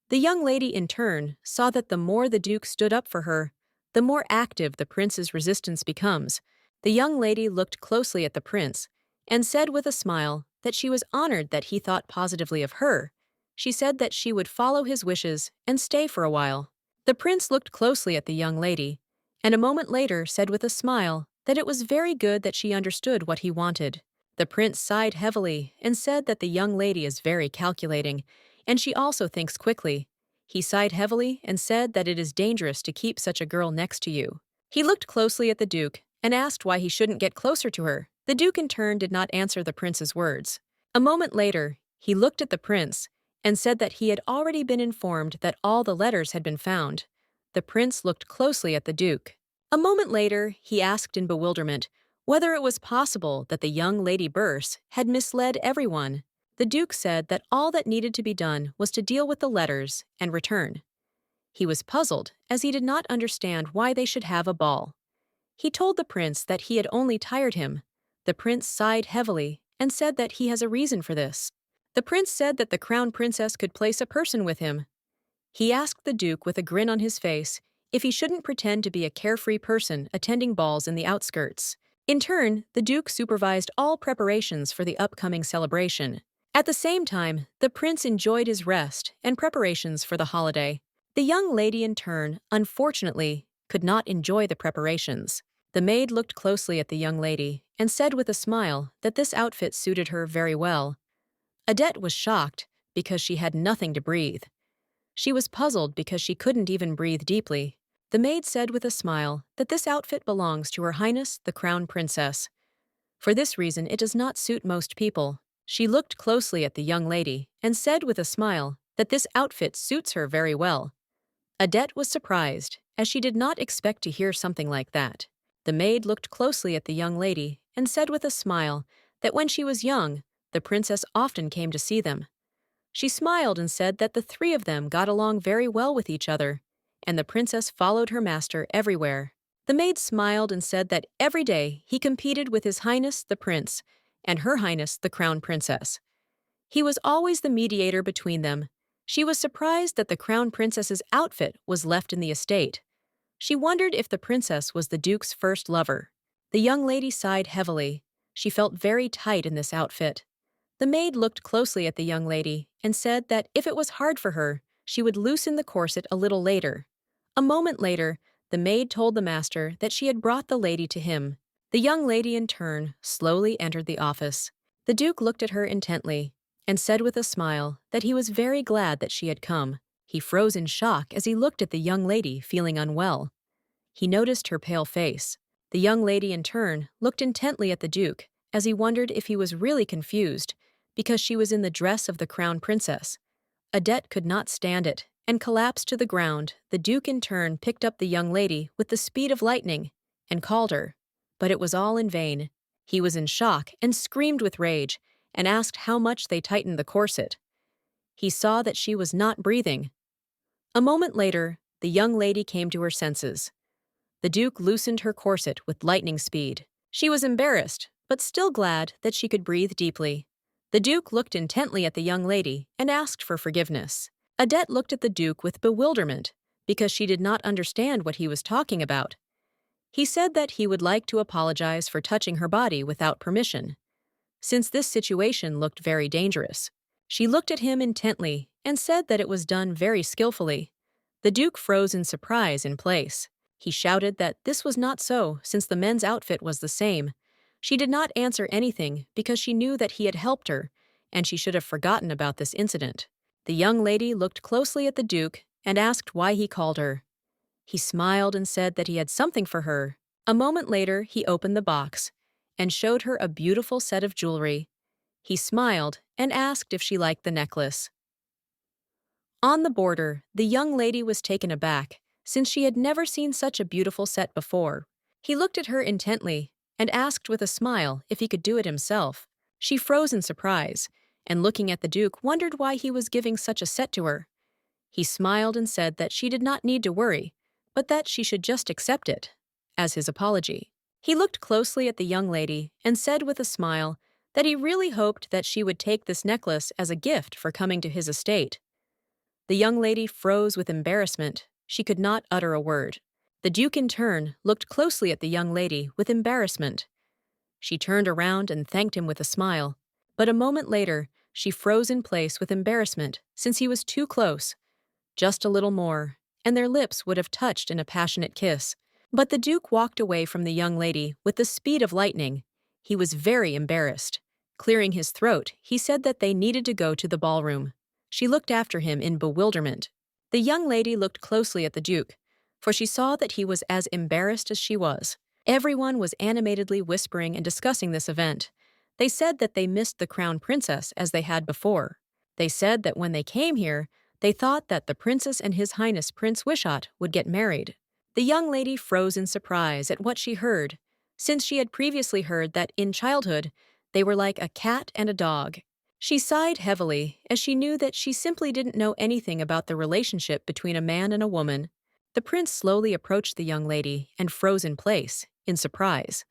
The young lady, in turn, saw that the more the Duke stood up for her, the more active the prince's resistance becomes. The young lady looked closely at the prince and said with a smile that she was honored that he thought positively of her. She said that she would follow his wishes and stay for a while. The prince looked closely at the young lady, and a moment later said with a smile that it was very good that she understood what he wanted. The prince sighed heavily and said that the young lady is very calculating, and she also thinks quickly. He sighed heavily and said that it is dangerous to keep such a girl next to you. He looked closely at the Duke and asked why he shouldn't get closer to her. The Duke in turn did not answer the prince's words. A moment later, he looked at the prince and said that he had already been informed that all the letters had been found. The prince looked closely at the Duke. A moment later, he asked in bewilderment whether it was possible that the young Lady Burse had misled everyone. The Duke said that all that needed to be done was to deal with the letters and return. He was puzzled, as he did not understand why they should have a ball. He told the prince that he had only tired him. The prince sighed heavily and said that he has a reason for this. The prince said that the crown princess could place a person with him. He asked the Duke with a grin on his face if he shouldn't pretend to be a carefree person attending balls in the outskirts. In turn, the Duke supervised all preparations for the upcoming celebration. At the same time, the prince enjoyed his rest and preparations for the holiday. The young lady, in turn, unfortunately, could not enjoy the preparations. The maid looked closely at the young lady and said with a smile that this outfit suited her very well. Adette was shocked because she had nothing to breathe. She was puzzled because she couldn't even breathe deeply. The maid said with a smile that this outfit belongs to Her Highness the Crown Princess. For this reason, it does not suit most people. She looked closely at the young lady and said with a smile that this outfit suits her very well. Adette was surprised, as she did not expect to hear something like that. The maid looked closely at the young lady and said with a smile that when she was young, the princess often came to see them. She smiled and said that the three of them got along very well with each other, and the princess followed her master everywhere. The maid smiled and said that every day he competed with His Highness the Prince and Her Highness the Crown Princess. He was always the mediator between them. She was surprised that the Crown Princess's outfit was left in the estate. She wondered if the princess was the Duke's first lover. The young lady sighed heavily. She felt very tight in this outfit. The maid looked closely at the young lady and said that if it was hard for her, she would loosen the corset a little later. A moment later, the maid told the master that she had brought the lady to him. The young lady, in turn, slowly entered the office. The Duke looked at her intently and said with a smile that he was very glad that she had come. He froze in shock as he looked at the young lady feeling unwell. He noticed her pale face. The young lady, in turn, looked intently at the Duke as he wondered if he was really confused because she was in the dress of the Crown Princess. Adette could not stand it and collapsed to the ground. The Duke, in turn, picked up the young lady with the speed of lightning and called her, but it was all in vain. He was in shock and screamed with rage and asked how much they tightened the corset. He saw that she was not breathing. A moment later, the young lady came to her senses. The Duke loosened her corset with lightning speed. She was embarrassed, but still glad that she could breathe deeply. The Duke looked intently at the young lady and asked for forgiveness. Adette looked at the Duke with bewilderment because she did not understand what he was talking about. He said that he would like to apologize for touching her body without permission, since this situation looked very dangerous. She looked at him intently and said that it was done very skillfully. The Duke froze in surprise in place. He shouted that this was not so, since the men's outfit was the same. She did not answer anything because she knew that he had helped her, and she should have forgotten about this incident. The young lady looked closely at the Duke and asked why he called her. He smiled and said that he had something for her. A moment later, he opened the box and showed her a beautiful set of jewelry. He smiled and asked if she liked the necklace. On the border, the young lady was taken aback, since she had never seen such a beautiful set before. He looked at her intently and asked with a smile if he could do it himself. She froze in surprise, and looking at the Duke, wondered why he was giving such a set to her. He smiled and said that she did not need to worry, but that she should just accept it, as his apology. He looked closely at the young lady and said with a smile that he really hoped that she would take this necklace as a gift for coming to his estate. The young lady froze with embarrassment. She could not utter a word. The Duke, in turn, looked closely at the young lady with embarrassment. She turned around and thanked him with a smile, but a moment later, she froze in place with embarrassment since he was too close. Just a little more, and their lips would have touched in a passionate kiss. But the Duke walked away from the young lady with the speed of lightning. He was very embarrassed. Clearing his throat, he said that they needed to go to the ballroom. She looked after him in bewilderment. The young lady looked closely at the Duke, for she saw that he was as embarrassed as she was. Everyone was animatedly whispering and discussing this event. They said that they missed the crown princess as they had before. They said that when they came here, they thought that the princess and His Highness Prince Wishart would get married. The young lady froze in surprise at what she heard, since she had previously heard that in childhood they were like a cat and a dog. She sighed heavily as she knew that she simply didn't know anything about the relationship between a man and a woman. The prince slowly approached the young lady and froze in place, in surprise.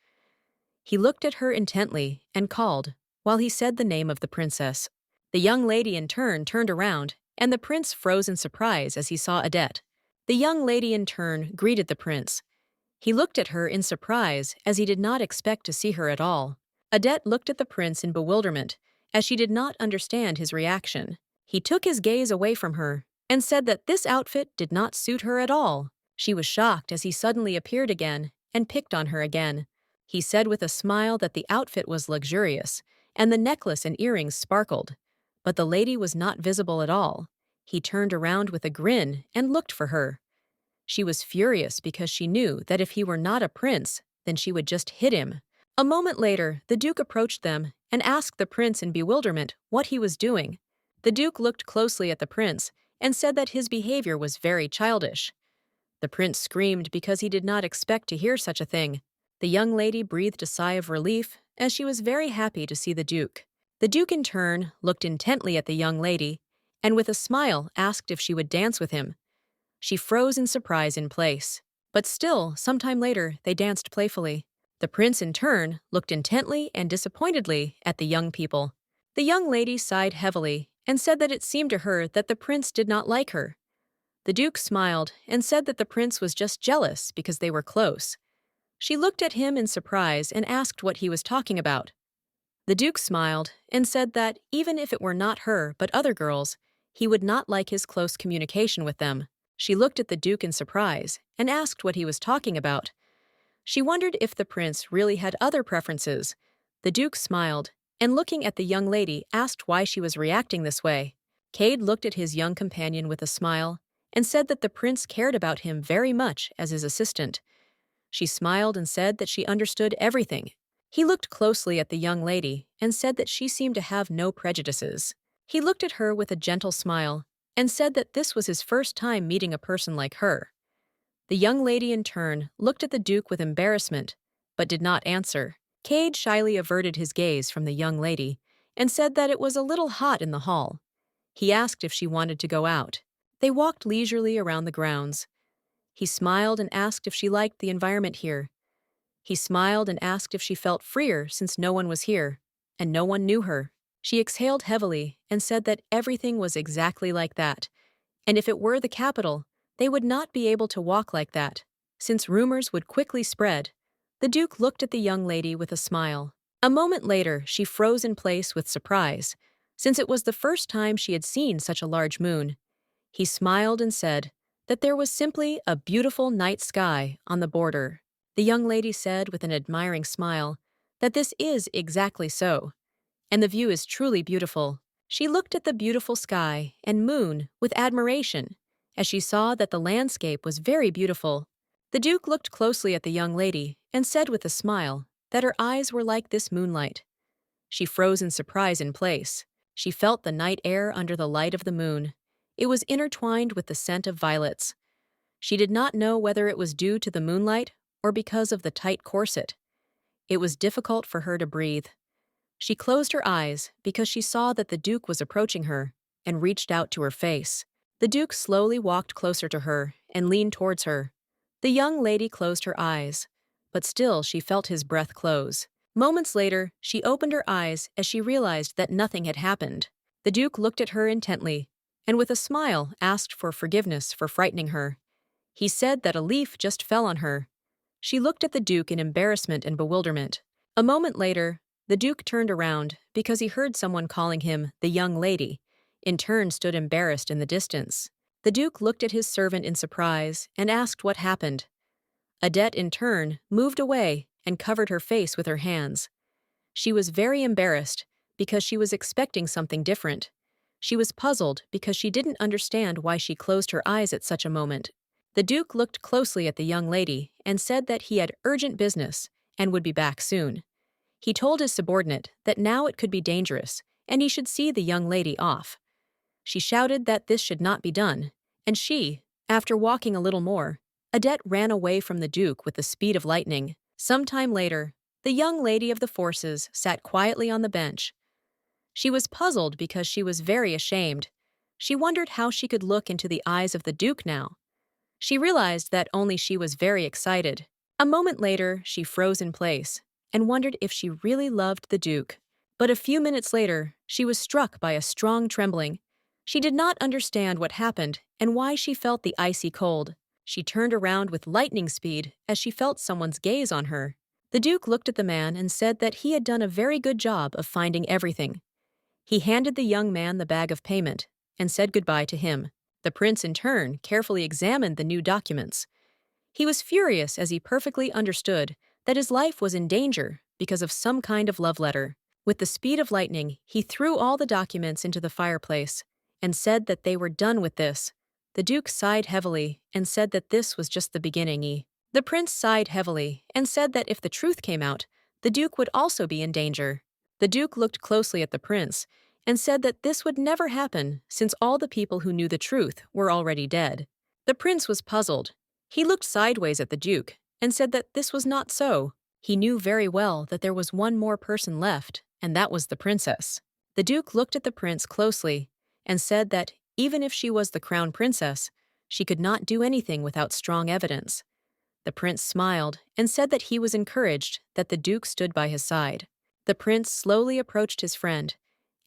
He looked at her intently and called, while he said the name of the princess. The young lady in turn turned around, and the prince froze in surprise as he saw Adette. The young lady in turn greeted the prince. He looked at her in surprise as he did not expect to see her at all. Adette looked at the prince in bewilderment as she did not understand his reaction. He took his gaze away from her and said that this outfit did not suit her at all. She was shocked as he suddenly appeared again and picked on her again. He said with a smile that the outfit was luxurious and the necklace and earrings sparkled, but the lady was not visible at all. He turned around with a grin and looked for her. She was furious because she knew that if he were not a prince, then she would just hit him. A moment later, the Duke approached them and asked the prince in bewilderment what he was doing. The Duke looked closely at the prince and said that his behavior was very childish. The prince screamed because he did not expect to hear such a thing. The young lady breathed a sigh of relief as she was very happy to see the Duke. The Duke, in turn, looked intently at the young lady and with a smile asked if she would dance with him. She froze in surprise in place, but still, sometime later, they danced playfully. The prince, in turn, looked intently and disappointedly at the young people. The young lady sighed heavily and said that it seemed to her that the prince did not like her. The Duke smiled and said that the prince was just jealous because they were close. She looked at him in surprise and asked what he was talking about. The Duke smiled and said that even if it were not her but other girls, he would not like his close communication with them. She looked at the Duke in surprise and asked what he was talking about. She wondered if the prince really had other preferences. The Duke smiled and, looking at the young lady, asked why she was reacting this way. Cade looked at his young companion with a smile and said that the prince cared about him very much as his assistant. She smiled and said that she understood everything. He looked closely at the young lady and said that she seemed to have no prejudices. He looked at her with a gentle smile and said that this was his first time meeting a person like her. The young lady, in turn, looked at the Duke with embarrassment, but did not answer. Cade shyly averted his gaze from the young lady and said that it was a little hot in the hall. He asked if she wanted to go out. They walked leisurely around the grounds. He smiled and asked if she liked the environment here. He smiled and asked if she felt freer since no one was here, and no one knew her. She exhaled heavily and said that everything was exactly like that, and if it were the capital, they would not be able to walk like that. since rumors would quickly spread. The Duke looked at the young lady with a smile. A moment later, she froze in place with surprise, since it was the first time she had seen such a large moon. He smiled and said that there was simply a beautiful night sky on the border. The young lady said with an admiring smile that this is exactly so, and the view is truly beautiful. She looked at the beautiful sky and moon with admiration, as she saw that the landscape was very beautiful. The Duke looked closely at the young lady and said with a smile that her eyes were like this moonlight. She froze in surprise in place. She felt the night air under the light of the moon. It was intertwined with the scent of violets. She did not know whether it was due to the moonlight or because of the tight corset. It was difficult for her to breathe. She closed her eyes because she saw that the Duke was approaching her and reached out to her face. The Duke slowly walked closer to her and leaned towards her. The young lady closed her eyes, but still she felt his breath close. Moments later, she opened her eyes as she realized that nothing had happened. The Duke looked at her intently and with a smile asked for forgiveness for frightening her. He said that a leaf just fell on her. She looked at the Duke in embarrassment and bewilderment. A moment later, the Duke turned around because he heard someone calling him the young lady, in turn stood embarrassed in the distance. The Duke looked at his servant in surprise and asked what happened. Adette, in turn, moved away and covered her face with her hands. She was very embarrassed because she was expecting something different. She was puzzled because she didn't understand why she closed her eyes at such a moment. The Duke looked closely at the young lady and said that he had urgent business and would be back soon. He told his subordinate that now it could be dangerous and he should see the young lady off. She shouted that this should not be done, and she, after walking a little more, Adette ran away from the Duke with the speed of lightning. Some time later, the young lady of the forces sat quietly on the bench. She was puzzled because she was very ashamed. She wondered how she could look into the eyes of the Duke now. She realized that only she was very excited. A moment later, she froze in place and wondered if she really loved the Duke. But a few minutes later, she was struck by a strong trembling. She did not understand what happened and why she felt the icy cold. She turned around with lightning speed as she felt someone's gaze on her. The Duke looked at the man and said that he had done a very good job of finding everything. He handed the young man the bag of payment and said goodbye to him. The prince, in turn, carefully examined the new documents. He was furious as he perfectly understood that his life was in danger because of some kind of love letter. With the speed of lightning, he threw all the documents into the fireplace and said that they were done with this. The Duke sighed heavily and said that this was just the beginning. The prince sighed heavily and said that if the truth came out, the Duke would also be in danger. The Duke looked closely at the prince and said that this would never happen since all the people who knew the truth were already dead. The prince was puzzled. He looked sideways at the Duke and said that this was not so. He knew very well that there was one more person left, and that was the princess. The Duke looked at the prince closely and said that even if she was the crown princess, she could not do anything without strong evidence. The prince smiled and said that he was encouraged that the Duke stood by his side. The prince slowly approached his friend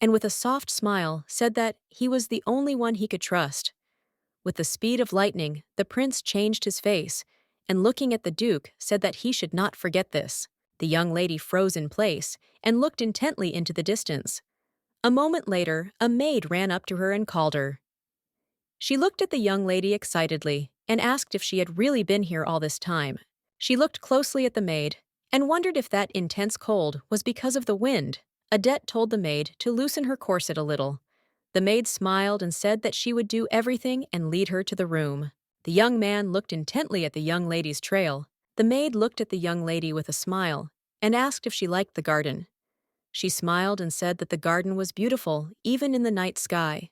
and with a soft smile said that he was the only one he could trust. With the speed of lightning, the prince changed his face and looking at the Duke said that he should not forget this. The young lady froze in place and looked intently into the distance. A moment later, a maid ran up to her and called her. She looked at the young lady excitedly and asked if she had really been here all this time. She looked closely at the maid and wondered if that intense cold was because of the wind. Adette told the maid to loosen her corset a little. The maid smiled and said that she would do everything and lead her to the room. The young man looked intently at the young lady's trail. The maid looked at the young lady with a smile and asked if she liked the garden. She smiled and said that the garden was beautiful, even in the night sky.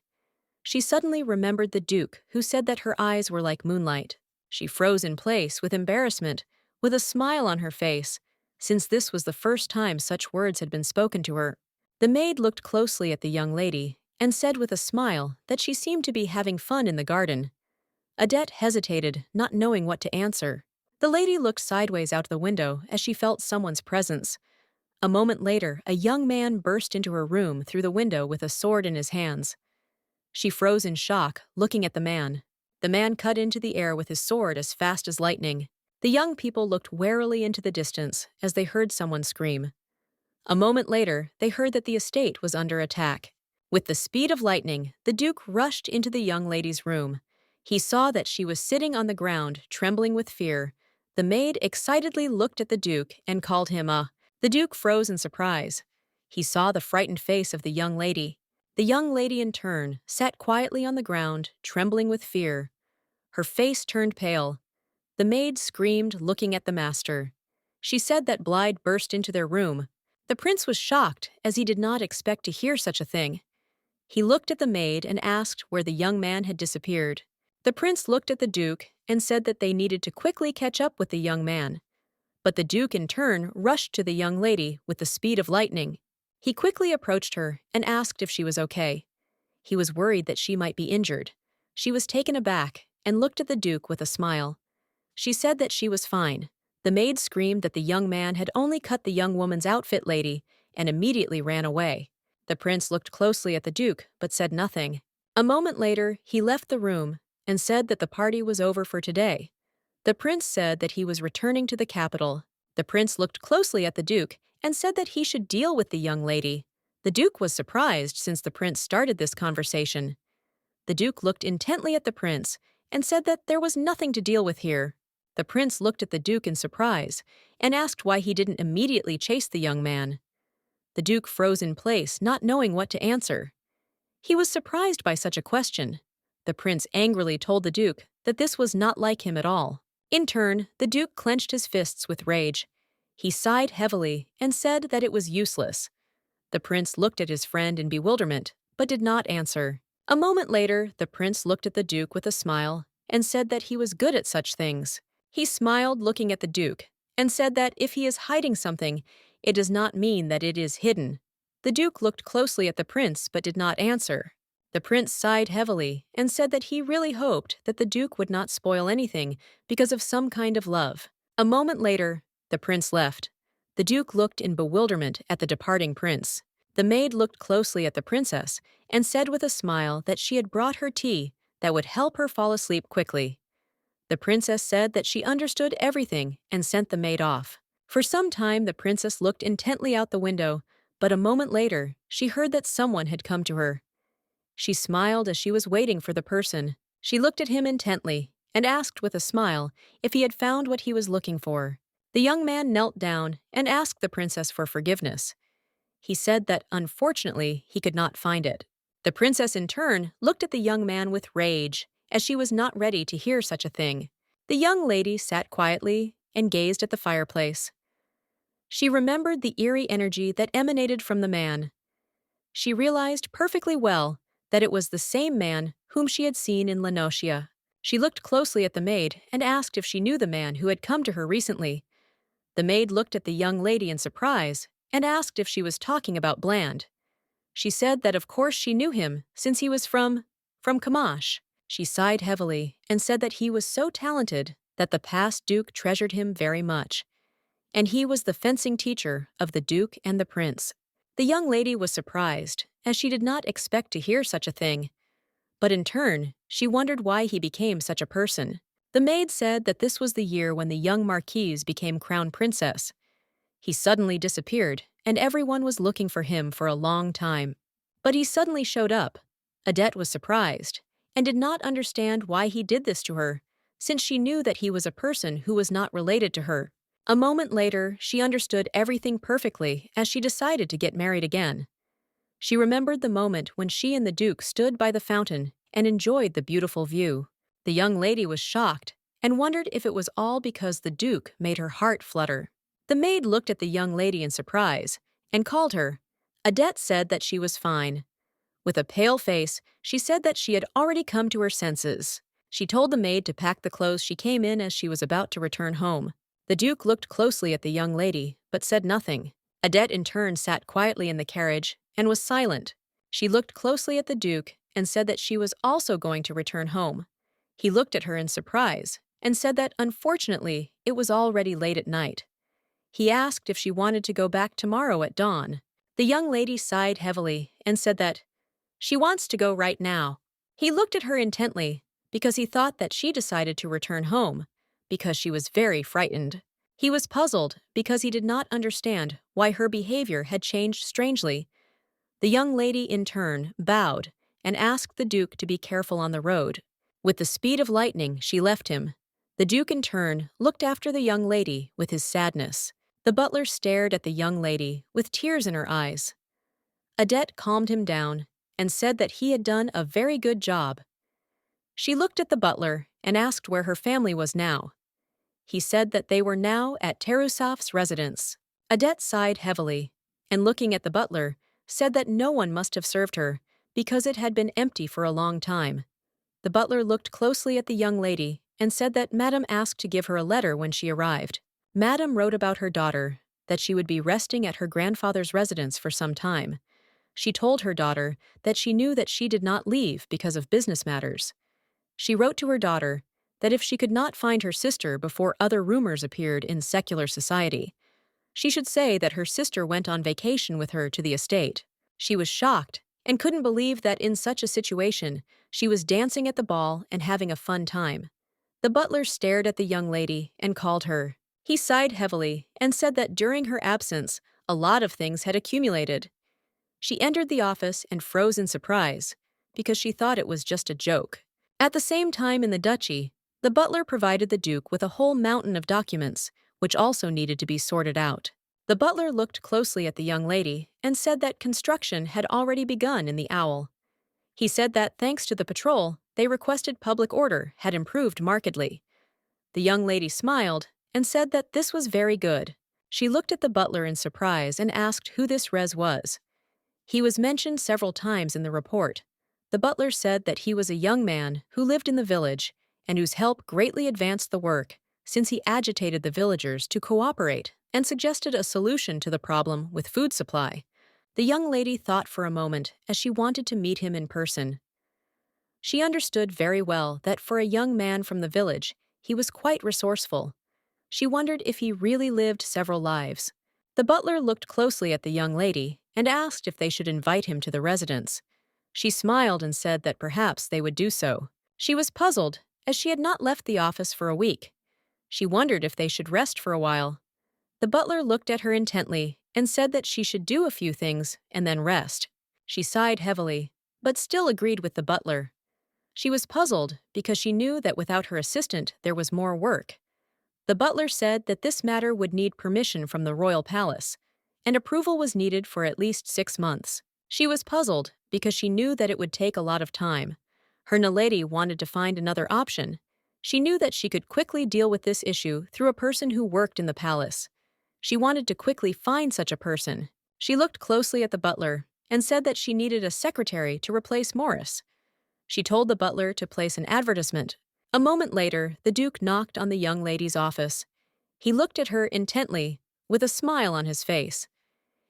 She suddenly remembered the Duke, who said that her eyes were like moonlight. She froze in place with embarrassment, with a smile on her face, since this was the first time such words had been spoken to her. The maid looked closely at the young lady and said with a smile that she seemed to be having fun in the garden. Adette hesitated, not knowing what to answer. The lady looked sideways out the window as she felt someone's presence. A moment later, a young man burst into her room through the window with a sword in his hands. She froze in shock, looking at the man. The man cut into the air with his sword as fast as lightning. The young people looked warily into the distance as they heard someone scream. A moment later, they heard that the estate was under attack. With the speed of lightning, the Duke rushed into the young lady's room. He saw that she was sitting on the ground, trembling with fear. The maid excitedly looked at the Duke and called him a. The Duke froze in surprise. He saw the frightened face of the young lady. The young lady, in turn, sat quietly on the ground, trembling with fear. Her face turned pale. The maid screamed, looking at the master. She said that Blythe burst into their room. The prince was shocked, as he did not expect to hear such a thing. He looked at the maid and asked where the young man had disappeared. The prince looked at the Duke and said that they needed to quickly catch up with the young man. But the Duke, in turn, rushed to the young lady with the speed of lightning. He quickly approached her and asked if she was okay. He was worried that she might be injured. She was taken aback and looked at the Duke with a smile. She said that she was fine. The maid screamed that the young man had only cut the young woman's outfit lady and immediately ran away. The prince looked closely at the Duke but said nothing. A moment later, he left the room and said that the party was over for today. The prince said that he was returning to the capital. The prince looked closely at the Duke and said that he should deal with the young lady. The Duke was surprised since the prince started this conversation. The Duke looked intently at the prince and said that there was nothing to deal with here. The prince looked at the Duke in surprise and asked why he didn't immediately chase the young man. The Duke froze in place, not knowing what to answer. He was surprised by such a question. The prince angrily told the Duke that this was not like him at all. In turn, the Duke clenched his fists with rage. He sighed heavily and said that it was useless. The prince looked at his friend in bewilderment, but did not answer. A moment later, the prince looked at the Duke with a smile and said that he was good at such things. He smiled, looking at the Duke, and said that if he is hiding something, it does not mean that it is hidden. The Duke looked closely at the prince but did not answer. The prince sighed heavily and said that he really hoped that the Duke would not spoil anything because of some kind of love. A moment later, the prince left. The Duke looked in bewilderment at the departing prince. The maid looked closely at the princess and said with a smile that she had brought her tea that would help her fall asleep quickly. The princess said that she understood everything and sent the maid off. For some time, the princess looked intently out the window, but a moment later, she heard that someone had come to her. She smiled as she was waiting for the person. She looked at him intently and asked with a smile if he had found what he was looking for. The young man knelt down and asked the princess for forgiveness. He said that, unfortunately, he could not find it. The princess, in turn, looked at the young man with rage, as she was not ready to hear such a thing. The young lady sat quietly and gazed at the fireplace. She remembered the eerie energy that emanated from the man. She realized perfectly well that it was the same man whom she had seen in Lenocia. She looked closely at the maid and asked if she knew the man who had come to her recently. The maid looked at the young lady in surprise and asked if she was talking about Bland. She said that of course she knew him since he was from Kamash. She sighed heavily and said that he was so talented that the past Duke treasured him very much. And he was the fencing teacher of the Duke and the Prince. The young lady was surprised, as she did not expect to hear such a thing. But in turn, she wondered why he became such a person. The maid said that this was the year when the young marquise became crown princess. He suddenly disappeared, and everyone was looking for him for a long time. But he suddenly showed up. Adette was surprised, and did not understand why he did this to her, since she knew that he was a person who was not related to her. A moment later, she understood everything perfectly as she decided to get married again. She remembered the moment when she and the Duke stood by the fountain and enjoyed the beautiful view. The young lady was shocked and wondered if it was all because the Duke made her heart flutter. The maid looked at the young lady in surprise and called her. Adette said that she was fine. With a pale face, she said that she had already come to her senses. She told the maid to pack the clothes she came in as she was about to return home. The Duke looked closely at the young lady, but said nothing. Adette in turn sat quietly in the carriage and was silent. She looked closely at the Duke and said that she was also going to return home. He looked at her in surprise and said that, unfortunately, it was already late at night. He asked if she wanted to go back tomorrow at dawn. The young lady sighed heavily and said that she wants to go right now. He looked at her intently because he thought that she decided to return home, because she was very frightened. He was puzzled because he did not understand why her behavior had changed strangely. The young lady, in turn, bowed and asked the Duke to be careful on the road. With the speed of lightning, she left him. The Duke, in turn, looked after the young lady with his sadness. The butler stared at the young lady with tears in her eyes. Adette calmed him down and said that he had done a very good job. She looked at the butler and asked where her family was now. He said that they were now at Terusaf's residence. Adette sighed heavily, and looking at the butler, said that no one must have served her because it had been empty for a long time. The butler looked closely at the young lady and said that Madame asked to give her a letter when she arrived. Madame wrote about her daughter, that she would be resting at her grandfather's residence for some time. She told her daughter that she knew that she did not leave because of business matters. She wrote to her daughter that if she could not find her sister before other rumors appeared in secular society, she should say that her sister went on vacation with her to the estate. She was shocked and couldn't believe that in such a situation she was dancing at the ball and having a fun time. The butler stared at the young lady and called her. He sighed heavily and said that during her absence, a lot of things had accumulated. She entered the office and froze in surprise, because she thought it was just a joke. At the same time in the duchy, the butler provided the Duke with a whole mountain of documents, which also needed to be sorted out. The butler looked closely at the young lady and said that construction had already begun in the Owl. He said that thanks to the patrol, they requested public order had improved markedly. The young lady smiled and said that this was very good. She looked at the butler in surprise and asked who this res was. He was mentioned several times in the report. The butler said that he was a young man who lived in the village and whose help greatly advanced the work, since he agitated the villagers to cooperate and suggested a solution to the problem with food supply. The young lady thought for a moment as she wanted to meet him in person. She understood very well that for a young man from the village, he was quite resourceful. She wondered if he really lived several lives. The butler looked closely at the young lady and asked if they should invite him to the residence. She smiled and said that perhaps they would do so. She was puzzled, as she had not left the office for a week. She wondered if they should rest for a while. The butler looked at her intently and said that she should do a few things and then rest. She sighed heavily, but still agreed with the butler. She was puzzled because she knew that without her assistant there was more work. The butler said that this matter would need permission from the royal palace, and approval was needed for at least 6 months. She was puzzled because she knew that it would take a lot of time. Her naledi wanted to find another option. She knew that she could quickly deal with this issue through a person who worked in the palace. She wanted to quickly find such a person. She looked closely at the butler and said that she needed a secretary to replace Morris. She told the butler to place an advertisement. A moment later, the Duke knocked on the young lady's office. He looked at her intently, with a smile on his face.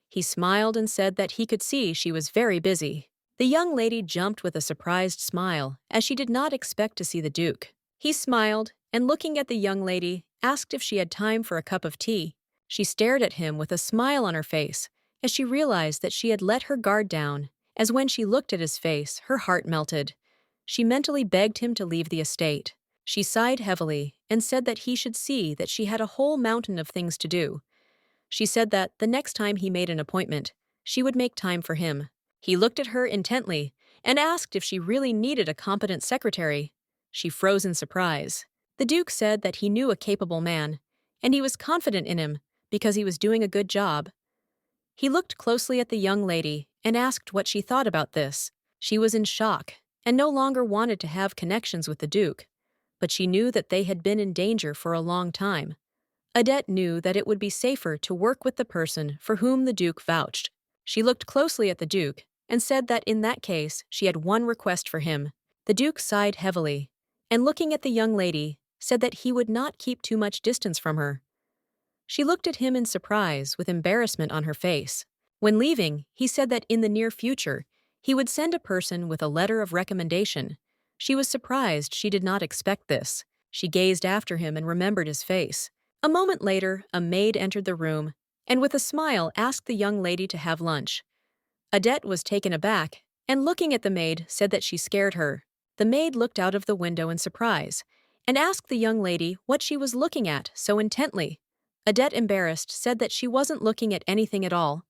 He smiled and said that he could see she was very busy. The young lady jumped with a surprised smile, as she did not expect to see the Duke. He smiled, and looking at the young lady, asked if she had time for a cup of tea. She stared at him with a smile on her face, as she realized that she had let her guard down, as when she looked at his face, her heart melted. She mentally begged him to leave the estate. She sighed heavily and said that he should see that she had a whole mountain of things to do. She said that the next time he made an appointment, she would make time for him. He looked at her intently and asked if she really needed a competent secretary. She froze in surprise. The Duke said that he knew a capable man, and he was confident in him because he was doing a good job. He looked closely at the young lady and asked what she thought about this. She was in shock and no longer wanted to have connections with the Duke, but she knew that they had been in danger for a long time. Adette knew that it would be safer to work with the person for whom the Duke vouched. She looked closely at the Duke and said that in that case she had one request for him. The Duke sighed heavily, and looking at the young lady, said that he would not keep too much distance from her. She looked at him in surprise, with embarrassment on her face. When leaving, he said that in the near future, he would send a person with a letter of recommendation. She was surprised she did not expect this. She gazed after him and remembered his face. A moment later, a maid entered the room and with a smile asked the young lady to have lunch. Adette was taken aback and looking at the maid said that she scared her. The maid looked out of the window in surprise and asked the young lady what she was looking at so intently. Odette, embarrassed, said that she wasn't looking at anything at all.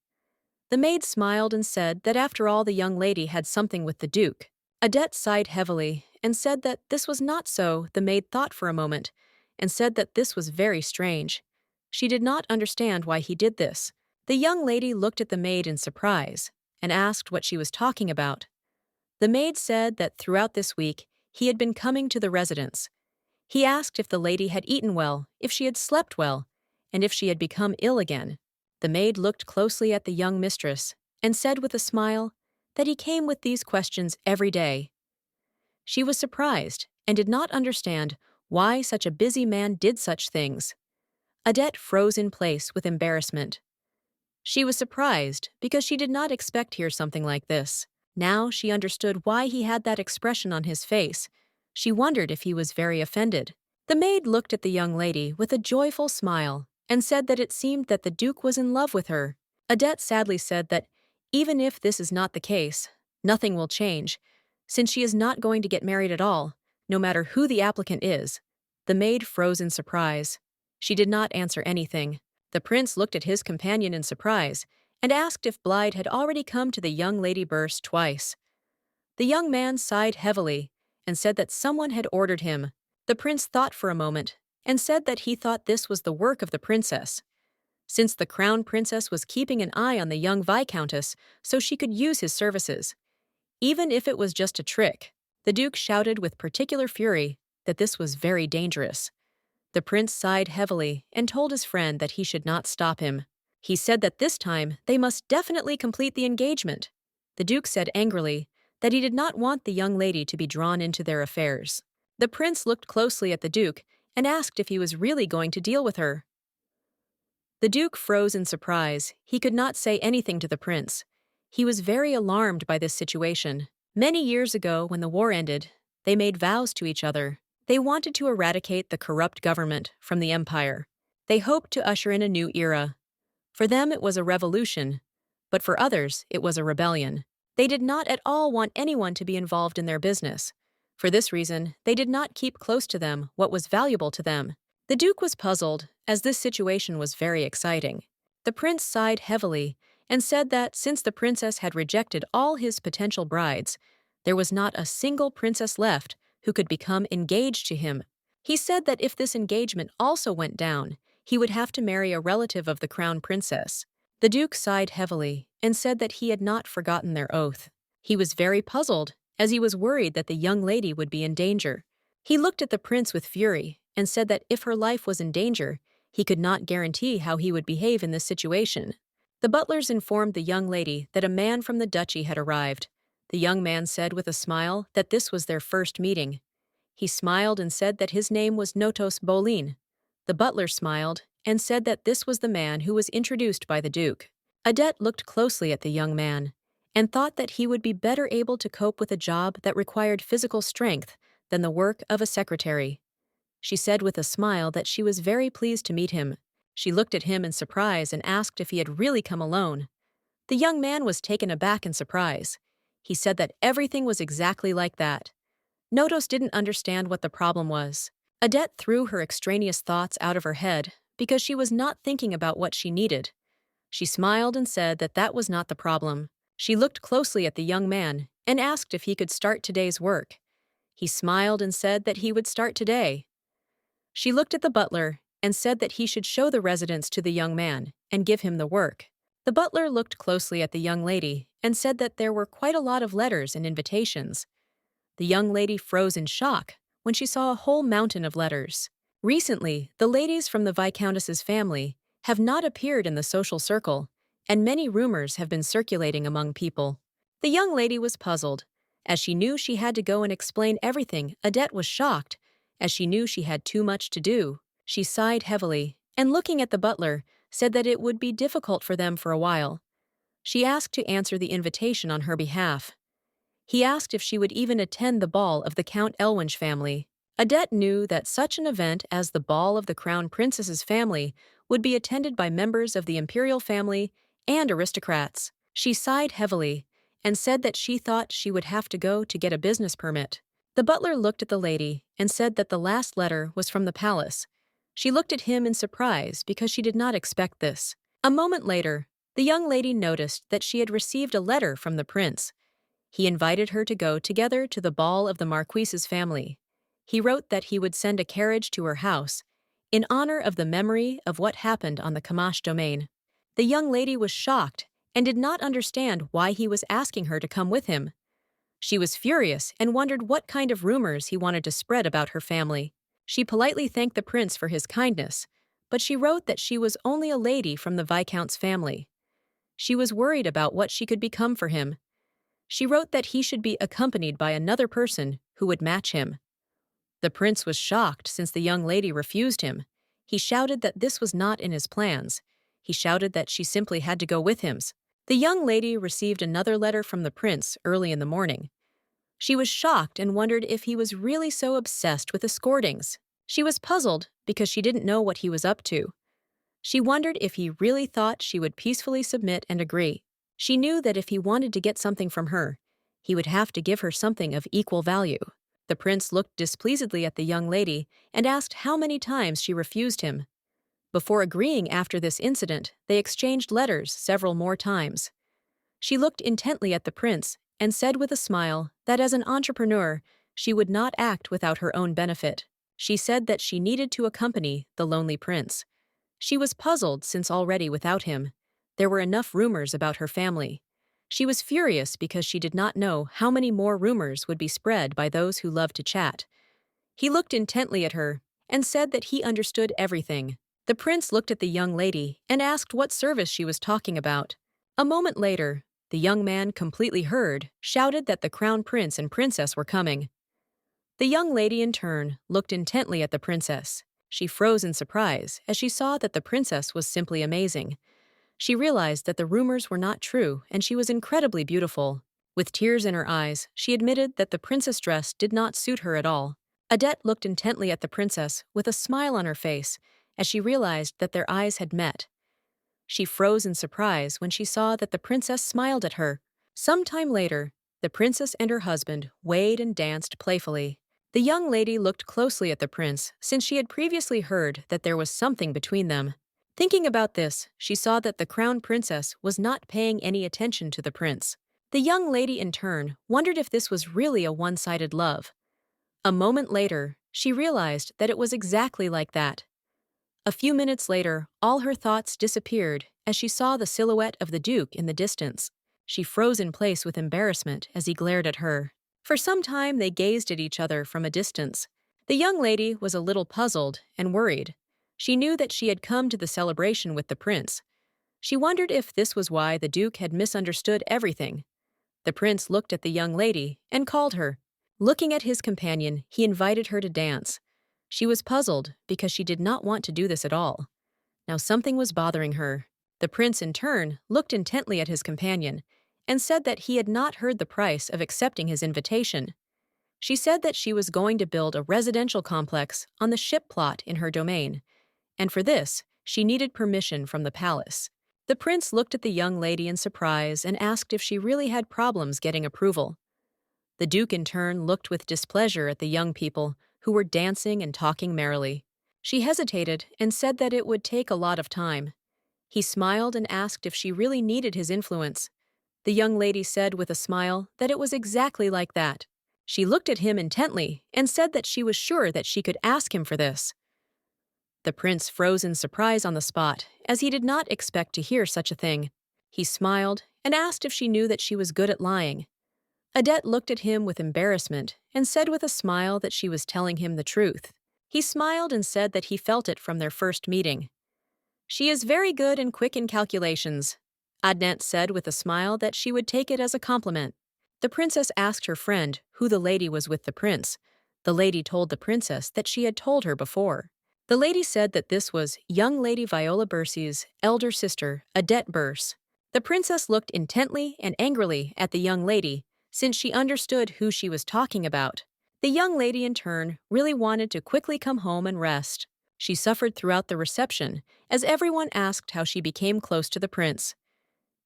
The maid smiled and said that after all the young lady had something with the Duke. Odette sighed heavily and said that this was not so. The maid thought for a moment and said that this was very strange. She did not understand why he did this. The young lady looked at the maid in surprise and asked what she was talking about. The maid said that throughout this week he had been coming to the residence. He asked if the lady had eaten well, if she had slept well, and if she had become ill again. The maid looked closely at the young mistress and said with a smile that he came with these questions every day. She was surprised and did not understand why such a busy man did such things. Odette froze in place with embarrassment. She was surprised because she did not expect to hear something like this. Now she understood why he had that expression on his face. She wondered if he was very offended. The maid looked at the young lady with a joyful smile and said that it seemed that the Duke was in love with her. Odette sadly said that even if this is not the case, nothing will change, since she is not going to get married at all, no matter who the applicant is. The maid froze in surprise. She did not answer anything. The prince looked at his companion in surprise and asked if Blythe had already come to the young lady burst twice. The young man sighed heavily and said that someone had ordered him. The prince thought for a moment and said that he thought this was the work of the princess, since the crown princess was keeping an eye on the young viscountess so she could use his services, even if it was just a trick. The Duke shouted with particular fury that this was very dangerous. The prince sighed heavily and told his friend that he should not stop him. He said that this time they must definitely complete the engagement. The Duke said angrily that he did not want the young lady to be drawn into their affairs. The prince looked closely at the Duke and asked if he was really going to deal with her. The Duke froze in surprise. He could not say anything to the prince. He was very alarmed by this situation. Many years ago, when the war ended, they made vows to each other. They wanted to eradicate the corrupt government from the empire. They hoped to usher in a new era. For them, it was a revolution, but for others, it was a rebellion. They did not at all want anyone to be involved in their business. For this reason, they did not keep close to them what was valuable to them. The Duke was puzzled, as this situation was very exciting. The prince sighed heavily and said that since the princess had rejected all his potential brides, there was not a single princess left who could become engaged to him. He said that if this engagement also went down, he would have to marry a relative of the crown princess. The Duke sighed heavily and said that he had not forgotten their oath. He was very puzzled, as he was worried that the young lady would be in danger. He looked at the prince with fury and said that if her life was in danger, he could not guarantee how he would behave in this situation. The butlers informed the young lady that a man from the duchy had arrived. The young man said with a smile that this was their first meeting. He smiled and said that his name was Notos Bolin. The butler smiled and said that this was the man who was introduced by the Duke. Odette looked closely at the young man and thought that he would be better able to cope with a job that required physical strength than the work of a secretary. She said with a smile that she was very pleased to meet him. She looked at him in surprise and asked if he had really come alone. The young man was taken aback in surprise. He said that everything was exactly like that. Notos didn't understand what the problem was. Odette threw her extraneous thoughts out of her head because she was not thinking about what she needed. She smiled and said that that was not the problem. She looked closely at the young man and asked if he could start today's work. He smiled and said that he would start today. She looked at the butler and said that he should show the residence to the young man and give him the work. The butler looked closely at the young lady and said that there were quite a lot of letters and invitations. The young lady froze in shock when she saw a whole mountain of letters. Recently, the ladies from the Viscountess's family have not appeared in the social circle, and many rumors have been circulating among people. The young lady was puzzled. As she knew she had to go and explain everything, Odette was shocked, as she knew she had too much to do. She sighed heavily, and looking at the butler, said that it would be difficult for them for a while. She asked to answer the invitation on her behalf. He asked if she would even attend the ball of the Count Elwinch family. Odette knew that such an event as the ball of the Crown Princess's family would be attended by members of the imperial family and aristocrats. She sighed heavily and said that she thought she would have to go to get a business permit. The butler looked at the lady and said that the last letter was from the palace. She looked at him in surprise because she did not expect this. A moment later, the young lady noticed that she had received a letter from the prince. He invited her to go together to the ball of the marquise's family. He wrote that he would send a carriage to her house in honor of the memory of what happened on the Camache domain. The young lady was shocked and did not understand why he was asking her to come with him. She was furious and wondered what kind of rumors he wanted to spread about her family. She politely thanked the prince for his kindness, but she wrote that she was only a lady from the viscount's family. She was worried about what she could become for him. She wrote that he should be accompanied by another person who would match him. The prince was shocked since the young lady refused him. He shouted that this was not in his plans. He shouted that she simply had to go with him. The young lady received another letter from the prince early in the morning. She was shocked and wondered if he was really so obsessed with escortings. She was puzzled because she didn't know what he was up to. She wondered if he really thought she would peacefully submit and agree. She knew that if he wanted to get something from her, he would have to give her something of equal value. The prince looked displeasedly at the young lady and asked how many times she refused him. Before agreeing after this incident, they exchanged letters several more times. She looked intently at the prince and said with a smile that as an entrepreneur, she would not act without her own benefit. She said that she needed to accompany the lonely prince. She was puzzled since already without him, there were enough rumors about her family. She was furious because she did not know how many more rumors would be spread by those who loved to chat. He looked intently at her and said that he understood everything. The prince looked at the young lady and asked what service she was talking about. A moment later, the young man, completely heard, shouted that the crown prince and princess were coming. The young lady, in turn, looked intently at the princess. She froze in surprise as she saw that the princess was simply amazing. She realized that the rumors were not true and she was incredibly beautiful. With tears in her eyes, she admitted that the princess dress did not suit her at all. Adette looked intently at the princess with a smile on her face as she realized that their eyes had met. She froze in surprise when she saw that the princess smiled at her. Some time later, the princess and her husband weighed and danced playfully. The young lady looked closely at the prince since she had previously heard that there was something between them. Thinking about this, she saw that the crown princess was not paying any attention to the prince. The young lady, in turn, wondered if this was really a one-sided love. A moment later, she realized that it was exactly like that. A few minutes later, all her thoughts disappeared as she saw the silhouette of the duke in the distance. She froze in place with embarrassment as he glared at her. For some time, they gazed at each other from a distance. The young lady was a little puzzled and worried. She knew that she had come to the celebration with the prince. She wondered if this was why the duke had misunderstood everything. The prince looked at the young lady and called her. Looking at his companion, he invited her to dance. She was puzzled because she did not want to do this at all. Now something was bothering her. The prince, in turn, looked intently at his companion and said that he had not heard the price of accepting his invitation. She said that she was going to build a residential complex on the ship plot in her domain, and for this, she needed permission from the palace. The prince looked at the young lady in surprise and asked if she really had problems getting approval. The duke, in turn, looked with displeasure at the young people who were dancing and talking merrily. She hesitated and said that it would take a lot of time. He smiled and asked if she really needed his influence. The young lady said with a smile that it was exactly like that. She looked at him intently and said that she was sure that she could ask him for this. The prince froze in surprise on the spot, as he did not expect to hear such a thing. He smiled and asked if she knew that she was good at lying. Adette looked at him with embarrassment and said with a smile that she was telling him the truth. He smiled and said that he felt it from their first meeting. "She is very good and quick in calculations." Adette said with a smile that she would take it as a compliment. The princess asked her friend who the lady was with the prince. The lady told the princess that she had told her before. The lady said that this was young Lady Viola Bercy's elder sister, Adette Berce. The princess looked intently and angrily at the young lady, since she understood who she was talking about. The young lady, in turn, really wanted to quickly come home and rest. She suffered throughout the reception, as everyone asked how she became close to the prince.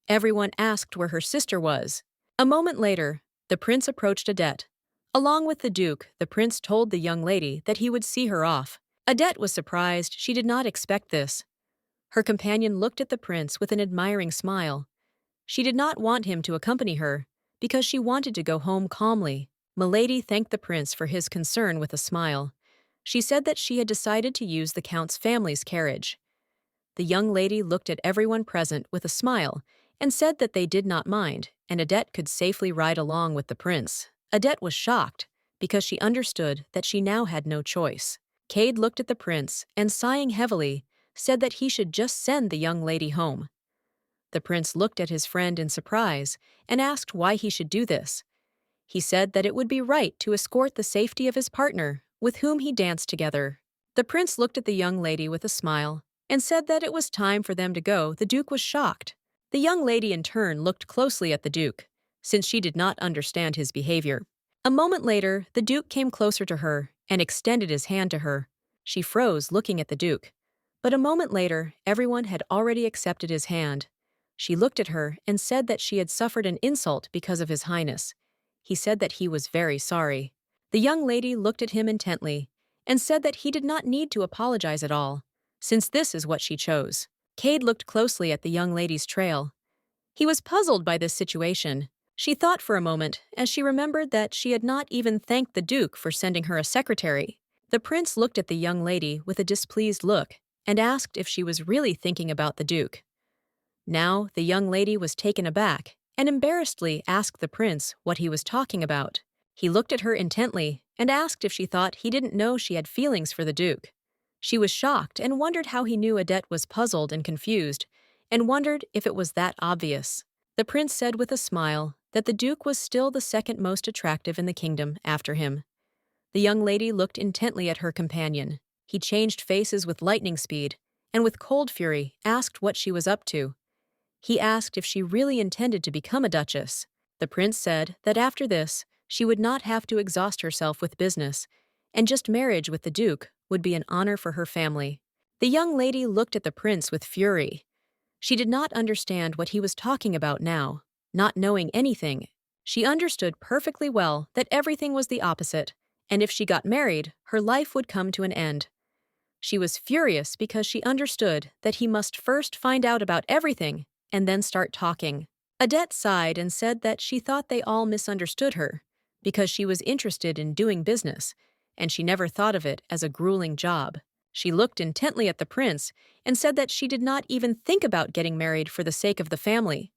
Everyone asked where her sister was. A moment later, the prince approached Adette. Along with the Duke, the prince told the young lady that he would see her off. Odette was surprised. She did not expect this. Her companion looked at the prince with an admiring smile. She did not want him to accompany her, because she wanted to go home calmly. Milady thanked the prince for his concern with a smile. She said that she had decided to use the count's family's carriage. The young lady looked at everyone present with a smile and said that they did not mind, and Odette could safely ride along with the prince. Odette was shocked, because she understood that she now had no choice. Cade looked at the prince and, sighing heavily, said that he should just send the young lady home. The prince looked at his friend in surprise and asked why he should do this. He said that it would be right to escort the safety of his partner, with whom he danced together. The prince looked at the young lady with a smile and said that it was time for them to go. The Duke was shocked. The young lady in turn looked closely at the Duke, since she did not understand his behavior. A moment later, the Duke came closer to her and extended his hand to her. She froze, looking at the Duke. But a moment later, everyone had already accepted his hand. She looked at her and said that she had suffered an insult because of His Highness. He said that he was very sorry. The young lady looked at him intently and said that he did not need to apologize at all, since this is what she chose. Cade looked closely at the young lady's trail. He was puzzled by this situation. She thought for a moment as she remembered that she had not even thanked the Duke for sending her a secretary. The prince looked at the young lady with a displeased look and asked if she was really thinking about the Duke. Now the young lady was taken aback and embarrassedly asked the prince what he was talking about. He looked at her intently and asked if she thought he didn't know she had feelings for the Duke. She was shocked and wondered how he knew. Odette was puzzled and confused, and wondered if it was that obvious. The prince said with a smile that the Duke was still the second most attractive in the kingdom after him. The young lady looked intently at her companion. He changed faces with lightning speed, and with cold fury asked what she was up to. He asked if she really intended to become a duchess. The prince said that after this, she would not have to exhaust herself with business, and just marriage with the Duke would be an honor for her family. The young lady looked at the prince with fury. She did not understand what he was talking about now. Not knowing anything, she understood perfectly well that everything was the opposite, and if she got married, her life would come to an end. She was furious because she understood that he must first find out about everything and then start talking. Odette sighed and said that she thought they all misunderstood her, because she was interested in doing business, and she never thought of it as a grueling job. She looked intently at the prince and said that she did not even think about getting married for the sake of the family.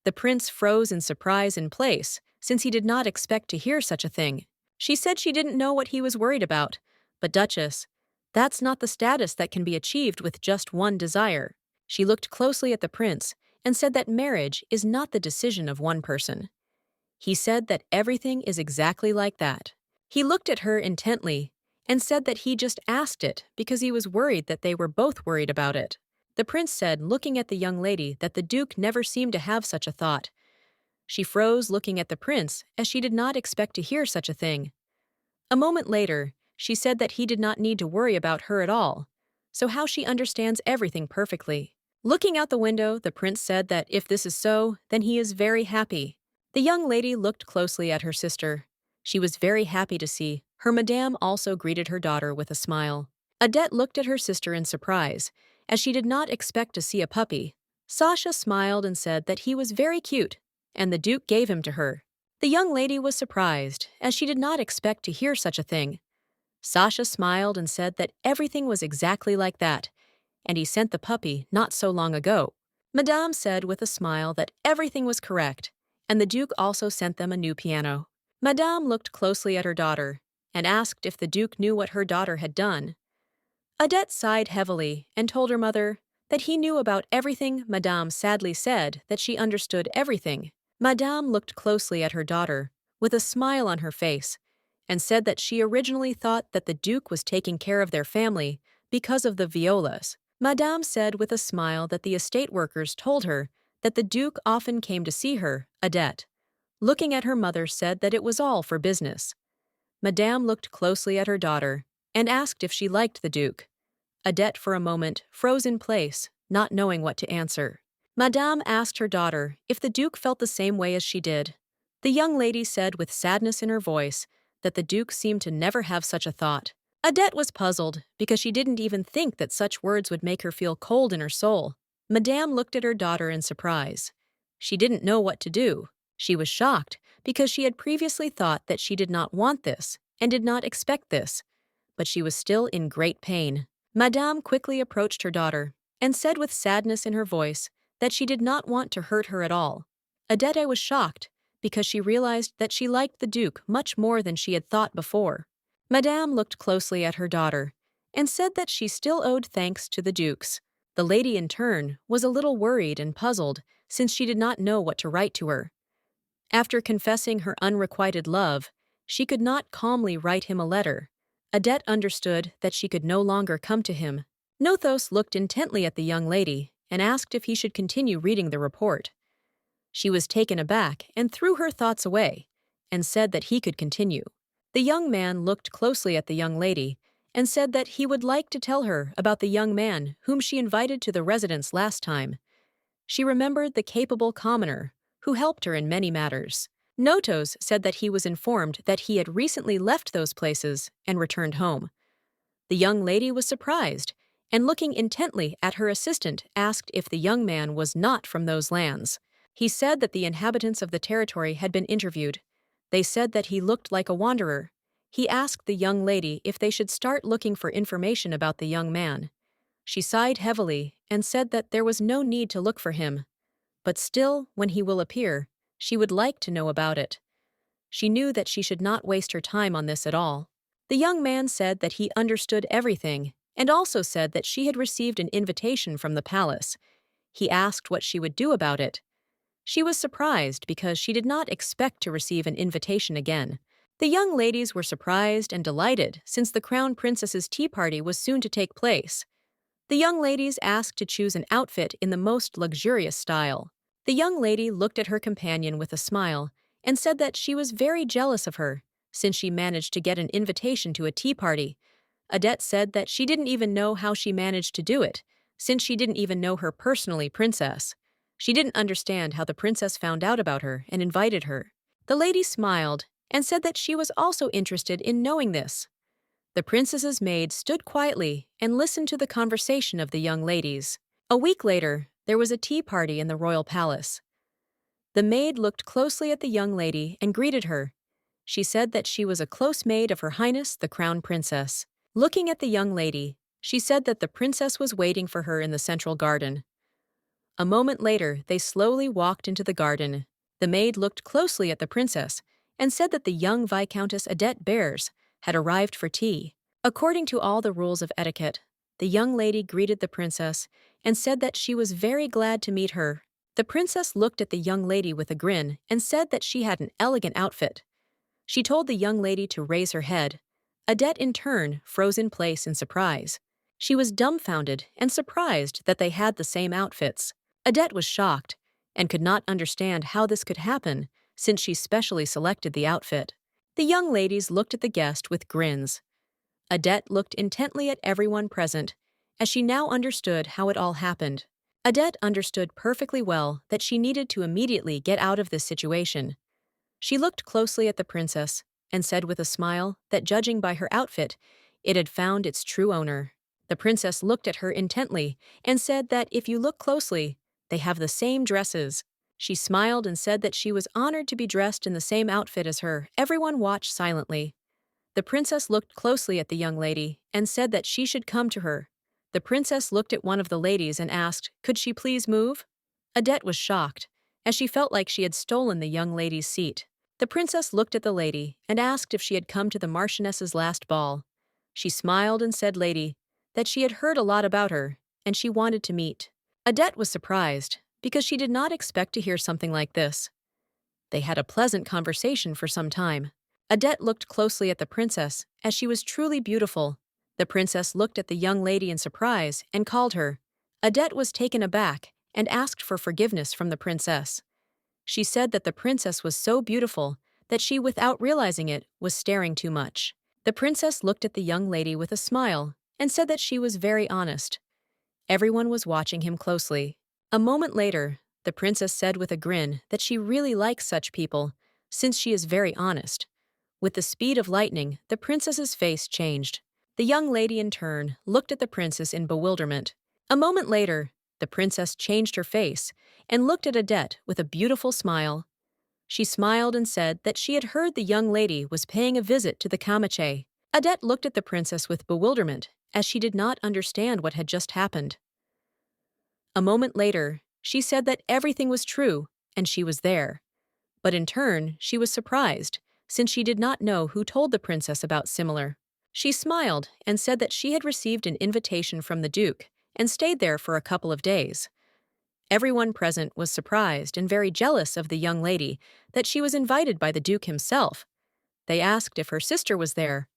The prince froze in surprise in place, since he did not expect to hear such a thing. She said she didn't know what he was worried about, but Duchess, that's not the status that can be achieved with just one desire. She looked closely at the prince and said that marriage is not the decision of one person. He said that everything is exactly like that. He looked at her intently and said that he just asked it because he was worried that they were both worried about it. The prince said, looking at the young lady, that the Duke never seemed to have such a thought. She froze, looking at the prince, as she did not expect to hear such a thing. A moment later, she said that he did not need to worry about her at all, so how she understands everything perfectly. Looking out the window, the prince said that if this is so, then he is very happy. The young lady looked closely at her sister. She was very happy to see her. Madame also greeted her daughter with a smile. Odette looked at her sister in surprise, as she did not expect to see a puppy. Sasha smiled and said that he was very cute, and the Duke gave him to her. The young lady was surprised, as she did not expect to hear such a thing. Sasha smiled and said that everything was exactly like that, and he sent the puppy not so long ago. Madame said with a smile that everything was correct, and the Duke also sent them a new piano. Madame looked closely at her daughter and asked if the Duke knew what her daughter had done. Odette sighed heavily and told her mother that he knew about everything. Madame sadly said that she understood everything. Madame looked closely at her daughter with a smile on her face and said that she originally thought that the Duke was taking care of their family because of the Violas. Madame said with a smile that the estate workers told her that the Duke often came to see her. Odette, looking at her mother, said that it was all for business. Madame looked closely at her daughter and asked if she liked the Duke. Odette for a moment froze in place, not knowing what to answer. Madame asked her daughter if the Duke felt the same way as she did. The young lady said with sadness in her voice that the Duke seemed to never have such a thought. Adette was puzzled because she didn't even think that such words would make her feel cold in her soul. Madame looked at her daughter in surprise. She didn't know what to do. She was shocked because she had previously thought that she did not want this and did not expect this, but she was still in great pain. Madame quickly approached her daughter and said with sadness in her voice that she did not want to hurt her at all. Adette was shocked because she realized that she liked the Duke much more than she had thought before. Madame looked closely at her daughter and said that she still owed thanks to the Dukes. The lady, in turn, was a little worried and puzzled since she did not know what to write to her. After confessing her unrequited love, she could not calmly write him a letter. Adette understood that she could no longer come to him. Nothos looked intently at the young lady and asked if he should continue reading the report. She was taken aback and threw her thoughts away and said that he could continue. The young man looked closely at the young lady and said that he would like to tell her about the young man whom she invited to the residence last time. She remembered the capable commoner who helped her in many matters. Nothos said that he was informed that he had recently left those places and returned home. The young lady was surprised and, looking intently at her assistant, asked if the young man was not from those lands. He said that the inhabitants of the territory had been interviewed. They said that he looked like a wanderer. He asked the young lady if they should start looking for information about the young man. She sighed heavily and said that there was no need to look for him, but still, when he will appear, she would like to know about it. She knew that she should not waste her time on this at all. The young man said that he understood everything and also said that she had received an invitation from the palace. He asked what she would do about it. She was surprised because she did not expect to receive an invitation again. The young ladies were surprised and delighted since the Crown Princess's tea party was soon to take place. The young ladies asked to choose an outfit in the most luxurious style. The young lady looked at her companion with a smile and said that she was very jealous of her since she managed to get an invitation to a tea party. Adette said that she didn't even know how she managed to do it, since she didn't even know her personally princess. She didn't understand how the princess found out about her and invited her. The lady smiled and said that she was also interested in knowing this. The princess's maid stood quietly and listened to the conversation of the young ladies. A week later, there was a tea party in the royal palace. The maid looked closely at the young lady and greeted her. She said that she was a close maid of Her Highness the Crown Princess. Looking at the young lady, she said that the princess was waiting for her in the central garden. A moment later, they slowly walked into the garden. The maid looked closely at the princess and said that the young Viscountess Adette Bears had arrived for tea. According to all the rules of etiquette, the young lady greeted the princess and said that she was very glad to meet her. The princess looked at the young lady with a grin and said that she had an elegant outfit. She told the young lady to raise her head. Adette, in turn, froze in place in surprise. She was dumbfounded and surprised that they had the same outfits. Adette was shocked and could not understand how this could happen since she specially selected the outfit. The young ladies looked at the guest with grins. Adette looked intently at everyone present, as she now understood how it all happened. Adette understood perfectly well that she needed to immediately get out of this situation. She looked closely at the princess and said with a smile that, judging by her outfit, it had found its true owner. The princess looked at her intently and said that if you look closely, they have the same dresses. She smiled and said that she was honored to be dressed in the same outfit as her. Everyone watched silently. The princess looked closely at the young lady and said that she should come to her. The princess looked at one of the ladies and asked, could she please move? Adette was shocked, as she felt like she had stolen the young lady's seat. The princess looked at the lady and asked if she had come to the Marchioness's last ball. She smiled and said, lady, that she had heard a lot about her, and she wanted to meet. Adette was surprised, because she did not expect to hear something like this. They had a pleasant conversation for some time. Adette looked closely at the princess, as she was truly beautiful. The princess looked at the young lady in surprise and called her. Adette was taken aback and asked for forgiveness from the princess. She said that the princess was so beautiful that she, without realizing it, was staring too much. The princess looked at the young lady with a smile and said that she was very honest. Everyone was watching him closely. A moment later, the princess said with a grin that she really likes such people, since she is very honest. With the speed of lightning, the princess's face changed. The young lady in turn looked at the princess in bewilderment. A moment later, the princess changed her face and looked at Adette with a beautiful smile. She smiled and said that she had heard the young lady was paying a visit to the countess. Adette looked at the princess with bewilderment, as she did not understand what had just happened. A moment later, she said that everything was true, and she was there. But in turn, she was surprised, since she did not know who told the princess about similar. She smiled and said that she had received an invitation from the duke and stayed there for a couple of days. Everyone present was surprised and very jealous of the young lady that she was invited by the duke himself. They asked if her sister was there.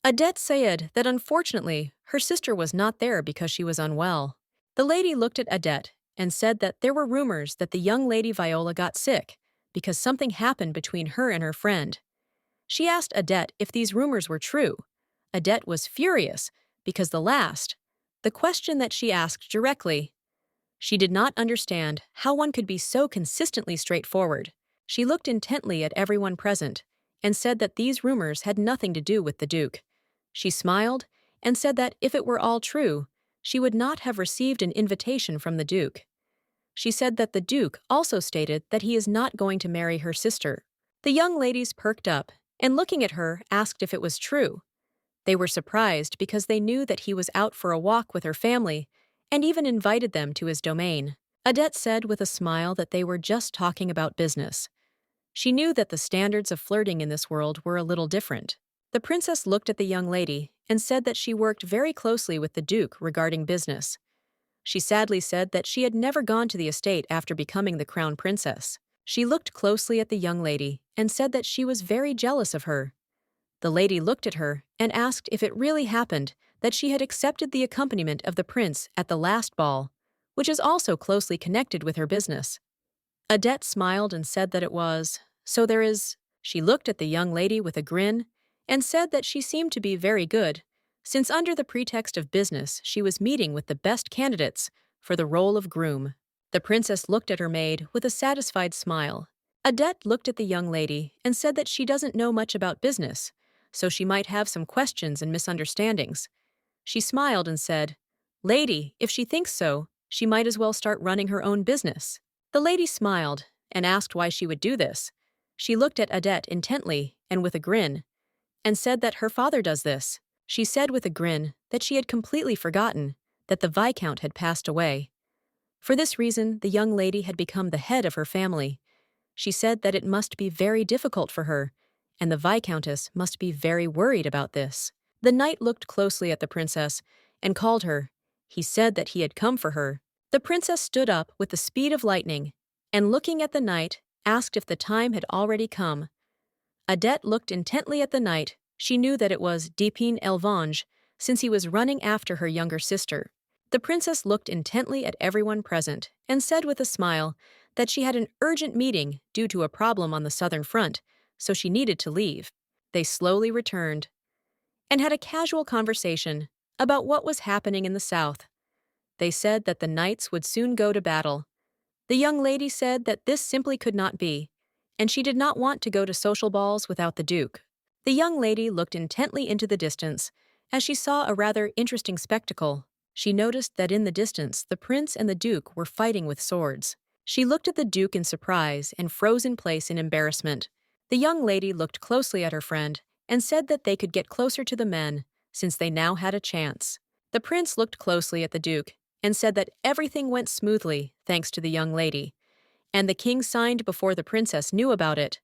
Adette said that unfortunately her sister was not there because she was unwell. The lady looked at Adette and said that there were rumors that the young lady Viola got sick because something happened between her and her friend. She asked Adette if these rumors were true. Adette was furious because the question that she asked directly. She did not understand how one could be so consistently straightforward. She looked intently at everyone present and said that these rumors had nothing to do with the duke. She smiled and said that if it were all true, she would not have received an invitation from the duke. She said that the duke also stated that he is not going to marry her sister. The young ladies perked up and looking at her asked if it was true. They were surprised because they knew that he was out for a walk with her family and even invited them to his domain. Adette said with a smile that they were just talking about business. She knew that the standards of flirting in this world were a little different. The princess looked at the young lady and said that she worked very closely with the duke regarding business. She sadly said that she had never gone to the estate after becoming the crown princess. She looked closely at the young lady and said that she was very jealous of her. The lady looked at her and asked if it really happened that she had accepted the accompaniment of the prince at the last ball, which is also closely connected with her business. Adette smiled and said that it was. So there is. She looked at the young lady with a grin and said that she seemed to be very good, since under the pretext of business she was meeting with the best candidates for the role of groom. The princess looked at her maid with a satisfied smile. Adette looked at the young lady and said that she doesn't know much about business, so she might have some questions and misunderstandings. She smiled and said, "Lady, if she thinks so, she might as well start running her own business." The lady smiled and asked why she would do this. She looked at Adette intently and with a grin, and said that her father does this. She said with a grin that she had completely forgotten that the Viscount had passed away. For this reason, the young lady had become the head of her family. She said that it must be very difficult for her, and the Viscountess must be very worried about this. The knight looked closely at the princess and called her. He said that he had come for her. The princess stood up with the speed of lightning, and looking at the knight, asked if the time had already come. Adette looked intently at the knight. She knew that it was Deepening Elvange, since he was running after her younger sister. The princess looked intently at everyone present and said with a smile that she had an urgent meeting due to a problem on the southern front, so she needed to leave. They slowly returned and had a casual conversation about what was happening in the south. They said that the knights would soon go to battle. The young lady said that this simply could not be, and she did not want to go to social balls without the duke. The young lady looked intently into the distance as she saw a rather interesting spectacle. She noticed that in the distance the prince and the duke were fighting with swords. She looked at the duke in surprise and froze in place in embarrassment. The young lady looked closely at her friend and said that they could get closer to the men, since they now had a chance. The prince looked closely at the duke and said that everything went smoothly thanks to the young lady, and the king signed before the princess knew about it.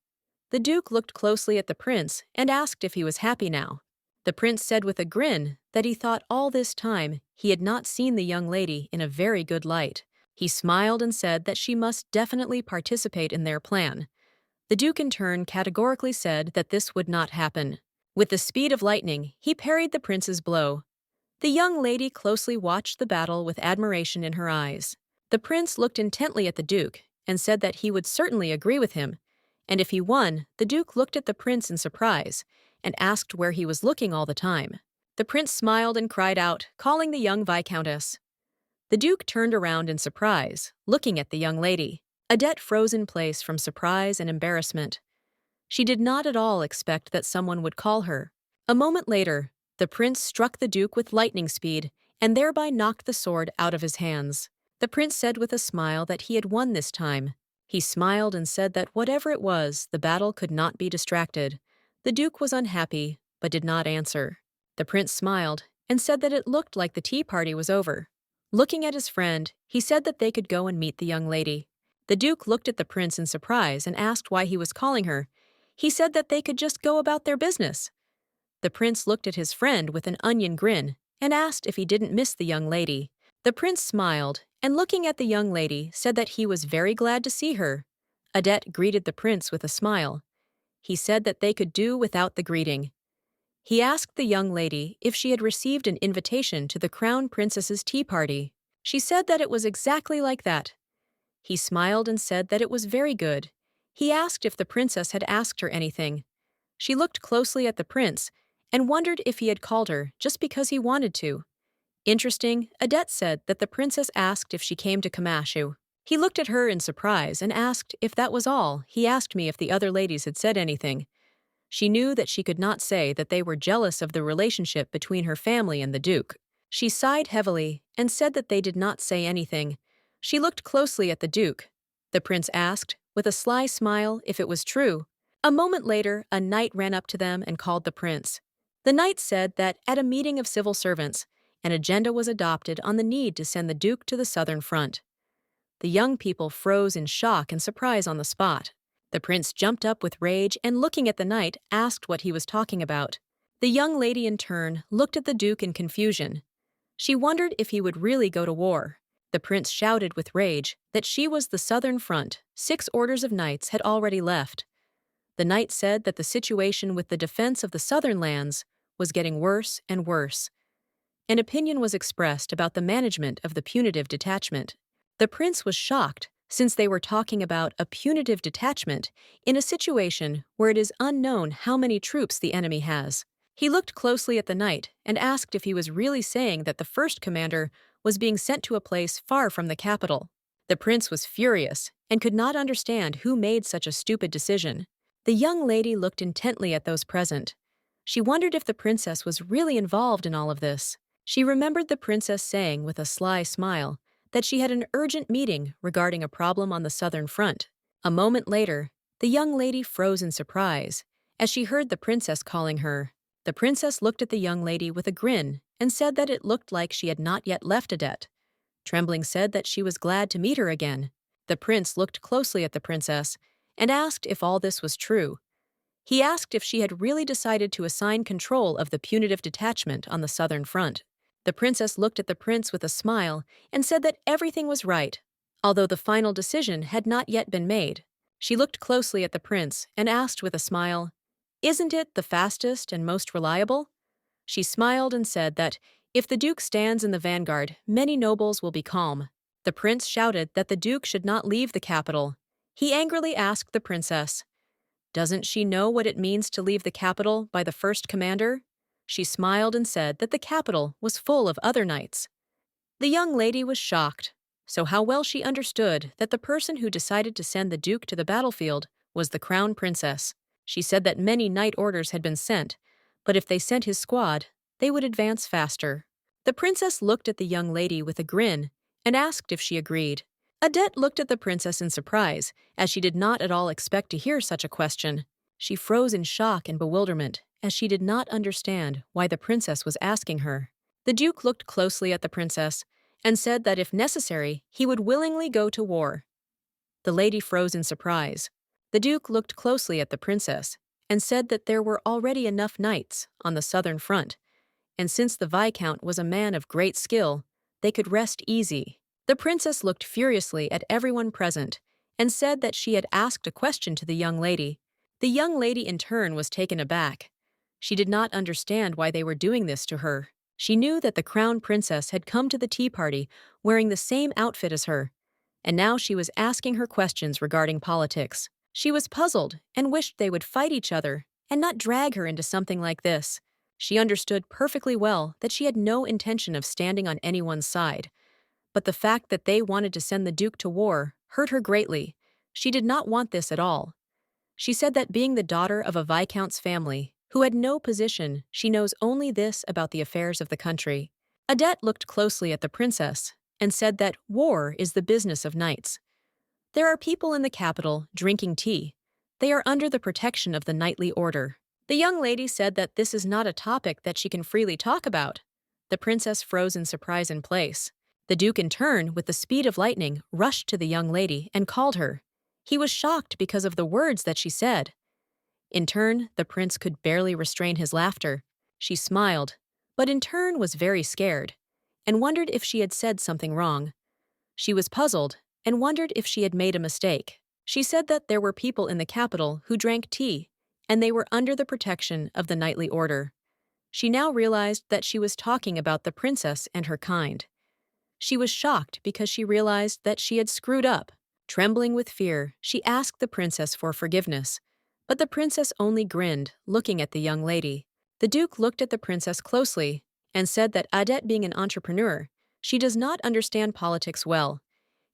The duke looked closely at the prince and asked if he was happy now. The prince said with a grin that he thought all this time he had not seen the young lady in a very good light. He smiled and said that she must definitely participate in their plan. The duke in turn categorically said that this would not happen. With the speed of lightning, he parried the prince's blow. The young lady closely watched the battle with admiration in her eyes. The prince looked intently at the duke and said that he would certainly agree with him, and if he won, the duke looked at the prince in surprise and asked where he was looking all the time. The prince smiled and cried out, calling the young viscountess. The duke turned around in surprise, looking at the young lady. Adette froze in place from surprise and embarrassment. She did not at all expect that someone would call her. A moment later, the prince struck the duke with lightning speed and thereby knocked the sword out of his hands. The prince said with a smile that he had won this time. He smiled and said that whatever it was, the battle could not be distracted. The duke was unhappy, but did not answer. The prince smiled and said that it looked like the tea party was over. Looking at his friend, he said that they could go and meet the young lady. The duke looked at the prince in surprise and asked why he was calling her. He said that they could just go about their business. The prince looked at his friend with an onion grin and asked if he didn't miss the young lady. The prince smiled and, looking at the young lady, said that he was very glad to see her. Adette greeted the prince with a smile. He said that they could do without the greeting. He asked the young lady if she had received an invitation to the crown princess's tea party. She said that it was exactly like that. He smiled and said that it was very good. He asked if the princess had asked her anything. She looked closely at the prince and wondered if he had called her just because he wanted to. Interesting, Adette said that the princess asked if she came to Kamashu. He looked at her in surprise and asked if that was all. He asked me if the other ladies had said anything. She knew that she could not say that they were jealous of the relationship between her family and the duke. She sighed heavily and said that they did not say anything. She looked closely at the duke. The prince asked, with a sly smile, if it was true. A moment later, a knight ran up to them and called the prince. The knight said that at a meeting of civil servants, an agenda was adopted on the need to send the duke to the southern front. The young people froze in shock and surprise on the spot. The prince jumped up with rage and, looking at the knight, asked what he was talking about. The young lady in turn looked at the duke in confusion. She wondered if he would really go to war. The prince shouted with rage that she was the southern front. 6 orders of knights had already left. The knight said that the situation with the defense of the southern lands was getting worse and worse. An opinion was expressed about the management of the punitive detachment. The prince was shocked, since they were talking about a punitive detachment in a situation where it is unknown how many troops the enemy has. He looked closely at the knight and asked if he was really saying that the first commander was being sent to a place far from the capital. The prince was furious and could not understand who made such a stupid decision. The young lady looked intently at those present. She wondered if the princess was really involved in all of this. She remembered the princess saying with a sly smile that she had an urgent meeting regarding a problem on the southern front. A moment later, the young lady froze in surprise as she heard the princess calling her. The princess looked at the young lady with a grin and said that it looked like she had not yet left Adette. Trembling said that she was glad to meet her again. The prince looked closely at the princess and asked if all this was true. He asked if she had really decided to assign control of the punitive detachment on the southern front. The princess looked at the prince with a smile and said that everything was right, although the final decision had not yet been made. She looked closely at the prince and asked with a smile, "Isn't it the fastest and most reliable?" She smiled and said that if the duke stands in the vanguard, many nobles will be calm. The prince shouted that the duke should not leave the capital. He angrily asked the princess, "Doesn't she know what it means to leave the capital by the first commander?" She smiled and said that the capital was full of other knights. The young lady was shocked. So how well she understood that the person who decided to send the duke to the battlefield was the crown princess. She said that many knight orders had been sent, but if they sent his squad, they would advance faster. The princess looked at the young lady with a grin and asked if she agreed. Adette looked at the princess in surprise, as she did not at all expect to hear such a question. She froze in shock and bewilderment, as she did not understand why the princess was asking her. The duke looked closely at the princess and said that if necessary, he would willingly go to war. The lady froze in surprise. The duke looked closely at the princess and said that there were already enough knights on the southern front, and since the viscount was a man of great skill, they could rest easy. The princess looked furiously at everyone present and said that she had asked a question to the young lady. The young lady in turn was taken aback. She did not understand why they were doing this to her. She knew that the crown princess had come to the tea party wearing the same outfit as her, and now she was asking her questions regarding politics. She was puzzled and wished they would fight each other and not drag her into something like this. She understood perfectly well that she had no intention of standing on anyone's side, but the fact that they wanted to send the duke to war hurt her greatly. She did not want this at all. She said that being the daughter of a viscount's family, who had no position, she knows only this about the affairs of the country. Adette looked closely at the princess and said that war is the business of knights. There are people in the capital drinking tea. They are under the protection of the knightly order. The young lady said that this is not a topic that she can freely talk about. The princess froze in surprise in place. The duke, in turn, with the speed of lightning, rushed to the young lady and called her. He was shocked because of the words that she said. In turn, the prince could barely restrain his laughter. She smiled, but in turn was very scared, and wondered if she had said something wrong. She was puzzled and wondered if she had made a mistake. She said that there were people in the capital who drank tea, and they were under the protection of the knightly order. She now realized that she was talking about the princess and her kind. She was shocked because she realized that she had screwed up. Trembling with fear, she asked the princess for forgiveness, but the princess only grinned, looking at the young lady. The duke looked at the princess closely and said that Adette, being an entrepreneur, she does not understand politics well.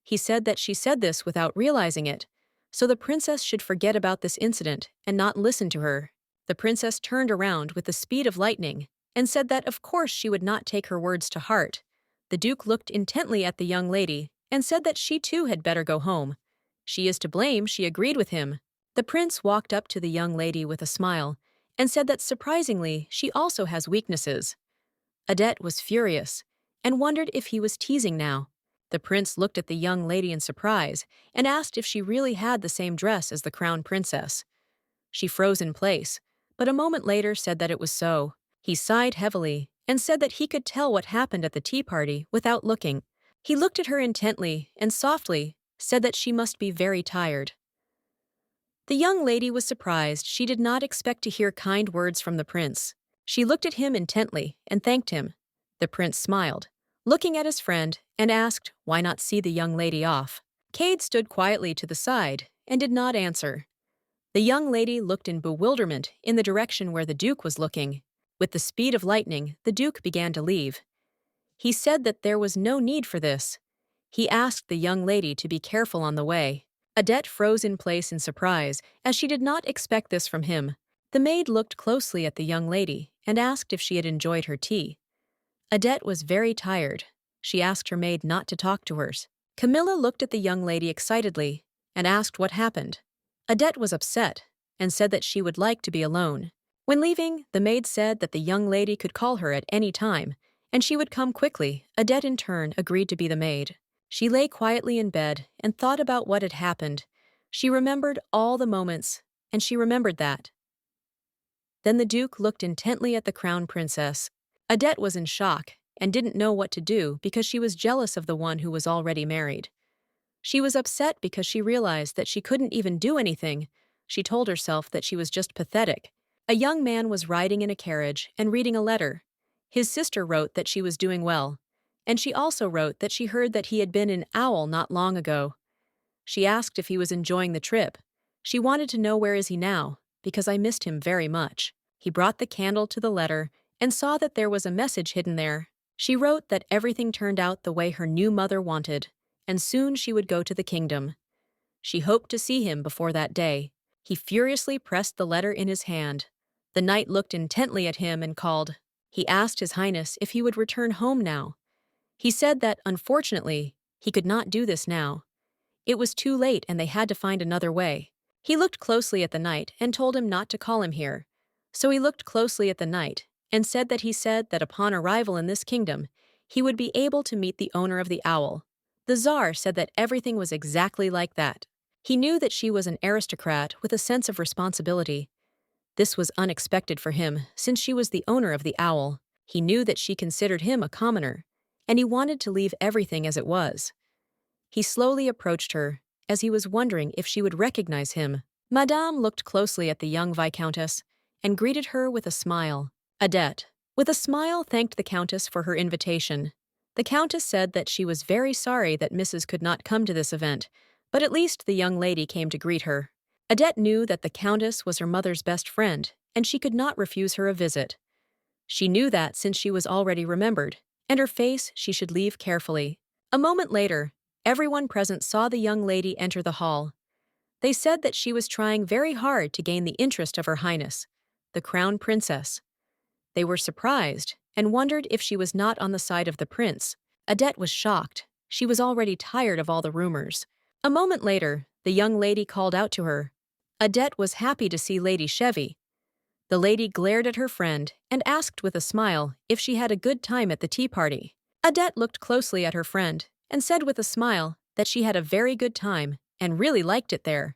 He said that she said this without realizing it, so the princess should forget about this incident and not listen to her. The princess turned around with the speed of lightning and said that of course she would not take her words to heart. The duke looked intently at the young lady and said that she too had better go home. She is to blame, she agreed with him. The prince walked up to the young lady with a smile and said that surprisingly she also has weaknesses. Adette was furious and wondered if he was teasing now. The prince looked at the young lady in surprise and asked if she really had the same dress as the crown princess. She froze in place, but a moment later said that it was so. He sighed heavily and said that he could tell what happened at the tea party without looking. He looked at her intently and softly said that she must be very tired. The young lady was surprised. She did not expect to hear kind words from the prince. She looked at him intently and thanked him. The prince smiled, looking at his friend, and asked, why not see the young lady off? Cade stood quietly to the side and did not answer. The young lady looked in bewilderment in the direction where the duke was looking. With the speed of lightning, the duke began to leave. He said that there was no need for this. He asked the young lady to be careful on the way. Adette froze in place in surprise, as she did not expect this from him. The maid looked closely at the young lady and asked if she had enjoyed her tea. Adette was very tired. She asked her maid not to talk to her. Camilla looked at the young lady excitedly and asked what happened. Adette was upset and said that she would like to be alone. When leaving, the maid said that the young lady could call her at any time, and she would come quickly. Adette in turn agreed to be the maid. She lay quietly in bed and thought about what had happened. She remembered all the moments, and she remembered that. Then the duke looked intently at the crown princess. Adette was in shock and didn't know what to do because she was jealous of the one who was already married. She was upset because she realized that she couldn't even do anything. She told herself that she was just pathetic. A young man was riding in a carriage and reading a letter. His sister wrote that she was doing well, and she also wrote that she heard that he had been in Owl not long ago. She asked if he was enjoying the trip. She wanted to know where is he now, because I missed him very much. He brought the candle to the letter and saw that there was a message hidden there. She wrote that everything turned out the way her new mother wanted, and soon she would go to the kingdom. She hoped to see him before that day. He furiously pressed the letter in his hand. The knight looked intently at him and called. He asked His Highness if he would return home now. He said that, unfortunately, he could not do this now. It was too late and they had to find another way. He looked closely at the knight and told him not to call him here. So he looked closely at the knight and said that upon arrival in this kingdom, he would be able to meet the owner of the owl. The Tsar said that everything was exactly like that. He knew that she was an aristocrat with a sense of responsibility. This was unexpected for him, since she was the owner of the owl. He knew that she considered him a commoner, and he wanted to leave everything as it was. He slowly approached her, as he was wondering if she would recognize him. Madame looked closely at the young viscountess and greeted her with a smile. Adette, with a smile, thanked the countess for her invitation. The countess said that she was very sorry that Mrs. could not come to this event, but at least the young lady came to greet her. Adette knew that the countess was her mother's best friend, and she could not refuse her a visit. She knew that since she was already remembered, and her face she should leave carefully. A moment later, everyone present saw the young lady enter the hall. They said that she was trying very hard to gain the interest of Her Highness, the Crown Princess. They were surprised and wondered if she was not on the side of the prince. Adette was shocked. She was already tired of all the rumors. A moment later, the young lady called out to her. Adette was happy to see Lady Chevy. The lady glared at her friend and asked with a smile if she had a good time at the tea party. Adette looked closely at her friend and said with a smile that she had a very good time and really liked it there.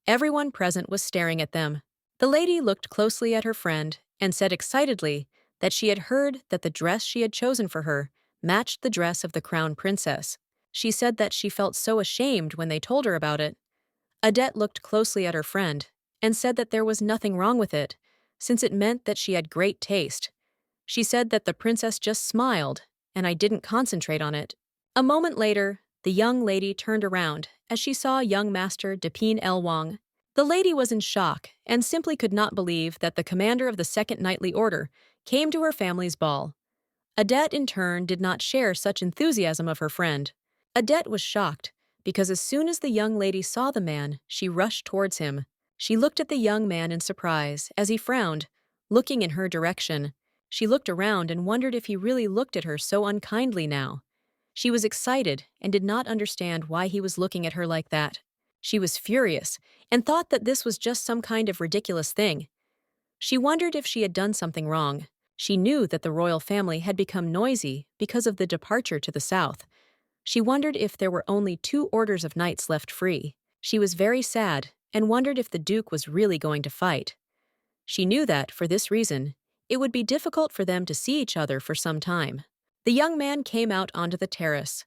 Everyone present was staring at them. The lady looked closely at her friend and said excitedly that she had heard that the dress she had chosen for her matched the dress of the crown princess. She said that she felt so ashamed when they told her about it. Adette looked closely at her friend and said that there was nothing wrong with it, since it meant that she had great taste. She said that the princess just smiled, and I didn't concentrate on it. A moment later, the young lady turned around as she saw young Master Deepening Wang. The lady was in shock and simply could not believe that the commander of the Second Knightly Order came to her family's ball. Adette, in turn, did not share such enthusiasm of her friend. Adette was shocked because as soon as the young lady saw the man, she rushed towards him. She looked at the young man in surprise as he frowned, looking in her direction. She looked around and wondered if he really looked at her so unkindly now. She was excited and did not understand why he was looking at her like that. She was furious and thought that this was just some kind of ridiculous thing. She wondered if she had done something wrong. She knew that the royal family had become noisy because of the departure to the south. She wondered if there were only 2 orders of knights left free. She was very sad and wondered if the duke was really going to fight. She knew that, for this reason, it would be difficult for them to see each other for some time. The young man came out onto the terrace.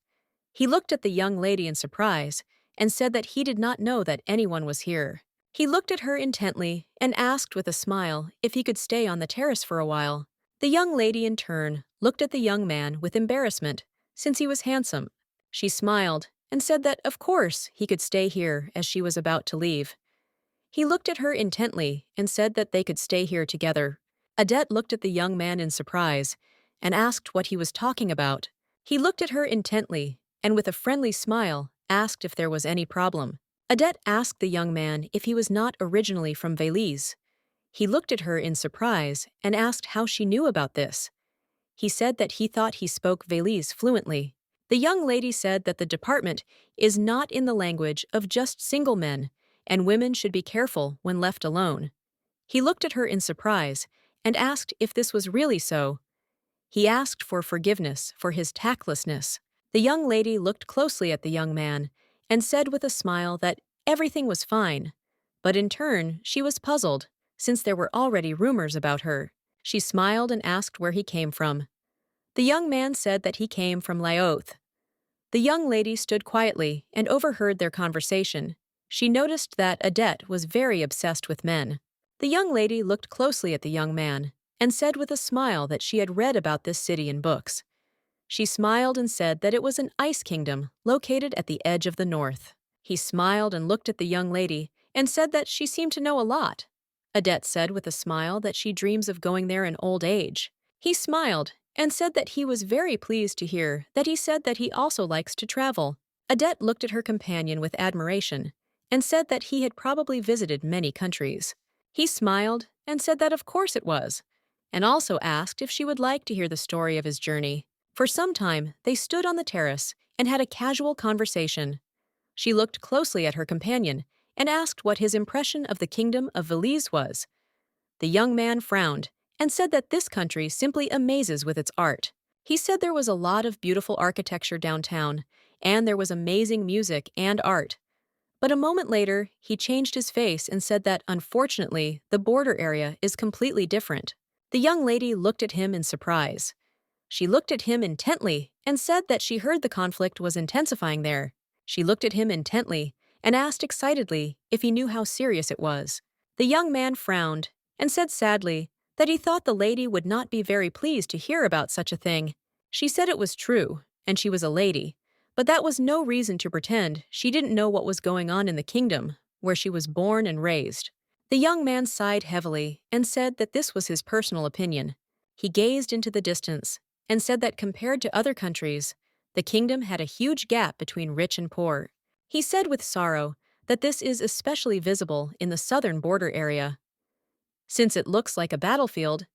He looked at the young lady in surprise and said that he did not know that anyone was here. He looked at her intently and asked with a smile if he could stay on the terrace for a while. The young lady, in turn, looked at the young man with embarrassment, since he was handsome. She smiled and said that, of course, he could stay here as she was about to leave. He looked at her intently and said that they could stay here together. Adette looked at the young man in surprise and asked what he was talking about. He looked at her intently and with a friendly smile asked if there was any problem. Adette asked the young man if he was not originally from Valise. He looked at her in surprise and asked how she knew about this. He said that he thought he spoke Valise fluently. The young lady said that the department is not in the language of just single men, and women should be careful when left alone. He looked at her in surprise and asked if this was really so. He asked for forgiveness for his tactlessness. The young lady looked closely at the young man and said with a smile that everything was fine, but in turn she was puzzled, since there were already rumors about her. She smiled and asked where he came from. The young man said that he came from Laoth. The young lady stood quietly and overheard their conversation. She noticed that Adette was very obsessed with men. The young lady looked closely at the young man and said with a smile that she had read about this city in books. She smiled and said that it was an ice kingdom located at the edge of the north. He smiled and looked at the young lady and said that she seemed to know a lot. Adette said with a smile that she dreams of going there in old age. He smiled and said that he was very pleased to hear that he said that he also likes to travel. Adette looked at her companion with admiration and said that he had probably visited many countries. He smiled and said that of course it was, and also asked if she would like to hear the story of his journey. For some time, they stood on the terrace and had a casual conversation. She looked closely at her companion and asked what his impression of the kingdom of Valise was. The young man frowned and said that this country simply amazes with its art. He said there was a lot of beautiful architecture downtown, and there was amazing music and art. But a moment later, he changed his face and said that, unfortunately, the border area is completely different. The young lady looked at him in surprise. She looked at him intently and said that she heard the conflict was intensifying there. She looked at him intently and asked excitedly if he knew how serious it was. The young man frowned and said sadly that he thought the lady would not be very pleased to hear about such a thing. She said it was true, and she was a lady, but that was no reason to pretend she didn't know what was going on in the kingdom where she was born and raised. The young man sighed heavily and said that this was his personal opinion. He gazed into the distance and said that compared to other countries, the kingdom had a huge gap between rich and poor. He said with sorrow that this is especially visible in the southern border area. Since it looks like a battlefield,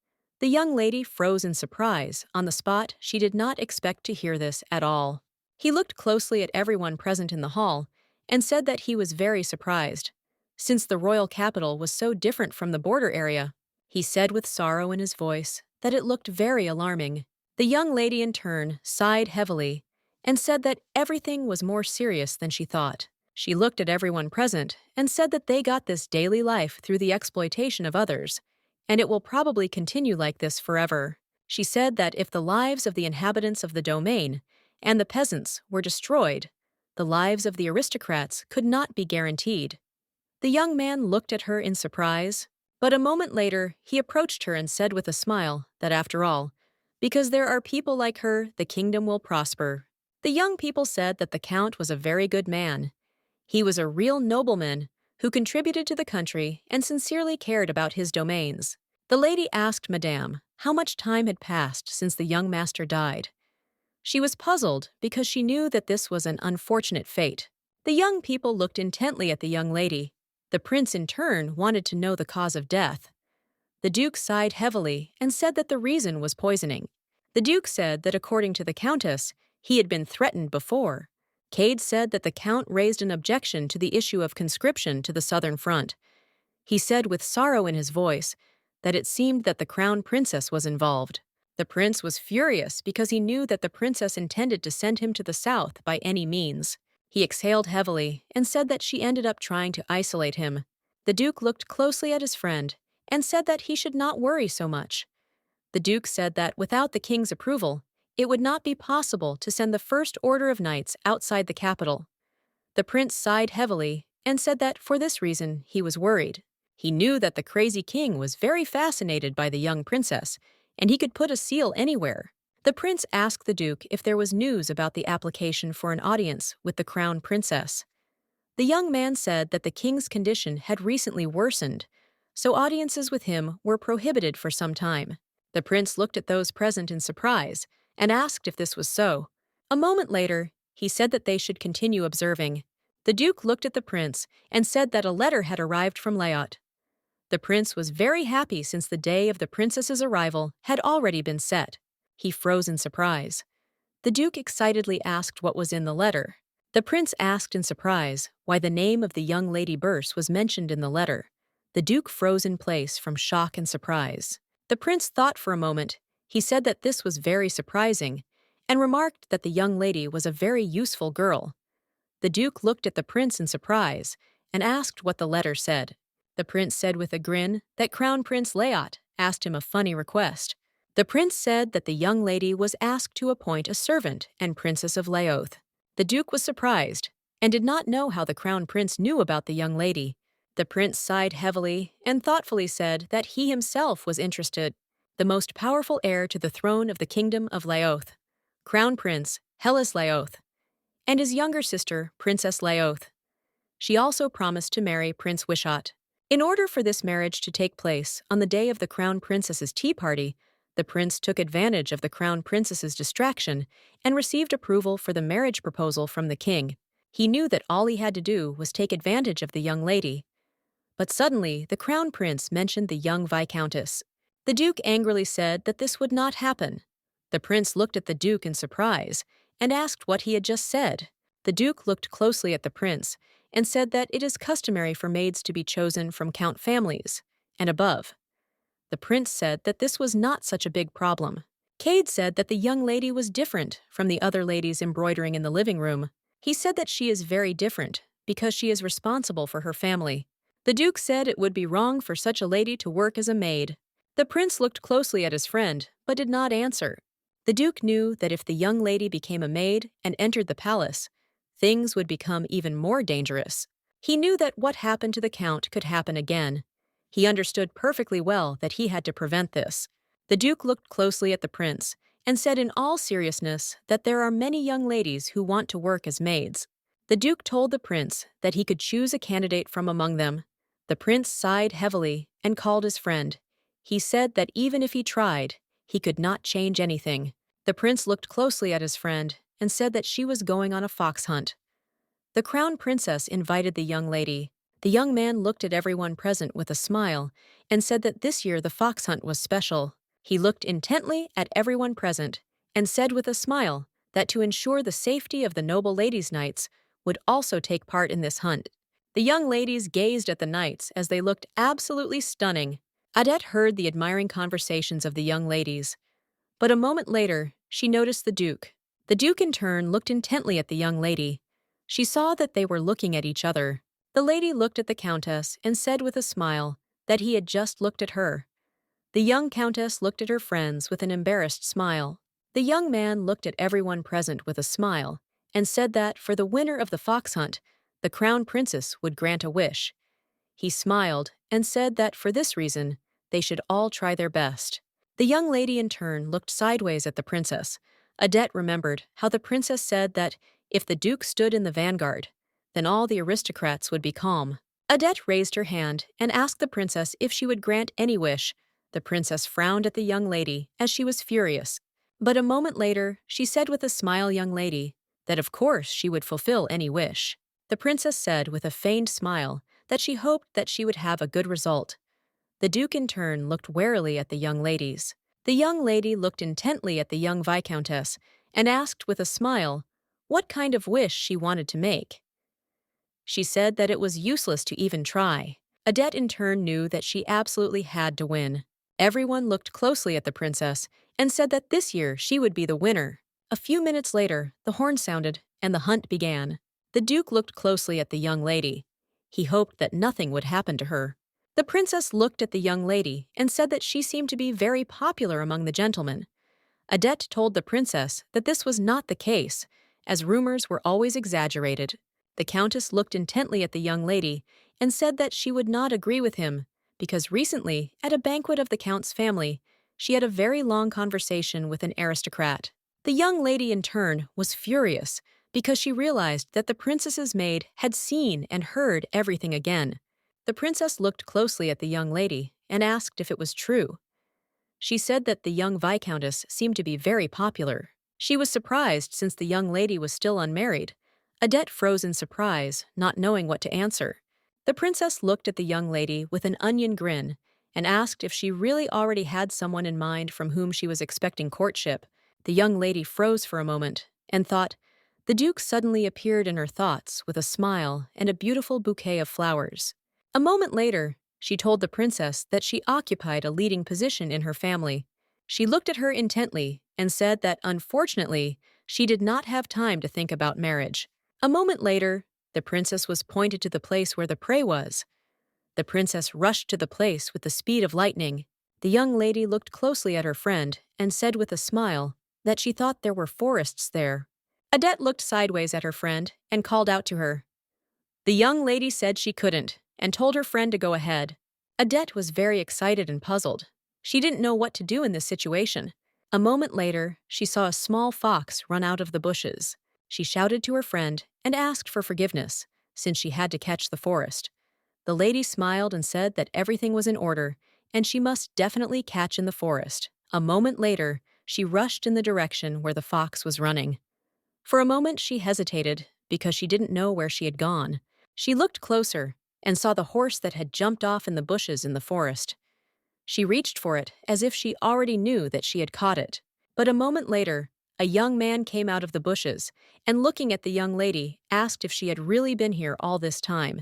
the young lady froze in surprise on the spot. She did not expect to hear this at all. He looked closely at everyone present in the hall and said that he was very surprised, since the royal capital was so different from the border area. He said with sorrow in his voice that it looked very alarming. The young lady in turn sighed heavily and said that everything was more serious than she thought. She looked at everyone present and said that they got this daily life through the exploitation of others, and it will probably continue like this forever. She said that if the lives of the inhabitants of the domain and the peasants were destroyed, the lives of the aristocrats could not be guaranteed. The young man looked at her in surprise, but a moment later he approached her and said with a smile that after all, because there are people like her, the kingdom will prosper. The young people said that the count was a very good man. He was a real nobleman who contributed to the country and sincerely cared about his domains. The lady asked Madame how much time had passed since the young master died. She was puzzled because she knew that this was an unfortunate fate. The young people looked intently at the young lady. The prince in turn wanted to know the cause of death. The duke sighed heavily and said that the reason was poisoning. The duke said that according to the countess, he had been threatened before. Cade said that the count raised an objection to the issue of conscription to the southern front. He said with sorrow in his voice that it seemed that the crown princess was involved. The prince was furious because he knew that the princess intended to send him to the south by any means. He exhaled heavily and said that she ended up trying to isolate him. The duke looked closely at his friend and said that he should not worry so much. The duke said that without the king's approval, it would not be possible to send the first order of knights outside the capital. The prince sighed heavily and said that for this reason he was worried. He knew that the crazy king was very fascinated by the young princess, and he could put a seal anywhere. The prince asked the duke if there was news about the application for an audience with the crown princess. The young man said that the king's condition had recently worsened, so audiences with him were prohibited for some time. The prince looked at those present in surprise and asked if this was so. A moment later, he said that they should continue observing. The duke looked at the prince and said that a letter had arrived from Layot. The prince was very happy since the day of the princess's arrival had already been set. He froze in surprise. The duke excitedly asked what was in the letter. The prince asked in surprise why the name of the young lady Burse was mentioned in the letter. The duke froze in place from shock and surprise. The prince thought for a moment. He said that this was very surprising and remarked that the young lady was a very useful girl. The duke looked at the prince in surprise and asked what the letter said. The prince said with a grin that Crown Prince Layot asked him a funny request. The prince said that the young lady was asked to appoint a servant and princess of Laoth. The duke was surprised and did not know how the crown prince knew about the young lady. The prince sighed heavily and thoughtfully said that he himself was interested. The most powerful heir to the throne of the kingdom of Laoth, Crown Prince Hellas Laoth, and his younger sister, Princess Laoth. She also promised to marry Prince Wishot. In order for this marriage to take place on the day of the crown princess's tea party, the prince took advantage of the crown princess's distraction and received approval for the marriage proposal from the king. He knew that all he had to do was take advantage of the young lady. But suddenly, the crown prince mentioned the young viscountess. The duke angrily said that this would not happen. The prince looked at the duke in surprise and asked what he had just said. The duke looked closely at the prince and said that it is customary for maids to be chosen from count families and above. The prince said that this was not such a big problem. Cade said that the young lady was different from the other ladies embroidering in the living room. He said that she is very different because she is responsible for her family. The duke said it would be wrong for such a lady to work as a maid. The prince looked closely at his friend, but did not answer. The duke knew that if the young lady became a maid and entered the palace, things would become even more dangerous. He knew that what happened to the count could happen again. He understood perfectly well that he had to prevent this. The duke looked closely at the prince and said in all seriousness that there are many young ladies who want to work as maids. The duke told the prince that he could choose a candidate from among them. The prince sighed heavily and called his friend. He said that even if he tried, he could not change anything. The prince looked closely at his friend and said that she was going on a fox hunt. The crown princess invited the young lady. The young man looked at everyone present with a smile and said that this year the fox hunt was special. He looked intently at everyone present and said with a smile that to ensure the safety of the noble ladies' knights would also take part in this hunt. The young ladies gazed at the knights as they looked absolutely stunning. Adette heard the admiring conversations of the young ladies, but a moment later, she noticed the Duke. The Duke in turn looked intently at the young lady. She saw that they were looking at each other. The lady looked at the countess and said with a smile that he had just looked at her. The young countess looked at her friends with an embarrassed smile. The young man looked at everyone present with a smile and said that for the winner of the fox hunt, the crown princess would grant a wish. He smiled and said that for this reason, they should all try their best. The young lady in turn looked sideways at the princess. Adette remembered how the princess said that if the duke stood in the vanguard, then all the aristocrats would be calm. Adette raised her hand and asked the princess if she would grant any wish. The princess frowned at the young lady as she was furious. But a moment later, she said with a smile, young lady, that of course she would fulfill any wish. The princess said with a feigned smile that she hoped that she would have a good result. The duke in turn looked warily at the young ladies. The young lady looked intently at the young viscountess and asked with a smile what kind of wish she wanted to make. She said that it was useless to even try. Adette in turn knew that she absolutely had to win. Everyone looked closely at the princess and said that this year she would be the winner. A few minutes later, the horn sounded and the hunt began. The duke looked closely at the young lady. He hoped that nothing would happen to her. The princess looked at the young lady and said that she seemed to be very popular among the gentlemen. Adette told the princess that this was not the case, as rumors were always exaggerated. The countess looked intently at the young lady and said that she would not agree with him, because recently, at a banquet of the count's family, she had a very long conversation with an aristocrat. The young lady in turn was furious because she realized that the princess's maid had seen and heard everything again. The princess looked closely at the young lady and asked if it was true. She said that the young viscountess seemed to be very popular. She was surprised since the young lady was still unmarried. Adette froze in surprise, not knowing what to answer. The princess looked at the young lady with an onion grin and asked if she really already had someone in mind from whom she was expecting courtship. The young lady froze for a moment and thought, the duke suddenly appeared in her thoughts with a smile and a beautiful bouquet of flowers. A moment later, she told the princess that she occupied a leading position in her family. She looked at her intently and said that, unfortunately, she did not have time to think about marriage. A moment later, the princess was pointed to the place where the prey was. The princess rushed to the place with the speed of lightning. The young lady looked closely at her friend and said with a smile that she thought there were forests there. Adette looked sideways at her friend and called out to her. The young lady said she couldn't and told her friend to go ahead. Adette was very excited and puzzled. She didn't know what to do in this situation. A moment later, she saw a small fox run out of the bushes. She shouted to her friend and asked for forgiveness, since she had to catch the forest. The lady smiled and said that everything was in order, and she must definitely catch in the forest. A moment later, she rushed in the direction where the fox was running. For a moment she hesitated, because she didn't know where she had gone. She looked closer and saw the horse that had jumped off in the bushes in the forest. She reached for it as if she already knew that she had caught it. But a moment later, a young man came out of the bushes and, looking at the young lady, asked if she had really been here all this time.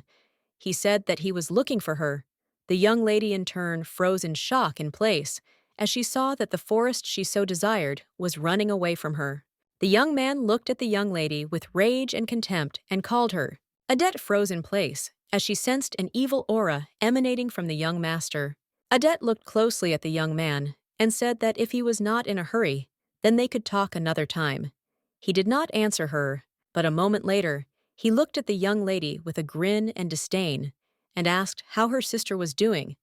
He said that he was looking for her. The young lady in turn froze in shock in place as she saw that the forest she so desired was running away from her. The young man looked at the young lady with rage and contempt and called her. Adette froze in place as she sensed an evil aura emanating from the young master. Adette looked closely at the young man and said that if he was not in a hurry, then they could talk another time. He did not answer her, but a moment later, he looked at the young lady with a grin and disdain and asked how her sister was doing.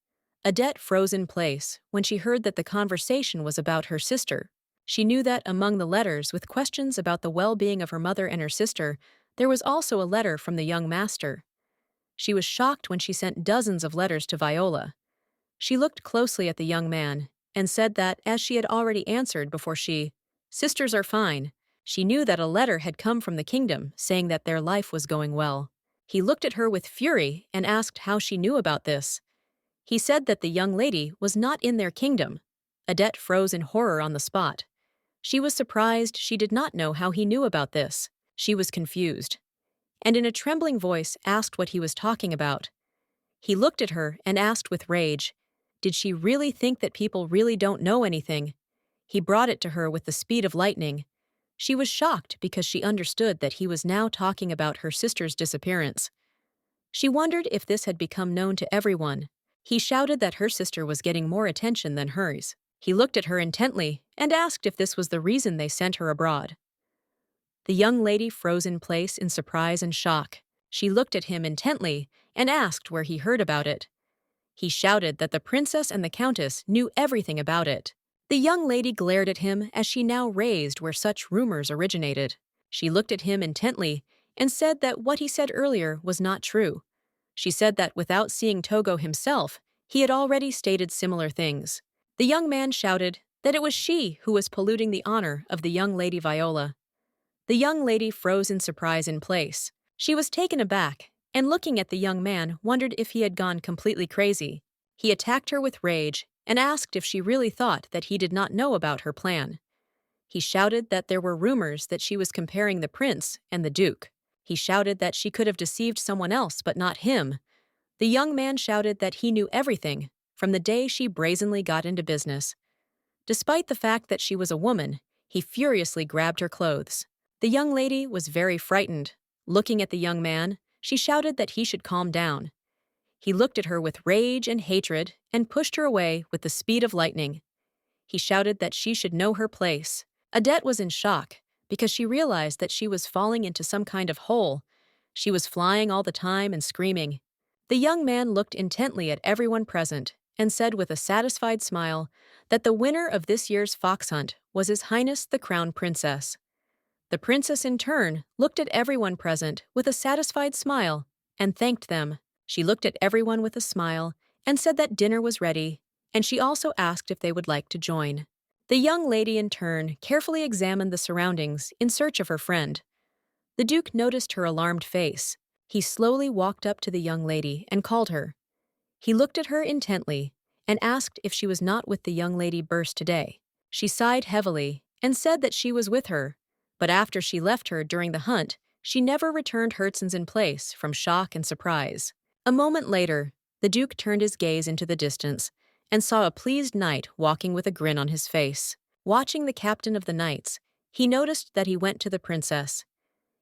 Adette froze in place when she heard that the conversation was about her sister. She knew that among the letters with questions about the well-being of her mother and her sister, there was also a letter from the young master. She was shocked when she sent dozens of letters to Viola. She looked closely at the young man and said that, as she had already answered before sisters are fine. She knew that a letter had come from the kingdom saying that their life was going well. He looked at her with fury and asked how she knew about this. He said that the young lady was not in their kingdom. Adette froze in horror on the spot. She was surprised she did not know how he knew about this. She was confused, and in a trembling voice asked what he was talking about. He looked at her and asked with rage, did she really think that people really don't know anything? He brought it to her with the speed of lightning. She was shocked because she understood that he was now talking about her sister's disappearance. She wondered if this had become known to everyone. He shouted that her sister was getting more attention than hers. He looked at her intently and asked if this was the reason they sent her abroad. The young lady froze in place in surprise and shock. She looked at him intently and asked where he heard about it. He shouted that the princess and the countess knew everything about it. The young lady glared at him as she now raised where such rumors originated. She looked at him intently and said that what he said earlier was not true. She said that without seeing Togo himself, he had already stated similar things. The young man shouted that it was she who was polluting the honor of the young lady Viola. The young lady froze in surprise in place. She was taken aback, and looking at the young man wondered if he had gone completely crazy. He attacked her with rage and asked if she really thought that he did not know about her plan. He shouted that there were rumors that she was comparing the prince and the duke. He shouted that she could have deceived someone else but not him. The young man shouted that he knew everything from the day she brazenly got into business. Despite the fact that she was a woman, he furiously grabbed her clothes. The young lady was very frightened. Looking at the young man, she shouted that he should calm down. He looked at her with rage and hatred and pushed her away with the speed of lightning. He shouted that she should know her place. Adette was in shock because she realized that she was falling into some kind of hole. She was flying all the time and screaming. The young man looked intently at everyone present and said with a satisfied smile that the winner of this year's fox hunt was His Highness the Crown Princess. The princess in turn looked at everyone present with a satisfied smile and thanked them. She looked at everyone with a smile and said that dinner was ready, and she also asked if they would like to join. The young lady in turn carefully examined the surroundings in search of her friend. The Duke noticed her alarmed face. He slowly walked up to the young lady and called her. He looked at her intently and asked if she was not with the young lady Burst today. She sighed heavily and said that she was with her, but after she left her during the hunt, she never returned Herzen's in place from shock and surprise. A moment later, the Duke turned his gaze into the distance and saw a pleased knight walking with a grin on his face. Watching the captain of the knights, he noticed that he went to the princess.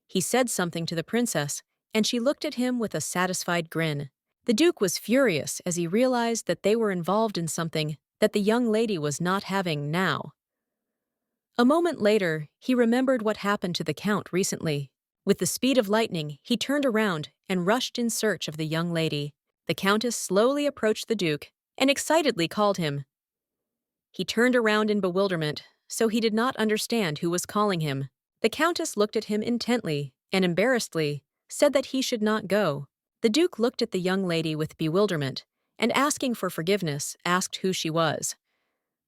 He said something to the princess, and she looked at him with a satisfied grin. The Duke was furious as he realized that they were involved in something that the young lady was not having now. A moment later, he remembered what happened to the Count recently. With the speed of lightning, he turned around and rushed in search of the young lady. The Countess slowly approached the Duke and excitedly called him. He turned around in bewilderment, so he did not understand who was calling him. The Countess looked at him intently and embarrassedly said that he should not go. The Duke looked at the young lady with bewilderment and, asking for forgiveness, asked who she was.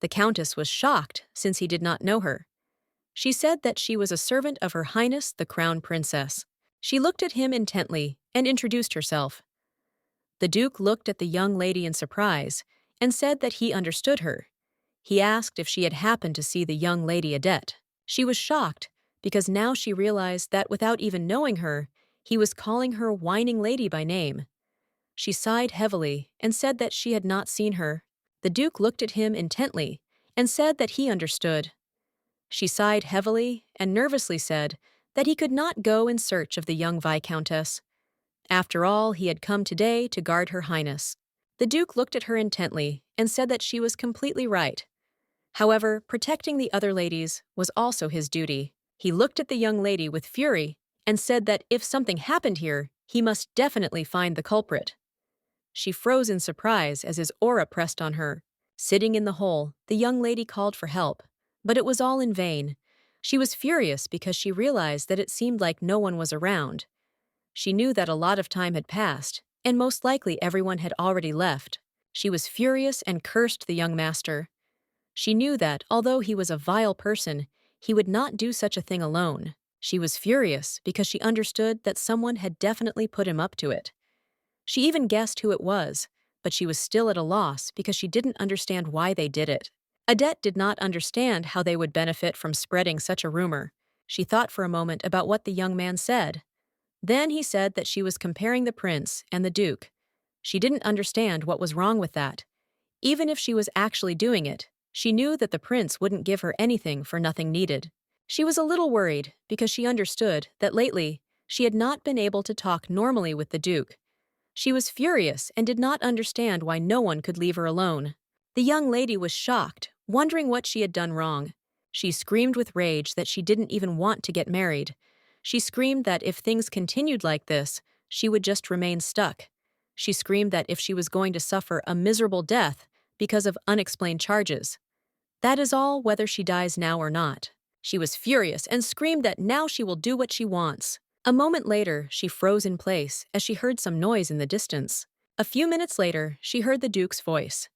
The Countess was shocked since he did not know her. She said that she was a servant of Her Highness the Crown Princess. She looked at him intently and introduced herself. The Duke looked at the young lady in surprise and said that he understood her. He asked if she had happened to see the young lady Adette. She was shocked because now she realized that without even knowing her, he was calling her whining lady by name. She sighed heavily and said that she had not seen her. The Duke looked at him intently and said that he understood. She sighed heavily and nervously said that he could not go in search of the young Viscountess. After all, he had come today to guard Her Highness. The Duke looked at her intently and said that she was completely right. However, protecting the other ladies was also his duty. He looked at the young lady with fury and said that if something happened here, he must definitely find the culprit. She froze in surprise as his aura pressed on her. Sitting in the hole, the young lady called for help, but it was all in vain. She was furious because she realized that it seemed like no one was around. She knew that a lot of time had passed, and most likely everyone had already left. She was furious and cursed the young master. She knew that, although he was a vile person, He would not do such a thing alone. She was furious because she understood that someone had definitely put him up to it. She even guessed who it was, but she was still at a loss because she didn't understand why they did it. Adette did not understand how they would benefit from spreading such a rumor. She thought for a moment about what the young man said. Then he said that she was comparing the prince and the duke. She didn't understand what was wrong with that. Even if she was actually doing it, she knew that the prince wouldn't give her anything for nothing needed. She was a little worried because she understood that lately she had not been able to talk normally with the duke. She was furious and did not understand why no one could leave her alone. The young lady was shocked, wondering what she had done wrong. She screamed with rage that she didn't even want to get married. She screamed that if things continued like this, she would just remain stuck. She screamed that if she was going to suffer a miserable death because of unexplained charges. That is all, whether she dies now or not. She was furious and screamed that now she will do what she wants. A moment later, she froze in place as she heard some noise in the distance. A few minutes later, she heard the Duke's voice.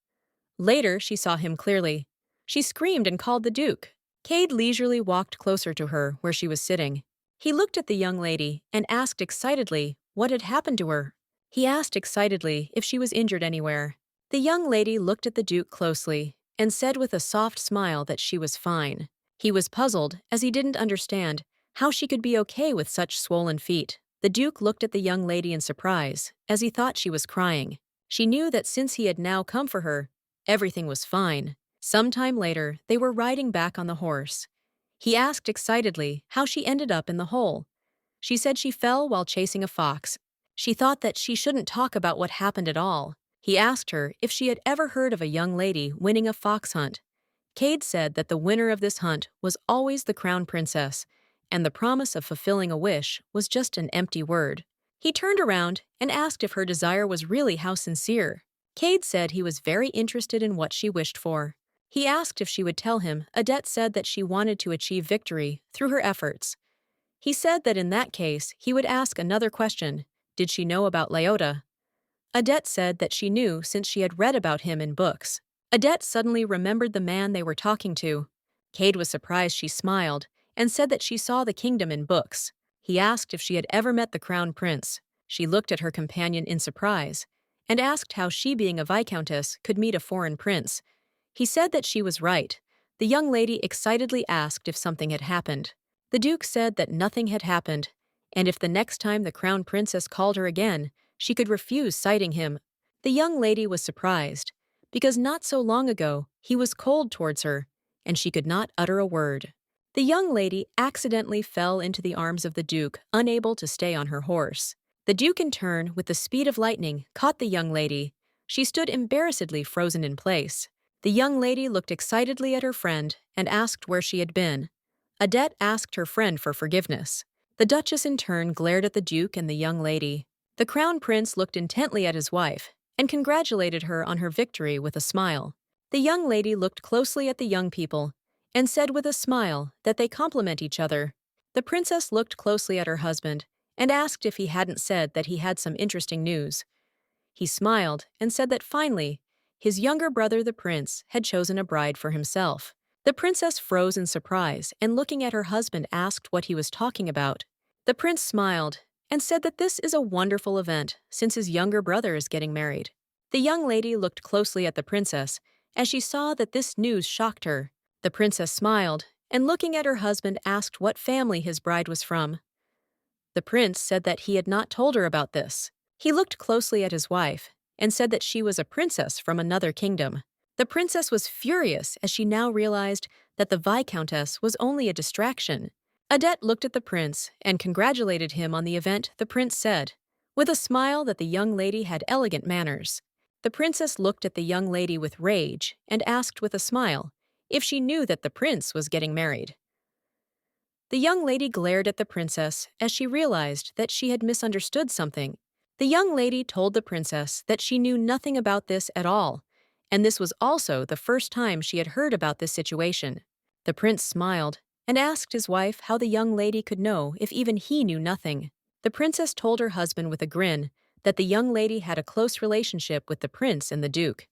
Later, she saw him clearly. She screamed and called the Duke. Cade leisurely walked closer to her where she was sitting. He looked at the young lady and asked excitedly what had happened to her. He asked excitedly if she was injured anywhere. The young lady looked at the Duke closely and said with a soft smile that she was fine. He was puzzled as he didn't understand how she could be okay with such swollen feet. The Duke looked at the young lady in surprise as he thought she was crying. She knew that since he had now come for her, everything was fine. Sometime later, they were riding back on the horse. He asked excitedly how she ended up in the hole. She said she fell while chasing a fox. She thought that she shouldn't talk about what happened at all. He asked her if she had ever heard of a young lady winning a fox hunt. Cade said that the winner of this hunt was always the crown princess, and the promise of fulfilling a wish was just an empty word. He turned around and asked if her desire was really how sincere. Cade said he was very interested in what she wished for. He asked if she would tell him Adette said that she wanted to achieve victory through her efforts. He said that in that case, he would ask another question. Did she know about Leota? Adette said that she knew since she had read about him in books. Adette suddenly remembered the man they were talking to. Cade was surprised she smiled and said that she saw the kingdom in books. He asked if she had ever met the crown prince. She looked at her companion in surprise and asked how she, being a viscountess, could meet a foreign prince. He said that she was right. The young lady excitedly asked if something had happened. The Duke said that nothing had happened, and if the next time the crown princess called her again, she could refuse sighting him. The young lady was surprised, because not so long ago he was cold towards her, and she could not utter a word. The young lady accidentally fell into the arms of the Duke, unable to stay on her horse. The Duke, in turn, with the speed of lightning, caught the young lady. She stood embarrassedly frozen in place. The young lady looked excitedly at her friend and asked where she had been. Adette asked her friend for forgiveness. The Duchess in turn glared at the Duke and the young lady. The Crown Prince looked intently at his wife and congratulated her on her victory with a smile. The young lady looked closely at the young people and said with a smile that they complement each other. The princess looked closely at her husband and asked if he hadn't said that he had some interesting news. He smiled and said that finally, his younger brother, the prince, had chosen a bride for himself. The princess froze in surprise and looking at her husband asked what he was talking about. The prince smiled and said that this is a wonderful event since his younger brother is getting married. The young lady looked closely at the princess as she saw that this news shocked her. The princess smiled and looking at her husband asked what family his bride was from. The prince said that he had not told her about this. He looked closely at his wife and said that she was a princess from another kingdom. The princess was furious as she now realized that the viscountess was only a distraction. Adette looked at the prince and congratulated him on the event. The prince said, with a smile, that the young lady had elegant manners. The princess looked at the young lady with rage and asked with a smile if she knew that the prince was getting married. The young lady glared at the princess as she realized that she had misunderstood something. The young lady told the princess that she knew nothing about this at all, and this was also the first time she had heard about this situation. The prince smiled and asked his wife how the young lady could know if even he knew nothing. The princess told her husband with a grin that the young lady had a close relationship with the prince and the duke.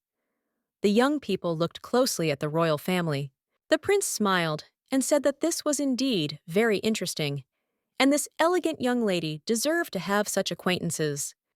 The young people looked closely at the royal family. The prince smiled and said that this was indeed very interesting, and this elegant young lady deserved to have such acquaintances.